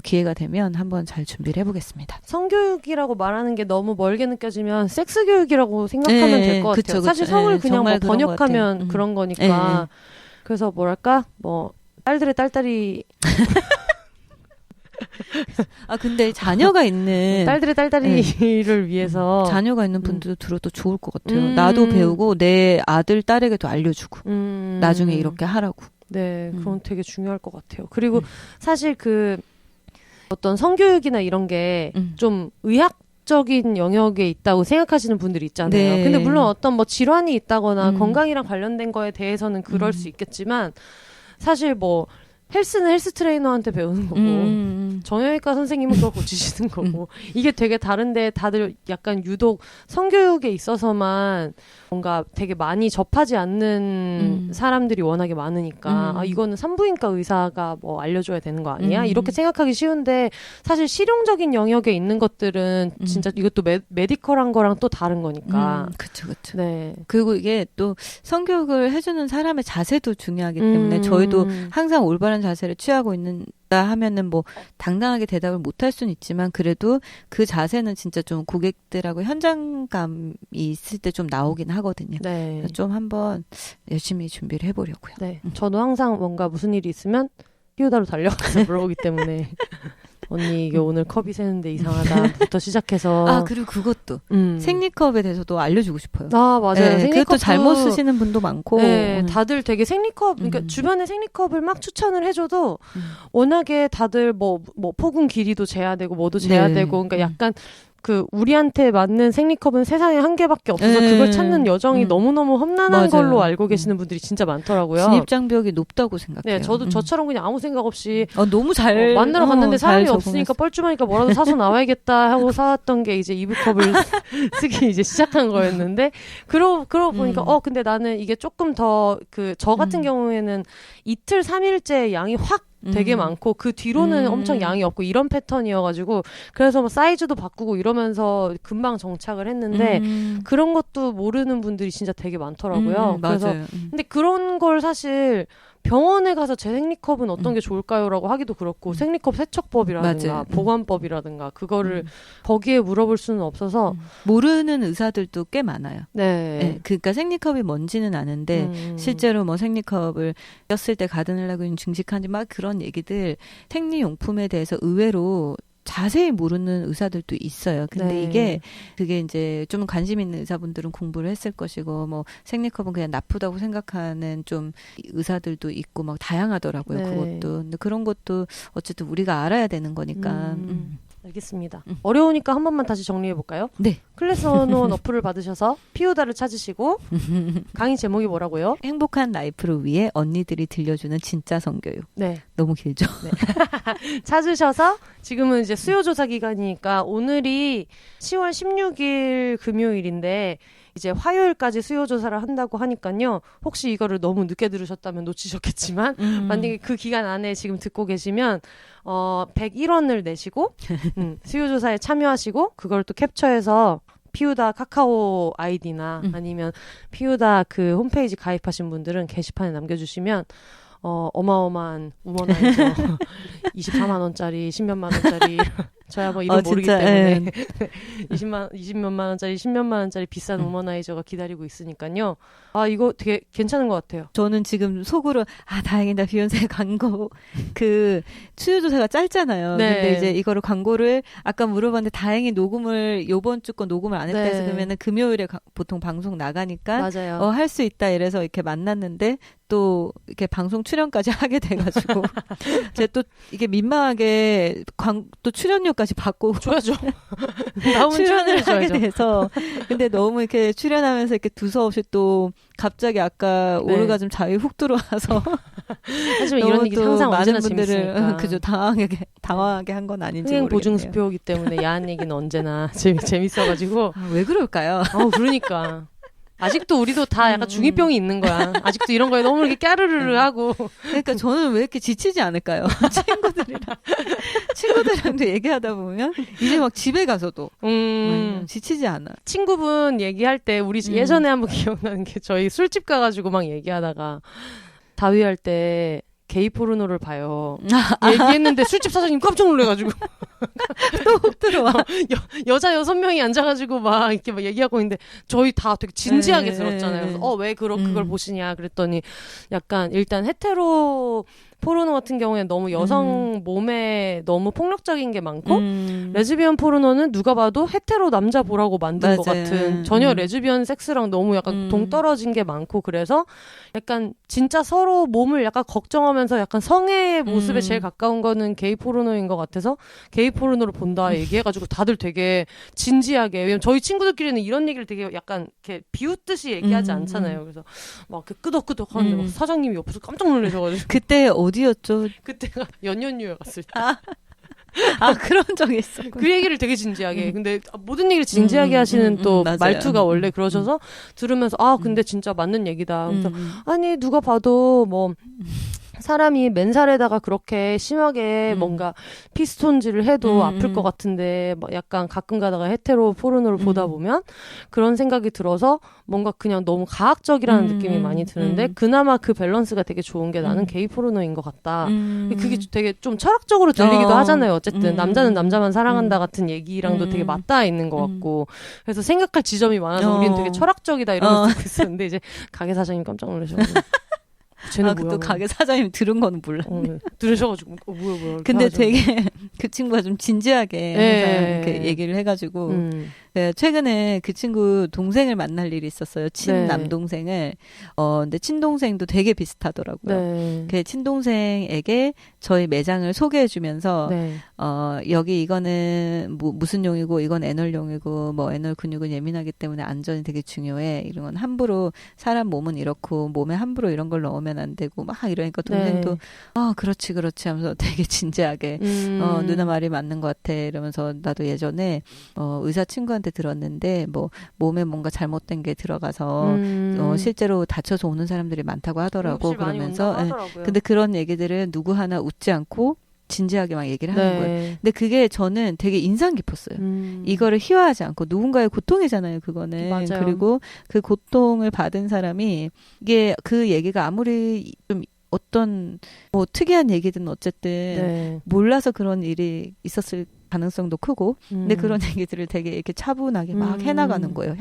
기회가 되면 한번 잘 준비를 해보겠습니다. 성교육이라고 말하는 게 너무 멀게 느껴지면 섹스 교육이라고 생각하면 될 것 같아요. 그쵸. 사실 성을 그냥 뭐 번역하면 그런 거니까. 그래서 뭐랄까 뭐 딸들의 딸딸이 아 근데 자녀가 있는 딸들의 딸딸이를 위해서 자녀가 있는 분들도 들어도 좋을 것 같아요. 나도 배우고 내 아들 딸에게도 알려주고 나중에 이렇게 하라고. 네, 그건 되게 중요할 것 같아요. 그리고 사실 그 어떤 성교육이나 이런 게 좀 의학적인 영역에 있다고 생각하시는 분들이 있잖아요. 네. 근데 물론 어떤 뭐 질환이 있다거나 건강이랑 관련된 거에 대해서는 그럴 수 있겠지만 사실 뭐 헬스는 헬스 트레이너한테 배우는 거고 정형외과 선생님은 그걸 고치시는 거고 이게 되게 다른데 다들 약간 유독 성교육에 있어서만 뭔가 되게 많이 접하지 않는 사람들이 워낙에 많으니까 아, 이거는 산부인과 의사가 뭐 알려줘야 되는 거 아니야? 이렇게 생각하기 쉬운데 사실 실용적인 영역에 있는 것들은 진짜 이것도 메디컬한 거랑 또 다른 거니까. 그쵸. 네. 그리고 이게 또 성교육을 해주는 사람의 자세도 중요하기 때문에 저희도 항상 올바른 자세를 취하고 있는다 하면은 뭐 당당하게 대답을 못할 수는 있지만 그래도 그 자세는 진짜 좀 고객들하고 현장감이 있을 때 좀 나오긴 하거든요. 네. 좀 한번 열심히 준비를 해보려고요. 네. 저도 항상 뭔가 무슨 일이 있으면 피우다로 달려가서 물어보기 때문에 언니 이게 오늘 컵이 새는데 이상하다부터 시작해서 아 그리고 그것도 생리컵에 대해서도 알려주고 싶어요. 아 맞아요. 네, 생리컵도 그것도 잘못 쓰시는 분도 많고 네, 다들 되게 생리컵 그러니까 주변에 생리컵을 막 추천을 해줘도 워낙에 다들 뭐 폭은 길이도 재야 되고 뭐도 재야 되고 그러니까 약간 그 우리한테 맞는 생리컵은 세상에 한 개밖에 없어서 그걸 찾는 여정이 너무너무 험난한 맞아요. 걸로 알고 계시는 분들이 진짜 많더라고요. 진입장벽이 높다고 생각해요. 네, 저도 저처럼 그냥 아무 생각 없이 너무 잘 만나러 갔는데 사람이 없으니까 뻘쭘하니까 뭐라도 사서 나와야겠다 하고 사왔던 게 이제 이불컵을 쓰기 이제 시작한 거였는데 그러고 보니까 근데 나는 이게 조금 더 저 같은 경우에는 이틀 3일째 양이 확 되게 많고 그 뒤로는 엄청 양이 없고 이런 패턴이어가지고 그래서 뭐 사이즈도 바꾸고 이러면서 금방 정착을 했는데 그런 것도 모르는 분들이 진짜 되게 많더라고요. 그래서 맞아요. 근데 그런 걸 사실 병원에 가서 제 생리컵은 어떤 게 좋을까요?라고 하기도 그렇고 생리컵 세척법이라든가 맞아요. 보관법이라든가 그거를 거기에 물어볼 수는 없어서 모르는 의사들도 꽤 많아요. 네. 그러니까 생리컵이 뭔지는 아는데 실제로 뭐 생리컵을 꼈을 때 가드를 하고 있는 증식한지 막 그런 얘기들 생리용품에 대해서 의외로 자세히 모르는 의사들도 있어요. 근데 그게 이제 좀 관심 있는 의사분들은 공부를 했을 것이고 뭐 생리컵은 그냥 나쁘다고 생각하는 좀 의사들도 있고 막 다양하더라고요. 그것도. 근데 그런 것도 어쨌든 우리가 알아야 되는 거니까. 알겠습니다. 어려우니까 한 번만 다시 정리해 볼까요? 네. 클래스원 어플을 받으셔서 피우다를 찾으시고 강의 제목이 뭐라고요? 행복한 라이프를 위해 언니들이 들려주는 진짜 성교육. 네. 너무 길죠? 네. 찾으셔서 지금은 이제 수요조사 기간이니까 오늘이 10월 16일 금요일인데 이제 화요일까지 수요 조사를 한다고 하니까요. 혹시 이거를 너무 늦게 들으셨다면 놓치셨겠지만 만약에 그 기간 안에 지금 듣고 계시면 101원을 내시고 수요 조사에 참여하시고 그걸 또 캡처해서 피우다 카카오 아이디나 아니면 피우다 그 홈페이지 가입하신 분들은 게시판에 남겨주시면 어마어마한 우먼아이저 24만 원짜리 10몇만 원짜리 저야 뭐 이름 모르기 때문에 20몇만 원짜리 10몇만 원짜리 비싼 우먼아이저가 기다리고 있으니까요. 아 이거 되게 괜찮은 것 같아요. 저는 지금 속으로 다행이다 비욘세 광고 그 수요조사가 짧잖아요. 네. 근데 이제 이거를 광고를 아까 물어봤는데 다행히 녹음을 요번 주 건 녹음을 안 했다 해서 네. 그러면은 금요일에 보통 방송 나가니까 맞아요. 할 수 있다 이래서 이렇게 만났는데 또 이렇게 방송 출연까지 하게 돼가지고 제가 또 이게 민망하게 또 출연료까지 받고 줘야죠. 나오면 출연을 하게 줘야죠. 돼서 근데 너무 이렇게 출연하면서 이렇게 두서없이 또 갑자기 아까 네. 오르가즘 자유 훅 들어와서 하지만 이런 얘기 항상 많은 언제나 분들을 재밌으니까. 그죠 당황하게 한 건 아닌지 흥행 모르겠네요. 보증수표이기 때문에 야한 얘기는 언제나 재밌어가지고. 왜 그럴까요? 그러니까. 아직도 우리도 다 약간 중2병이 있는 거야. 아직도 이런 거에 너무 이렇게 까르르르 하고. 그러니까 저는 왜 이렇게 지치지 않을까요? 친구들이랑도 얘기하다 보면 이제 막 집에 가서도 지치지 않아. 친구분 얘기할 때 우리 예전에 한번 기억나는 게 저희 술집 가가지고 막 얘기하다가 다위할 때 게이 포르노를 봐요. 얘기했는데 술집 사장님 깜짝 놀래가지고 또 훅 들어와. 여자 6명이 앉아가지고 막 이렇게 막 얘기하고 있는데 저희 다 되게 진지하게 네. 들었잖아요. 그래서 왜 그걸 보시냐 그랬더니 약간 일단 헤테로 포르노 같은 경우에 너무 여성 몸에 너무 폭력적인 게 많고 레즈비언 포르노는 누가 봐도 헤테로 남자 보라고 만든 것 같은 전혀 레즈비언 섹스랑 너무 약간 동떨어진 게 많고 그래서 약간 진짜 서로 몸을 약간 걱정하면서 약간 성의 모습에 제일 가까운 거는 게이 포르노인 것 같아서 게이 포르노를 본다 얘기해가지고 다들 되게 진지하게 왜냐면 저희 친구들끼리는 이런 얘기를 되게 약간 이렇게 비웃듯이 얘기하지 않잖아요. 그래서 막 이렇게 끄덕끄덕 하는데 막 사장님이 옆에서 깜짝 놀라셔가지고 그때 어디였죠? 그때가 연년유에 갔을 때. 그런 적이 있어. 그 얘기를 되게 진지하게. 근데 모든 얘기를 진지하게 하시는 또 맞아요. 말투가 원래 그러셔서 들으면서 근데 진짜 맞는 얘기다. 그래서 아니 누가 봐도 뭐 사람이 맨살에다가 그렇게 심하게 뭔가 피스톤질을 해도 아플 것 같은데 막 약간 가끔 가다가 헤테로 포르노를 보다 보면 그런 생각이 들어서 뭔가 그냥 너무 가학적이라는 느낌이 많이 드는데 그나마 그 밸런스가 되게 좋은 게 나는 게이 포르노인 것 같다. 그게 되게 좀 철학적으로 들리기도 하잖아요. 어쨌든 남자는 남자만 사랑한다 같은 얘기랑도 되게 맞닿아 있는 것 같고 그래서 생각할 지점이 많아서 우리는 되게 철학적이다 이러면서 듣고 있었는데 이제 가게 사장님 깜짝 놀라셔가지고 쟤는 뭐야? 또 가게 사장님 들은 거는 몰랐네. 들으셔가지고 뭐야? 근데 되게 그 친구가 좀 진지하게 항상 이렇게 얘기를 해가지고 네, 최근에 그 친구 동생을 만날 일이 있었어요. 친남동생을. 근데 친동생도 되게 비슷하더라고요. 네. 그 친동생에게 저희 매장을 소개해주면서 여기 이거는 무슨 용이고 이건 애널용이고 뭐 애널 근육은 예민하기 때문에 안전이 되게 중요해. 이런 건 함부로 사람 몸은 이렇고 몸에 함부로 이런 걸 넣으면 안 되고 막 이러니까 동생도 그렇지 하면서 되게 진지하게 누나 말이 맞는 것 같아 이러면서 나도 예전에 의사 친구한테 들었는데 뭐 몸에 뭔가 잘못된 게 들어가서 실제로 다쳐서 오는 사람들이 많다고 하더라고 그러면서 근데 그런 얘기들은 누구 하나 웃지 않고 진지하게 막 얘기를 하는 거예요. 근데 그게 저는 되게 인상 깊었어요. 이거를 희화하지 않고 누군가의 고통이잖아요. 그거는. 맞아요. 그리고 그 고통을 받은 사람이 이게 그 얘기가 아무리 좀 어떤 뭐 특이한 얘기든 어쨌든 몰라서 그런 일이 있었을 가능성도 크고 근데 그런 얘기들을 되게 이렇게 차분하게 막 해나가는 거예요.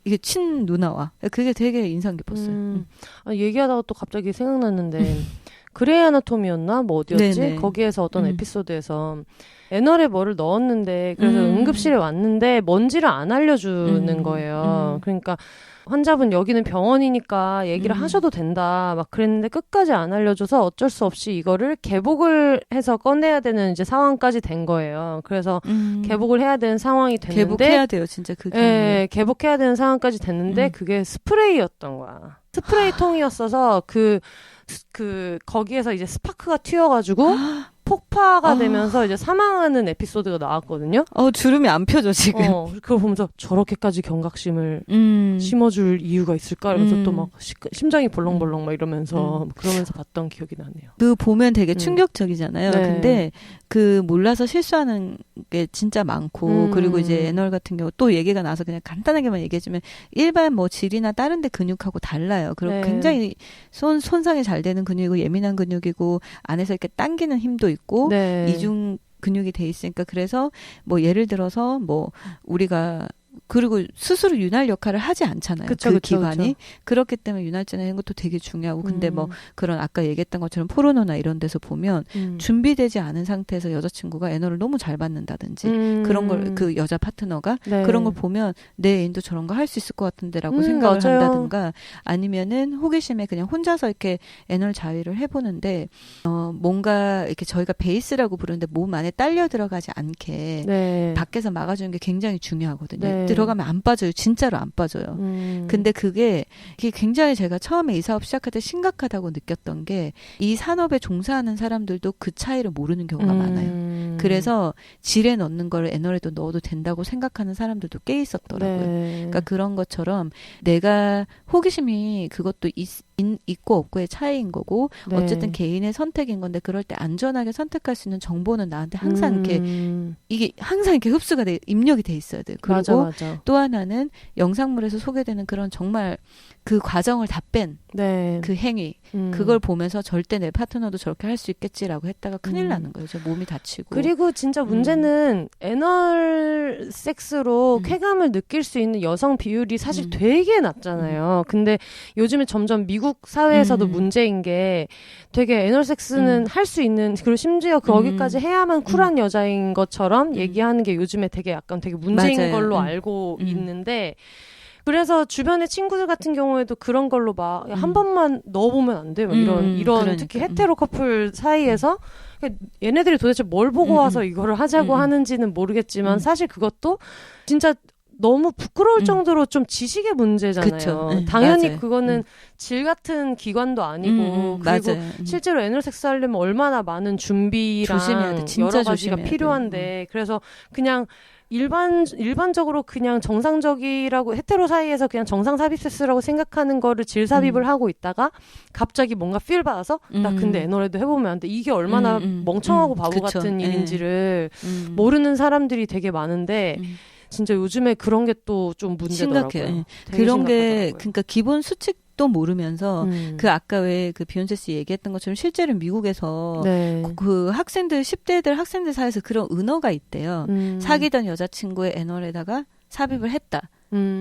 이게 친 누나와 그게 되게 인상 깊었어요. 얘기하다가 또 갑자기 생각났는데 그레이 아나토미였나? 뭐 어디였지? 네네. 거기에서 어떤 에피소드에서 애널에 뭐를 넣었는데 그래서 응급실에 왔는데 뭔지를 안 알려주는 거예요. 그러니까 환자분 여기는 병원이니까 얘기를 하셔도 된다 막 그랬는데 끝까지 안 알려줘서 어쩔 수 없이 이거를 개복을 해서 꺼내야 되는 이제 상황까지 된 거예요. 그래서 개복을 해야 되는 상황이 됐는데 개복해야 돼요 진짜 그 경우에. 개복해야 되는 상황까지 됐는데 그게 스프레이였던 거야. 스프레이 통이었어서 그 거기에서 이제 스파크가 튀어가지고 폭파가 되면서 이제 사망하는 에피소드가 나왔거든요. 주름이 안 펴져 지금. 그걸 보면서 저렇게까지 경각심을 심어줄 이유가 있을까? 이러면서 또 막 심장이 벌렁벌렁 막 이러면서 그러면서 봤던 기억이 나네요. 그 보면 되게 충격적이잖아요. 네. 근데 그 몰라서 실수하는 게 진짜 많고 그리고 이제 애널 같은 경우 또 얘기가 나와서 그냥 간단하게만 얘기해주면 일반 뭐 질이나 다른 데 근육하고 달라요. 그리고 굉장히 손상이 잘 되는 근육이고 예민한 근육이고 안에서 이렇게 당기는 힘도 있고 이중 근육이 돼 있으니까 그래서 뭐 예를 들어서 뭐 우리가 그리고 스스로 윤활 역할을 하지 않잖아요. 그 기관이. 그렇기 때문에 윤활제나 이런 것도 되게 중요하고 근데 뭐 그런 아까 얘기했던 것처럼 포르노나 이런 데서 보면 준비되지 않은 상태에서 여자친구가 애너를 너무 잘 받는다든지 그런 걸 그 여자 파트너가 그런 걸 보면 내 애인도 저런 거 할 수 있을 것 같은데라고 생각을 한다든가 아니면은 호기심에 그냥 혼자서 이렇게 애널 자위를 해보는데 뭔가 이렇게 저희가 베이스라고 부르는데 몸 안에 딸려 들어가지 않게 밖에서 막아주는 게 굉장히 중요하거든요. 들어가면 안 빠져요. 진짜로 안 빠져요. 근데 그게 굉장히 제가 처음에 이 사업 시작할 때 심각하다고 느꼈던 게 이 산업에 종사하는 사람들도 그 차이를 모르는 경우가 많아요. 그래서 질에 넣는 걸 애널에도 넣어도 된다고 생각하는 사람들도 꽤 있었더라고요. 그러니까 그런 것처럼 내가 호기심이 그것도 있고 없고의 차이인 거고 어쨌든 개인의 선택인 건데 그럴 때 안전하게 선택할 수 있는 정보는 나한테 항상 이게 항상 이렇게 흡수가 입력이 돼 있어야 돼요. 그리고 맞아. 또 하나는 영상물에서 소개되는 그런 정말 그 과정을 다 뺀 그 행위 그걸 보면서 절대 내 파트너도 저렇게 할 수 있겠지라고 했다가 큰일 나는 거예요. 몸이 다치고 그리고 진짜 문제는 애널 섹스로 쾌감을 느낄 수 있는 여성 비율이 사실 되게 낮잖아요. 근데 요즘에 점점 미국 사회에서도 문제인 게 되게 애널 섹스는 할 수 있는 그리고 심지어 거기까지 해야만 쿨한 여자인 것처럼 얘기하는 게 요즘에 되게 약간 되게 문제인 맞아요. 걸로 알고 있는데 그래서 주변의 친구들 같은 경우에도 그런 걸로 막 한 번만 넣어보면 안 돼? 막 이런 그러니까. 특히 헤테로 커플 사이에서 얘네들이 도대체 뭘 보고 와서 이거를 하자고 하는지는 모르겠지만 사실 그것도 진짜 너무 부끄러울 정도로 좀 지식의 문제잖아요. 그쵸. 당연히 맞아요. 그거는 질 같은 기관도 아니고 그리고 실제로 애널 섹스 하려면 얼마나 많은 준비랑 조심해야 돼. 진짜 여러 가지가 필요한데 그래서 그냥 일반적으로 그냥 정상적이라고 헤테로 사이에서 그냥 정상 삽입 섹스라고 생각하는 거를 질 삽입을 하고 있다가 갑자기 뭔가 필 받아서 나 근데 애널에도 해보면 안 돼. 이게 얼마나 멍청하고 바보 그쵸. 같은 일인지를 모르는 사람들이 되게 많은데 진짜 요즘에 그런 게 또 좀 문제더라고요. 심각해요. 그런 게 그러니까 기본 수칙도 모르면서 그 아까 왜 그 비욘세 씨 얘기했던 것처럼 실제로 미국에서 그 학생들 10대들 학생들 사이에서 그런 은어가 있대요. 사귀던 여자친구의 애널에다가 삽입을 했다.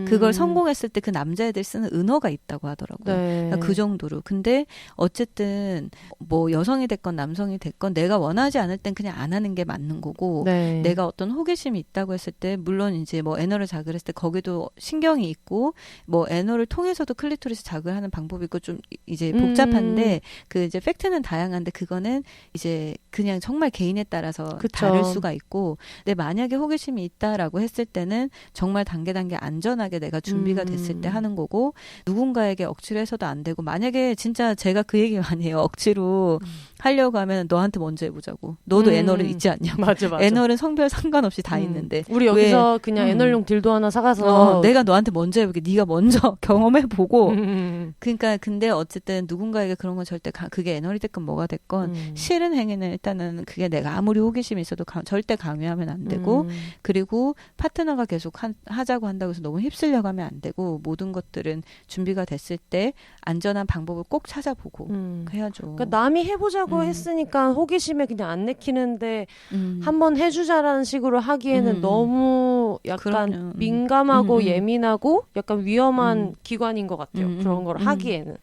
그걸 성공했을 때 그 남자애들 쓰는 은어가 있다고 하더라고요. 그러니까 그 정도로. 근데 어쨌든 뭐 여성이 됐건 남성이 됐건 내가 원하지 않을 땐 그냥 안 하는 게 맞는 거고 내가 어떤 호기심이 있다고 했을 때 물론 이제 뭐 애널을 자극했을 때 거기도 신경이 있고 뭐 애널을 통해서도 클리토리스 자극하는 방법이 있고 좀 이제 복잡한데 그 이제 팩트는 다양한데 그거는 이제 그냥 정말 개인에 따라서 그쵸. 다를 수가 있고 근데 만약에 호기심이 있다라고 했을 때는 정말 단계 안전하게 내가 준비가 됐을 때 하는 거고 누군가에게 억지로 해서도 안 되고 만약에 진짜 제가 그 얘기 많이 해요. 억지로 하려고 하면 너한테 먼저 해보자고. 너도 애널은 있지 않냐. 맞아. 애널은 성별 상관없이 다 있는데. 우리 여기서 그냥 애널용 딜도 하나 사가서 내가 너한테 먼저 해볼게. 네가 먼저 경험해보고. 그러니까 근데 어쨌든 누군가에게 그런 건 절대 그게 애널이 됐건 뭐가 됐건 싫은 행위는 일단은 그게 내가 아무리 호기심이 있어도 절대 강요하면 안 되고 그리고 파트너가 계속 하자고 한다고 해서 너무 휩쓸려고 하면 안 되고 모든 것들은 준비가 됐을 때 안전한 방법을 꼭 찾아보고 해야죠. 그러니까 남이 해보자고 했으니까 호기심에 그냥 안 내키는데 한번 해주자라는 식으로 하기에는 너무 약간 민감하고 예민하고 약간 위험한 기관인 것 같아요. 그런 걸 하기에는.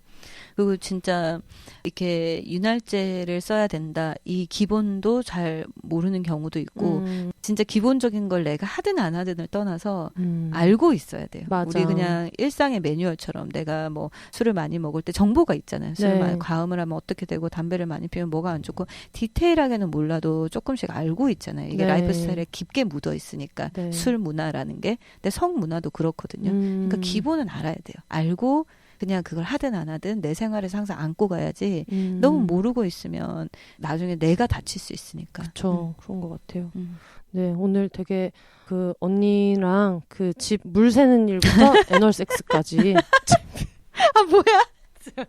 그리고 진짜 이렇게 윤활제를 써야 된다. 이 기본도 잘 모르는 경우도 있고 진짜 기본적인 걸 내가 하든 안 하든을 떠나서 알고 있어야 돼요. 맞아. 우리 그냥 일상의 매뉴얼처럼 내가 뭐 술을 많이 먹을 때 정보가 있잖아요. 술을 많이 과음을 하면 어떻게 되고 담배를 많이 피우면 뭐가 안 좋고 디테일하게는 몰라도 조금씩 알고 있잖아요. 이게 라이프 스타일에 깊게 묻어 있으니까 술 문화라는 게. 근데 성 문화도 그렇거든요. 그러니까 기본은 알아야 돼요. 알고 그냥 그걸 하든 안 하든 내 생활에서 항상 안고 가야지 너무 모르고 있으면 나중에 내가 다칠 수 있으니까. 그렇죠. 그런 것 같아요. 네, 오늘 되게 그 언니랑 그 집 물 새는 일부터 애널 섹스까지. 아 뭐야?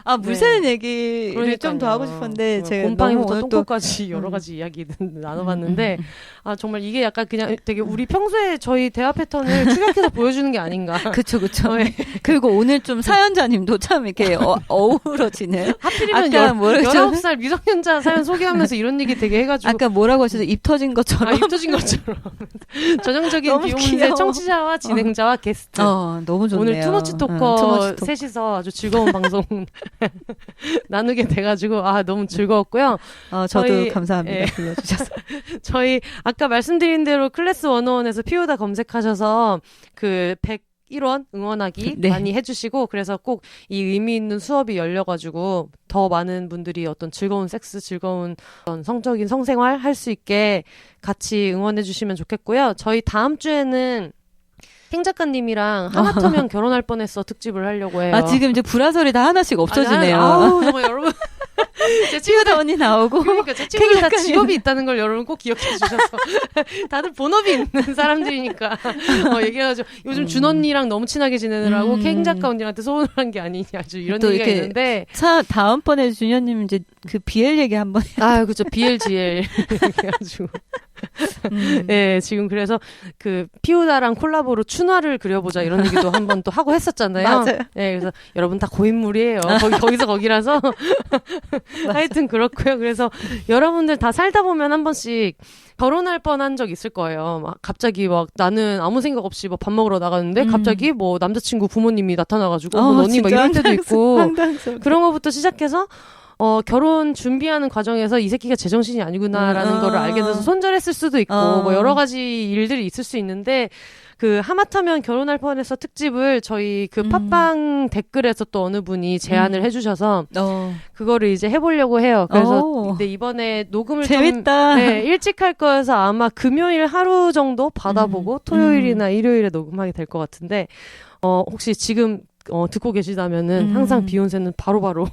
아, 물 새는 얘기를 좀 더 하고 싶었는데 제가 곰팡이부터 똥꼬까지 여러 가지 이야기를 나눠봤는데 아 정말 이게 약간 그냥 되게 우리 평소에 저희 대화 패턴을 축약해서 보여주는 게 아닌가. 그쵸. 네. 그리고 오늘 좀 사연자님도 참 이렇게 어우러지는. 하필이면 19살 미성년자 사연 소개하면서 이런 얘기 되게 해가지고. 아까 뭐라고 하셔서 입 터진 것처럼. 입 터진 것처럼. 전형적인 비혼세 청취자와 진행자와 게스트. 너무 좋네요. 오늘 투머치 토커 셋이서 아주 즐거운 방송 나누게 돼가지고 너무 즐거웠고요. 저도 감사합니다. 불러주셔서. 저희 아까 말씀드린 대로 클래스 101에서 피우다 검색하셔서 그 101원 응원하기 많이 해주시고 그래서 꼭 이 의미 있는 수업이 열려가지고 더 많은 분들이 어떤 즐거운 섹스, 즐거운 어떤 성적인 성생활 할 수 있게 같이 응원해 주시면 좋겠고요. 저희 다음 주에는 행 작가님이랑 하마터면 결혼할 뻔했어 특집을 하려고 해요. 지금 이제 불화설이 다 하나씩 없어지네요. 정말 여러분. 제 친구들 언니 나오고. 그러니까 제 친구들 다 직업이 있다는 걸 여러분 꼭 기억해 주셔서. 다들 본업이 있는 사람들이니까. 얘기해가지고 요즘 준 언니랑 너무 친하게 지내느라고 행 작가 언니한테 소원을 한 게 아니냐 아주 이런 얘기가 있는데. 다음번에 준현님 이제 그 BL 얘기 한번. 그죠. BLGL. 얘기해가지고. 네, 지금 그래서 그 피우다랑 콜라보로 춘화를 그려보자 이런 얘기도 한번 또 하고 했었잖아요. 맞아요. 네, 그래서 여러분 다 고인물이에요. 거기서 거기라서 하여튼 그렇고요. 그래서 여러분들 다 살다 보면 한 번씩 결혼할 뻔한 적 있을 거예요. 막 갑자기 막 나는 아무 생각 없이 뭐 밥 먹으러 나가는데 갑자기 뭐 남자친구 부모님이 나타나가지고 너니 막 이럴 때도 있고 그런 거부터 시작해서 결혼 준비하는 과정에서 이 새끼가 제정신이 아니구나라는 거를 알게 돼서 손절했을 수도 있고, 뭐 여러 가지 일들이 있을 수 있는데, 그 하마터면 결혼할 뻔해서 특집을 저희 그 팟빵 댓글에서 또 어느 분이 제안을 해주셔서, 그거를 이제 해보려고 해요. 그래서 근데 이번에 녹음을 재밌다. 좀 일찍 할 거여서 아마 금요일 하루 정도 받아보고 토요일이나 일요일에 녹음하게 될 것 같은데, 혹시 지금 듣고 계시다면은 항상 비욘세는 바로바로.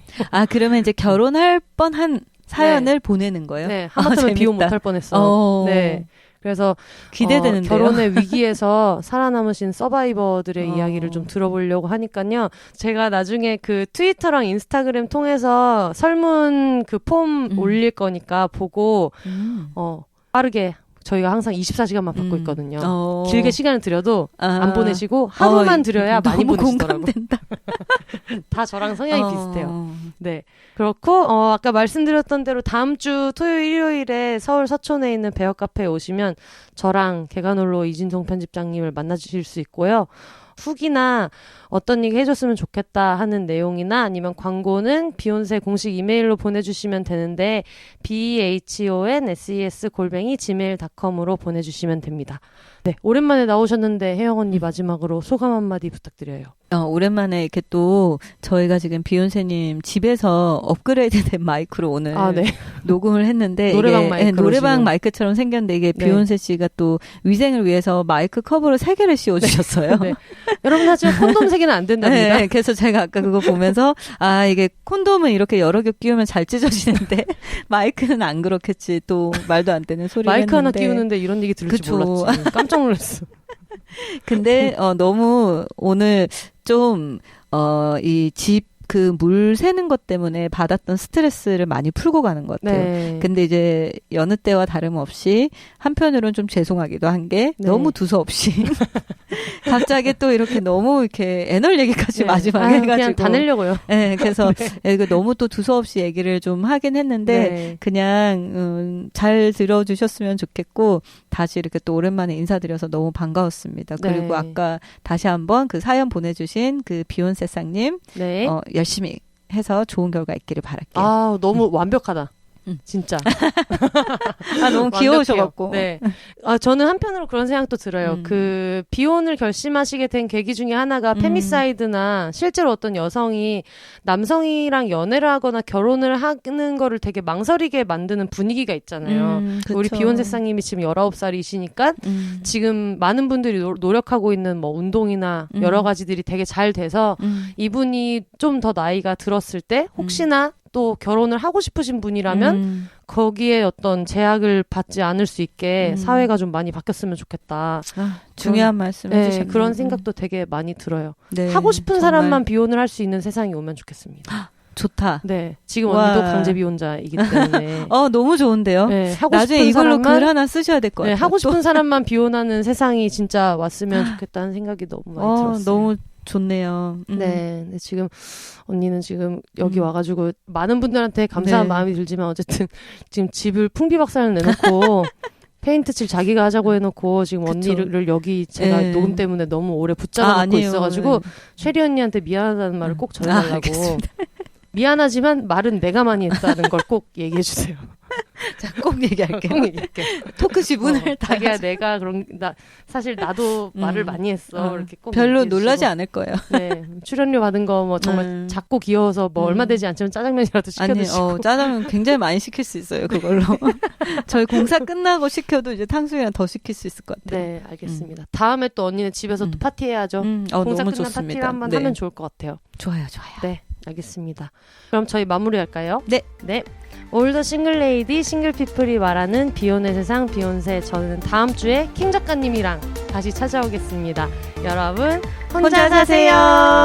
그러면 이제 결혼할 뻔한 사연을 보내는 거예요? 네. 하마터면 비혼 못할 뻔했어. 네. 그래서 기대되는데요. 결혼의 위기에서 살아남으신 서바이버들의 이야기를 좀 들어보려고 하니까요. 제가 나중에 그 트위터랑 인스타그램 통해서 설문 그 폼 올릴 거니까 보고 빠르게 저희가 항상 24시간만 받고 있거든요. 길게 시간을 들여도 안 보내시고 하루만 들여야 많이 보내시더라고요. 공감된다. 다 저랑 성향이 비슷해요. 네. 그렇고 아까 말씀드렸던 대로 다음 주 토요일 일요일에 서울 서촌에 있는 배역카페에 오시면 저랑 개관홀로 이진송 편집장님을 만나주실 수 있고요. 후기나 어떤 얘기 해줬으면 좋겠다 하는 내용이나 아니면 광고는 비욘세 공식 이메일로 보내주시면 되는데 behonses@gmail.com으로 보내주시면 됩니다. 네, 오랜만에 나오셨는데 혜영 언니 마지막으로 소감 한마디 부탁드려요. 오랜만에 이렇게 또 저희가 지금 비욘세님 집에서 업그레이드된 마이크로 오늘 녹음을 했는데 노래방 마이크처럼 생겼는데 이게 비욘세 씨가 또 위생을 위해서 마이크 커버를 3개를 씌워주셨어요. 네. 여러분 하지만 콘돔 3개는 안 된답니다. 네, 그래서 제가 아까 그거 보면서 이게 콘돔은 이렇게 여러 개 끼우면 잘 찢어지는데 마이크는 안 그렇겠지. 또 말도 안 되는 소리를 마이크 했는데. 하나 끼우는데 이런 얘기 들을 줄 몰랐지. 깜짝 놀랐어. 근데 너무 오늘 좀 이 집 그 물 새는 것 때문에 받았던 스트레스를 많이 풀고 가는 것 같아요. 네. 근데 이제 여느 때와 다름없이 한편으로는 좀 죄송하기도 한 게 너무 두서없이 갑자기 또 이렇게 너무 이렇게 애널 얘기까지 마지막에 해가지고 그냥 다 내려고요. 네, 그래서 너무 또 두서없이 얘기를 좀 하긴 했는데 그냥 잘 들어주셨으면 좋겠고 다시 이렇게 또 오랜만에 인사드려서 너무 반가웠습니다. 그리고 아까 다시 한번 그 사연 보내주신 그 비욘세상님 열심히 해서 좋은 결과 있기를 바랄게요. 너무 완벽하다. 진짜. 아, 너무 귀여우셔갖고. 네. 아, 저는 한편으로 그런 생각도 들어요. 그 비혼을 결심하시게 된 계기 중에 하나가 페미사이드나 실제로 어떤 여성이 남성이랑 연애를 하거나 결혼을 하는 거를 되게 망설이게 만드는 분위기가 있잖아요. 우리 비욘세상님이 지금 19살이시니까 지금 많은 분들이 노력하고 있는 뭐 운동이나 여러 가지들이 되게 잘 돼서 이분이 좀 더 나이가 들었을 때 혹시나 또 결혼을 하고 싶으신 분이라면 거기에 어떤 제약을 받지 않을 수 있게 사회가 좀 많이 바뀌었으면 좋겠다. 아, 중요한 말씀 해주셨네요. 네, 그런 생각도 되게 많이 들어요. 네, 하고 싶은 정말. 사람만 비혼을 할 수 있는 세상이 오면 좋겠습니다. 좋다. 네, 지금 와. 언니도 강제 비혼자이기 때문에. 너무 좋은데요. 네, 하고 나중에 싶은 이걸로 사람만, 글 하나 쓰셔야 될 것 같아요. 네, 하고 싶은 사람만 비혼하는 세상이 진짜 왔으면 좋겠다는 생각이 너무 많이 들었어요. 너무 좋네요. 네, 근데 지금 언니는 지금 여기 와가지고 많은 분들한테 감사한 네. 마음이 들지만 어쨌든 지금 집을 풍비박산을 내놓고 페인트 칠 자기가 하자고 해놓고 지금 그쵸. 언니를 여기 제가 네. 녹음 때문에 너무 오래 붙잡아놓고 아니에요. 있어가지고 네. 최리 언니한테 미안하다는 말을 꼭 전해달라고. 알겠습니다. 미안하지만 말은 내가 많이 했다는 걸 꼭 얘기해주세요. 자, 꼭 얘기할게요. 꼭 얘기할게. 토크시 문을 다 자기야 내가 사실 나도 말을 많이 했어. 이렇게 꼭 별로 얘기해주시고. 놀라지 않을 거예요. 네, 출연료 받은 거 뭐 정말 작고 귀여워서 뭐 얼마 되지 않지만 짜장면이라도 시켜드시고. 아니, 짜장면 굉장히 많이 시킬 수 있어요, 그걸로. 저희 공사 끝나고 시켜도 이제 탕수육이랑 더 시킬 수 있을 것 같아요. 네, 알겠습니다. 다음에 또 언니는 집에서 또 파티해야죠. 공사 너무 끝난 좋습니다. 파티를 한번 네. 하면 좋을 것 같아요. 좋아요. 네, 알겠습니다. 그럼 저희 마무리할까요? 네. 네. 올더 싱글레이디 싱글피플이 말하는 비혼의 세상 비욘세. 저는 다음 주에 킹 작가님이랑 다시 찾아오겠습니다. 여러분 혼자 사세요.